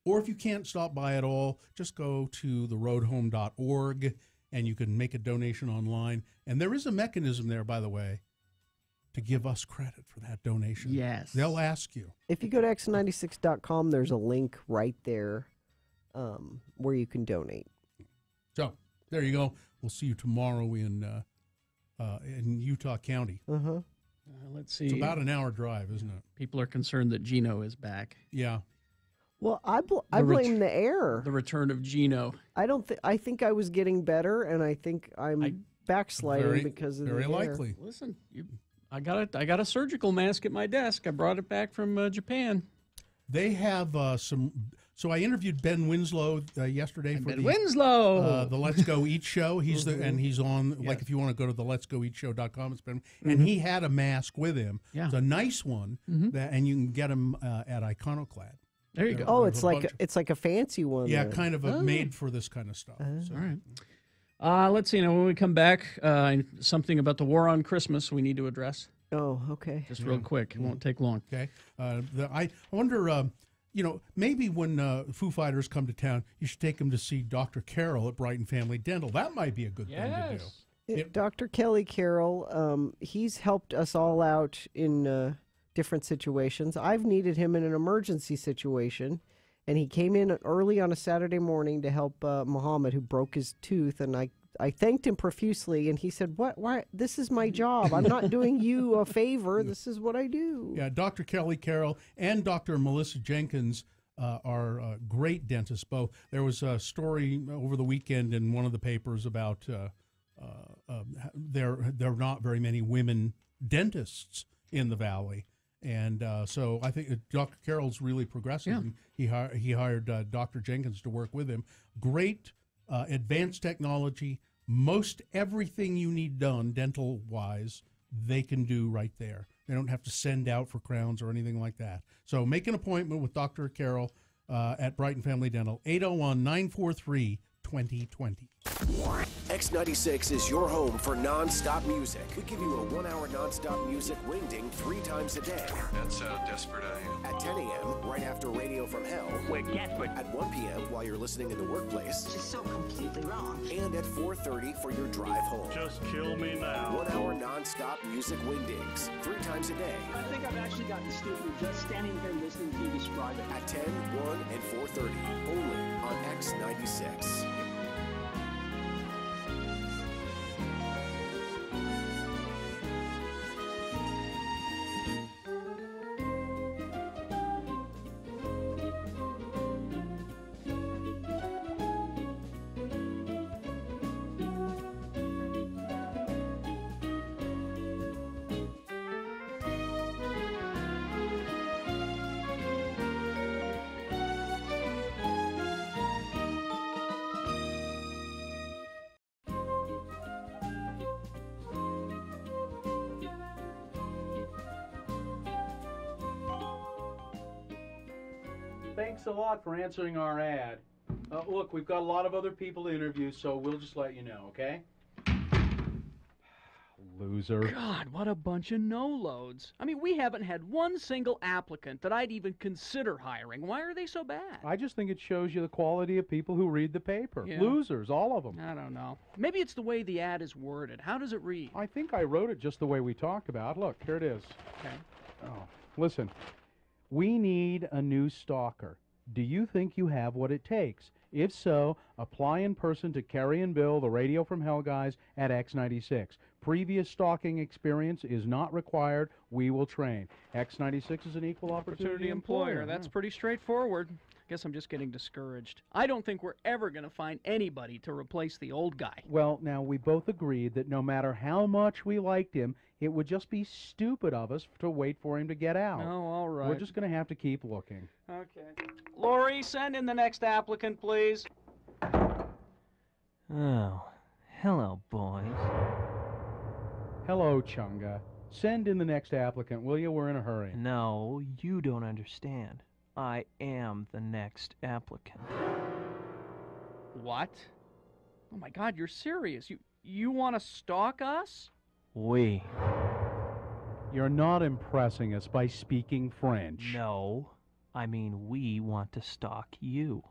Or if you can't stop by at all, just go to theroadhome.org and you can make a donation online. And there is a mechanism there, by the way, to give us credit for that donation. Yes. They'll ask you. If you go to x96.com, there's a link right there where you can donate. So, there you go. We'll see you tomorrow in Utah County. Let's see. It's about an hour drive, isn't it? People are concerned that Gino is back. Yeah. Well, I blame the air. The return of Gino. I think I was getting better, and I think I'm backsliding because of the air. Very likely. Listen, I got a surgical mask at my desk. I brought it back from Japan. They have some. So I interviewed Ben Winslow yesterday for the Let's Go Eat show. He's he's on. Like if you want to go to the letsgoeatshow.com, it's Ben, and he had a mask with him. Yeah. It's a nice one and you can get them at Iconoclad. There you go. Oh, it's like a fancy one. Yeah, there. kind of made for this kind of stuff. So. All right. Let's see. Now, when we come back, something about the war on Christmas we need to address. Oh, okay. Just real quick. It won't take long. Okay. I wonder, maybe when Foo Fighters come to town, you should take them to see Dr. Carroll at Brighton Family Dental. That might be a good thing to do. Dr. Kelly Carroll, he's helped us all out in different situations. I've needed him in an emergency situation, and he came in early on a Saturday morning to help Muhammad, who broke his tooth, and I thanked him profusely, and he said, "What? Why? This is my job. I'm not doing you a favor. This is what I do." Yeah, Dr. Kelly Carroll and Dr. Melissa Jenkins are great dentists both. There was a story over the weekend in one of the papers about there are not very many women dentists in the Valley. And so I think Dr. Carroll's really progressive. Yeah. And he hired Dr. Jenkins to work with him. Great advanced technology. Most everything you need done dental-wise, they can do right there. They don't have to send out for crowns or anything like that. So make an appointment with Dr. Carroll at Brighton Family Dental, 801-943-2020. X96 is your home for non-stop music. We give you a 1 hour non-stop music wingding 3 times a day. That's how desperate I am. At 10 a.m., right after Radio from Hell. We're desperate. At 1 p.m., while you're listening in the workplace. Which is so completely wrong. And at 4:30 for your drive home. Just kill me now. 1 hour non-stop music wingdings 3 times a day. I think I've actually gotten stupid just standing here listening to you describe it. At 10, 1, and 4:30. Only on X96. Thanks a lot for answering our ad. Look, we've got a lot of other people to interview, so we'll just let you know, okay? Loser. God, what a bunch of no-loads. I mean, we haven't had one single applicant that I'd even consider hiring. Why are they so bad? I just think it shows you the quality of people who read the paper. Yeah. Losers, all of them. I don't know. Maybe it's the way the ad is worded. How does it read? I think I wrote it just the way we talked about. Look, here it is. Okay. Oh, listen. We need a new stalker. Do you think you have what it takes? If so, apply in person to Kerry and Bill, the Radio from Hell guys, at X96. Previous stalking experience is not required. We will train. X96 is an equal opportunity employer. That's pretty straightforward. Guess I'm just getting discouraged. I don't think we're ever going to find anybody to replace the old guy. Well, now, we both agreed that no matter how much we liked him, it would just be stupid of us to wait for him to get out. Oh, all right. We're just going to have to keep looking. Okay. Lori, send in the next applicant, please. Oh, hello, boys. Hello, Chunga. Send in the next applicant, will you? We're in a hurry. No, you don't understand. I am the next applicant. What? Oh my God, you're serious. You want to stalk us? We. You're not impressing us by speaking French. No, I mean we want to stalk you.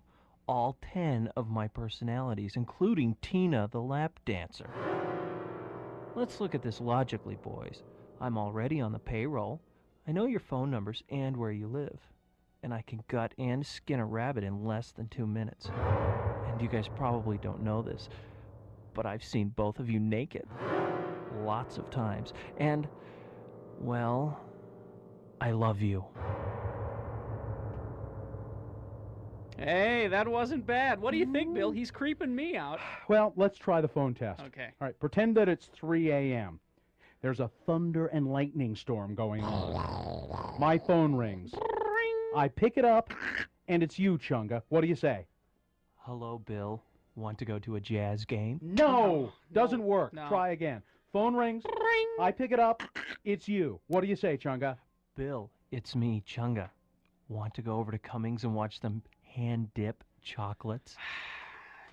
All 10 of my personalities, including Tina the lap dancer. Let's look at this logically, boys. I'm already on the payroll. I know your phone numbers and where you live. And I can gut and skin a rabbit in less than 2 minutes. And you guys probably don't know this, but I've seen both of you naked. Lots of times. And, well, I love you. Hey, that wasn't bad. What do you think, Bill? He's creeping me out. Well, let's try the phone test. Okay. All right, pretend that it's 3 a.m. There's a thunder and lightning storm going on. My phone rings. I pick it up, and it's you, Chunga. What do you say? Hello, Bill. Want to go to a jazz game? No! Doesn't work. No. Try again. Phone rings. Ring. I pick it up. It's you. What do you say, Chunga? Bill, it's me, Chunga. Want to go over to Cummings and watch them hand-dip chocolates?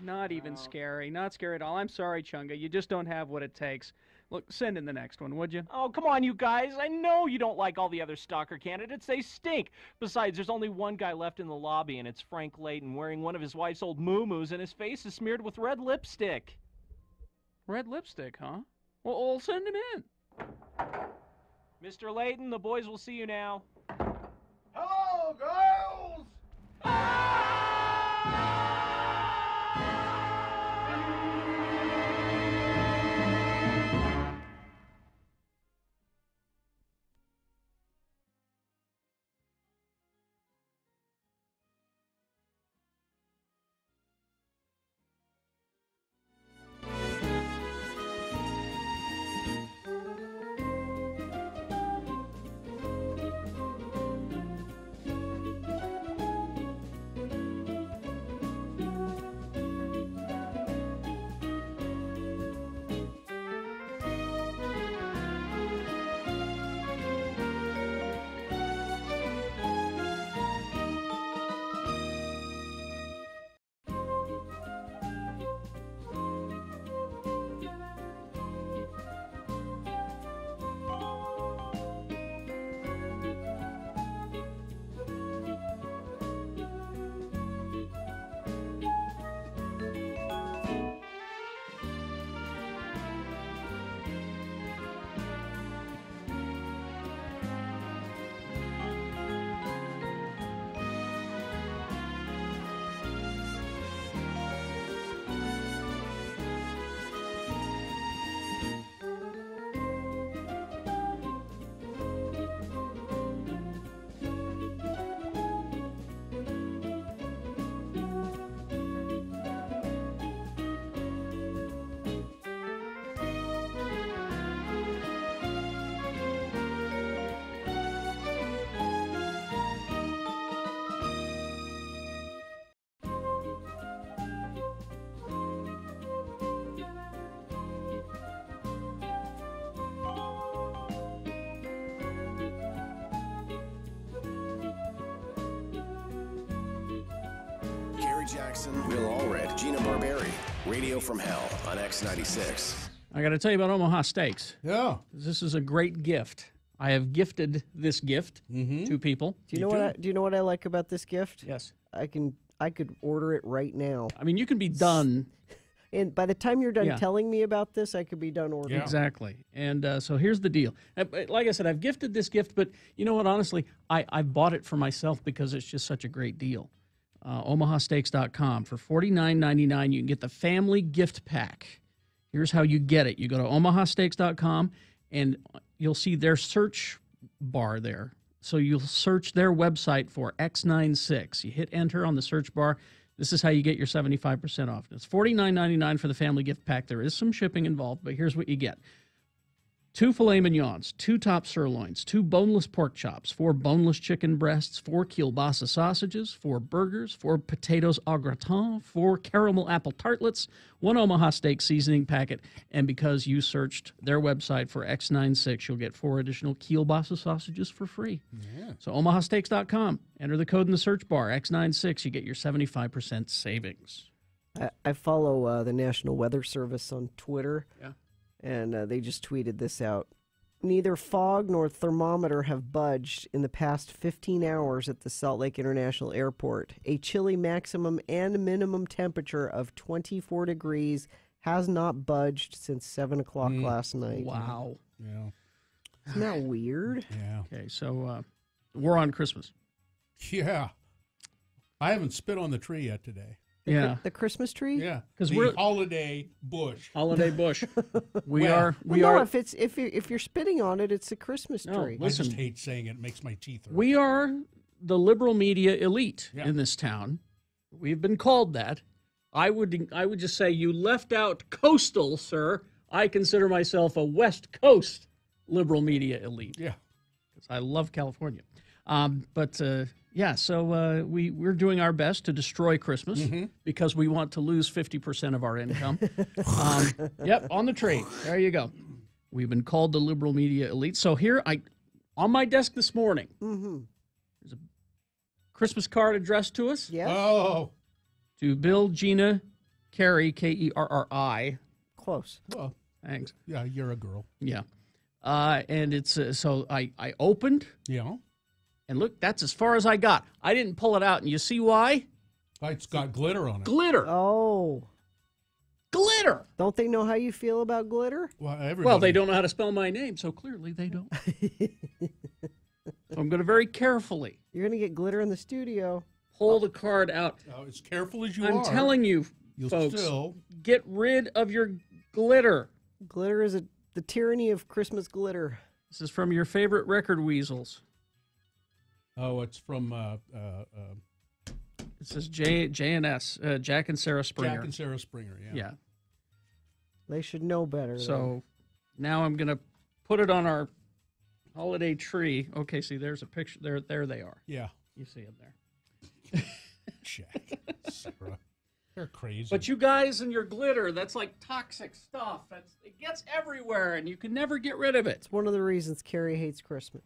Not even scary. Not scary at all. I'm sorry, Chunga. You just don't have what it takes. Look, send in the next one, would you? Oh, come on, you guys. I know you don't like all the other stalker candidates. They stink. Besides, there's only one guy left in the lobby, and it's Frank Layton wearing one of his wife's old moo-moos, and his face is smeared with red lipstick. Red lipstick, huh? Well, send him in. Mr. Layton, the boys will see you now. Hello, girls! Jackson, Will Allred, Gina Barberi. Radio from Hell on X96. I got to tell you about Omaha Steaks. Yeah. This is a great gift. I have gifted this gift to people. Do you know what I like about this gift? Yes. I could order it right now. I mean, you can be done. And by the time you're done Yeah. telling me about this, I could be done ordering. Exactly. And so here's the deal. Like I said, I've gifted this gift, but you know what? Honestly, I bought it for myself because it's just such a great deal. OmahaSteaks.com. For $49.99, you can get the family gift pack. Here's how you get it. You go to OmahaSteaks.com, and you'll see their search bar there. So you'll search their website for X96. You hit enter on the search bar. This is how you get your 75% off. It's $49.99 for the family gift pack. There is some shipping involved, but here's what you get. 2 filet mignons, 2 top sirloins, 2 boneless pork chops, 4 boneless chicken breasts, 4 kielbasa sausages, 4 burgers, 4 potatoes au gratin, 4 caramel apple tartlets, 1 Omaha steak seasoning packet, and because you searched their website for X96, you'll get 4 additional kielbasa sausages for free. Yeah. So omahasteaks.com, enter the code in the search bar, X96, you get your 75% savings. I follow the National Weather Service on Twitter. Yeah. And they just tweeted this out. Neither fog nor thermometer have budged in the past 15 hours at the Salt Lake International Airport. A chilly maximum and minimum temperature of 24 degrees has not budged since 7 o'clock last night. Wow. Yeah. Isn't that weird? Yeah. Okay, so we're on Christmas. Yeah. I haven't spit on the tree yet today. The Christmas tree? Yeah. Because we're holiday bush. Holiday bush. We Well, are. if you're spitting on it, it's a Christmas tree. I just hate saying it. It makes my teeth hurt. We are the liberal media elite Yeah. in this town. We've been called that. I would just say you left out coastal, sir. I consider myself a West Coast liberal media elite. Yeah. Because I love California. So we're doing our best to destroy Christmas because we want to lose 50% of our income. Yep, on the tree. There you go. We've been called the liberal media elite. So here, on my desk this morning, there's a Christmas card addressed to us. Yes. Oh. To Bill, Gina, Kerry, Kerri. Close. Well, thanks. Yeah, you're a girl. Yeah. And it's so I opened. Yeah. And look, that's as far as I got. I didn't pull it out, and you see why? It's got glitter on it. Glitter. Oh. Glitter. Don't they know how you feel about glitter? Well, they don't know how to spell my name, so clearly they don't. I'm going to very carefully. You're going to get glitter in the studio. Pull the card out. As careful as you I'm are. telling you, You'll folks, still... get rid of your glitter. Glitter is the tyranny of Christmas glitter. This is from your favorite record weasels. Oh, it's from... It says J&S, Jack and Sarah Springer. Jack and Sarah Springer, yeah. Yeah. They should know better. So now I'm going to put it on our holiday tree. Okay, see, there's a picture. There they are. Yeah. You see them there. Jack, Sarah. They're crazy. But you guys and your glitter, that's like toxic stuff. It gets everywhere, and you can never get rid of it. It's one of the reasons Kerry hates Christmas.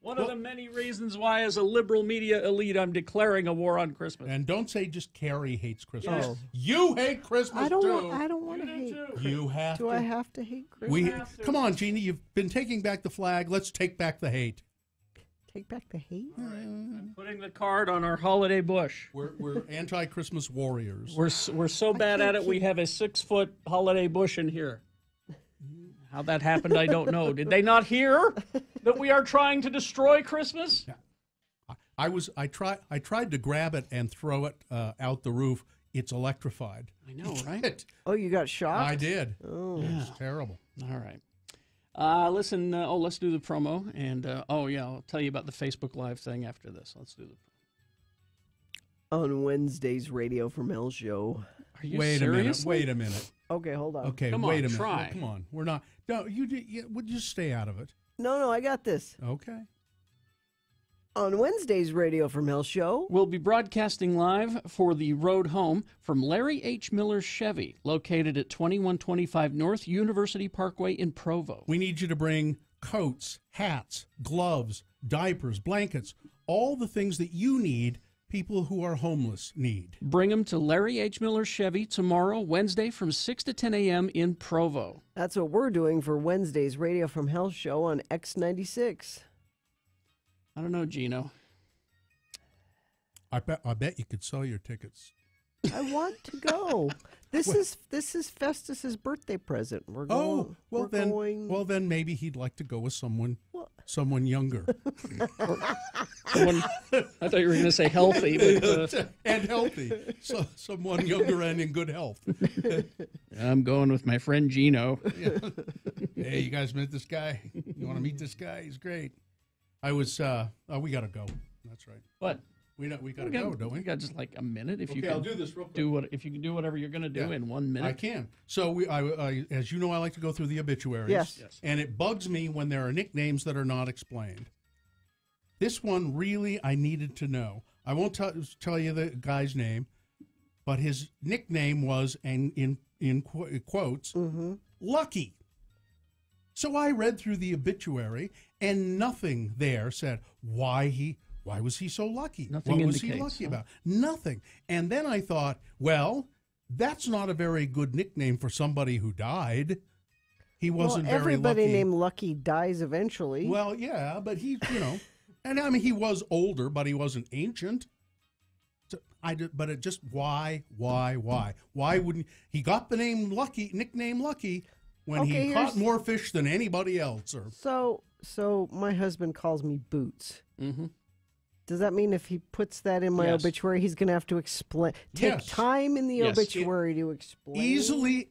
One of the many reasons why, as a liberal media elite, I'm declaring a war on Christmas. And don't say just Kerry hates Christmas. Yes. You hate Christmas, I don't too. want to hate. You have Do to. I have to hate Christmas? Come on, Jeannie. You've been taking back the flag. Let's take back the hate. Take back the hate? I'm putting the card on our holiday bush. We're anti-Christmas warriors. We're so bad at it, we have a 6-foot holiday bush in here. How that happened, I don't know. Did they not hear that we are trying to destroy Christmas? Yeah. I tried to grab it and throw it out the roof. It's electrified. I know, right? Oh, you got shocked? I did. Oh, it's terrible. All right. Listen, let's do the promo. And, I'll tell you about the Facebook Live thing after this. Let's do the promo. On Wednesday's Radio from Hell show. Are you Wait seriously? a minute. Okay, hold on. Okay, Come wait on, a minute. try. No, come on. We're not. No, would just stay out of it. No, I got this. Okay. On Wednesday's Radio from Hell show, we'll be broadcasting live for the road home from Larry H. Miller's Chevy, located at 2125 North University Parkway in Provo. We need you to bring coats, hats, gloves, diapers, blankets, all the things that you need people who are homeless need? Bring them to Larry H. Miller Chevy tomorrow, Wednesday, from 6 to 10 a.m. in Provo. That's what we're doing for Wednesday's Radio from Hell show on X96. I don't know, Gino. I bet you could sell your tickets. I want to go. This is Festus's birthday present. We're going. Well then maybe he'd like to go with someone younger. I thought you were going to say healthy, but and healthy. So someone younger and in good health. I'm going with my friend Gino. Yeah. Hey, you guys met this guy? You want to meet this guy? He's great. I was. We gotta go. That's right. What? We gotta go, don't we? We got just like a minute. If Okay, you can I'll do this real quick. if you can do whatever you're going to do in 1 minute. I can. So I, as you know, I like to go through the obituaries. Yes. And it bugs me when there are nicknames that are not explained. This one really I needed to know. I won't tell you the guy's name, but his nickname was, and in quotes, Lucky. So I read through the obituary, and nothing there said why was he so lucky? Nothing what was he indicates, lucky about? Nothing. And then I thought, well, that's not a very good nickname for somebody who died. He wasn't very lucky. Everybody named Lucky dies eventually. Well, yeah, but he, and I mean, he was older, but he wasn't ancient. So but it just, why? Why wouldn't he got the nickname Lucky when he caught more fish than anybody else? So my husband calls me Boots. Mm-hmm. Does that mean if he puts that in my obituary, he's going to have to take time in the obituary to explain? Easily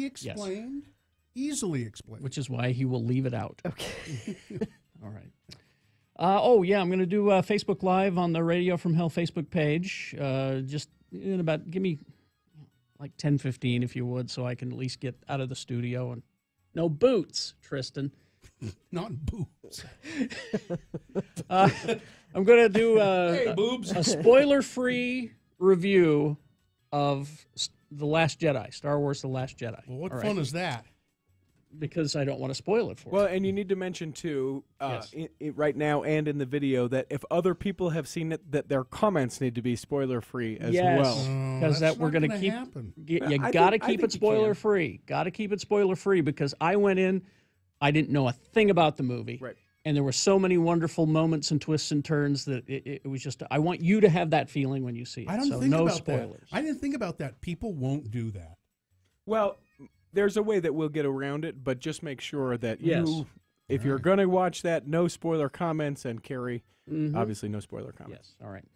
explained. Yes. Easily explained. Which is why he will leave it out. Okay. All right. I'm going to do Facebook Live on the Radio from Hell Facebook page. Just in about, give me like 10:15 if you would, so I can at least get out of the studio. And no boots, Tristan. Not boobs. I'm going to do a spoiler-free review of The Last Jedi, Star Wars The Last Jedi. Well, what fun is that? Because I don't want to spoil it for you. Well, and you need to mention, too, right now and in the video, that if other people have seen it, that their comments need to be spoiler-free as well. Because we're going to keep... You got to keep it spoiler-free. Got to keep it spoiler-free because I went in, I didn't know a thing about the movie. Right. And there were so many wonderful moments and twists and turns that it was just, I want you to have that feeling when you see it. I don't think about that. I didn't think about that. People won't do that. Well, there's a way that we'll get around it, but just make sure that if you're going to watch that, no spoiler comments, and Carrie, obviously no spoiler comments. Yes, all right.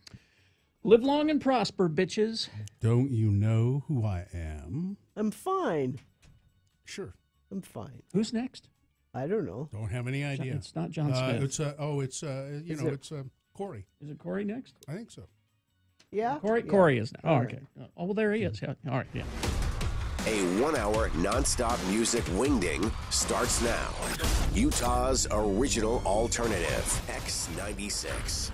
Live long and prosper, bitches. Don't you know who I am? I'm fine. Sure. I'm fine. Who's next? I don't know. Don't have any idea. It's not John Smith. It's Corey. Is it Corey next? I think so. Yeah. Corey is now. Oh, okay. Oh, well, there he is. Yeah. All right. Yeah. A 1 hour nonstop music wingding starts now. Utah's original alternative, X96.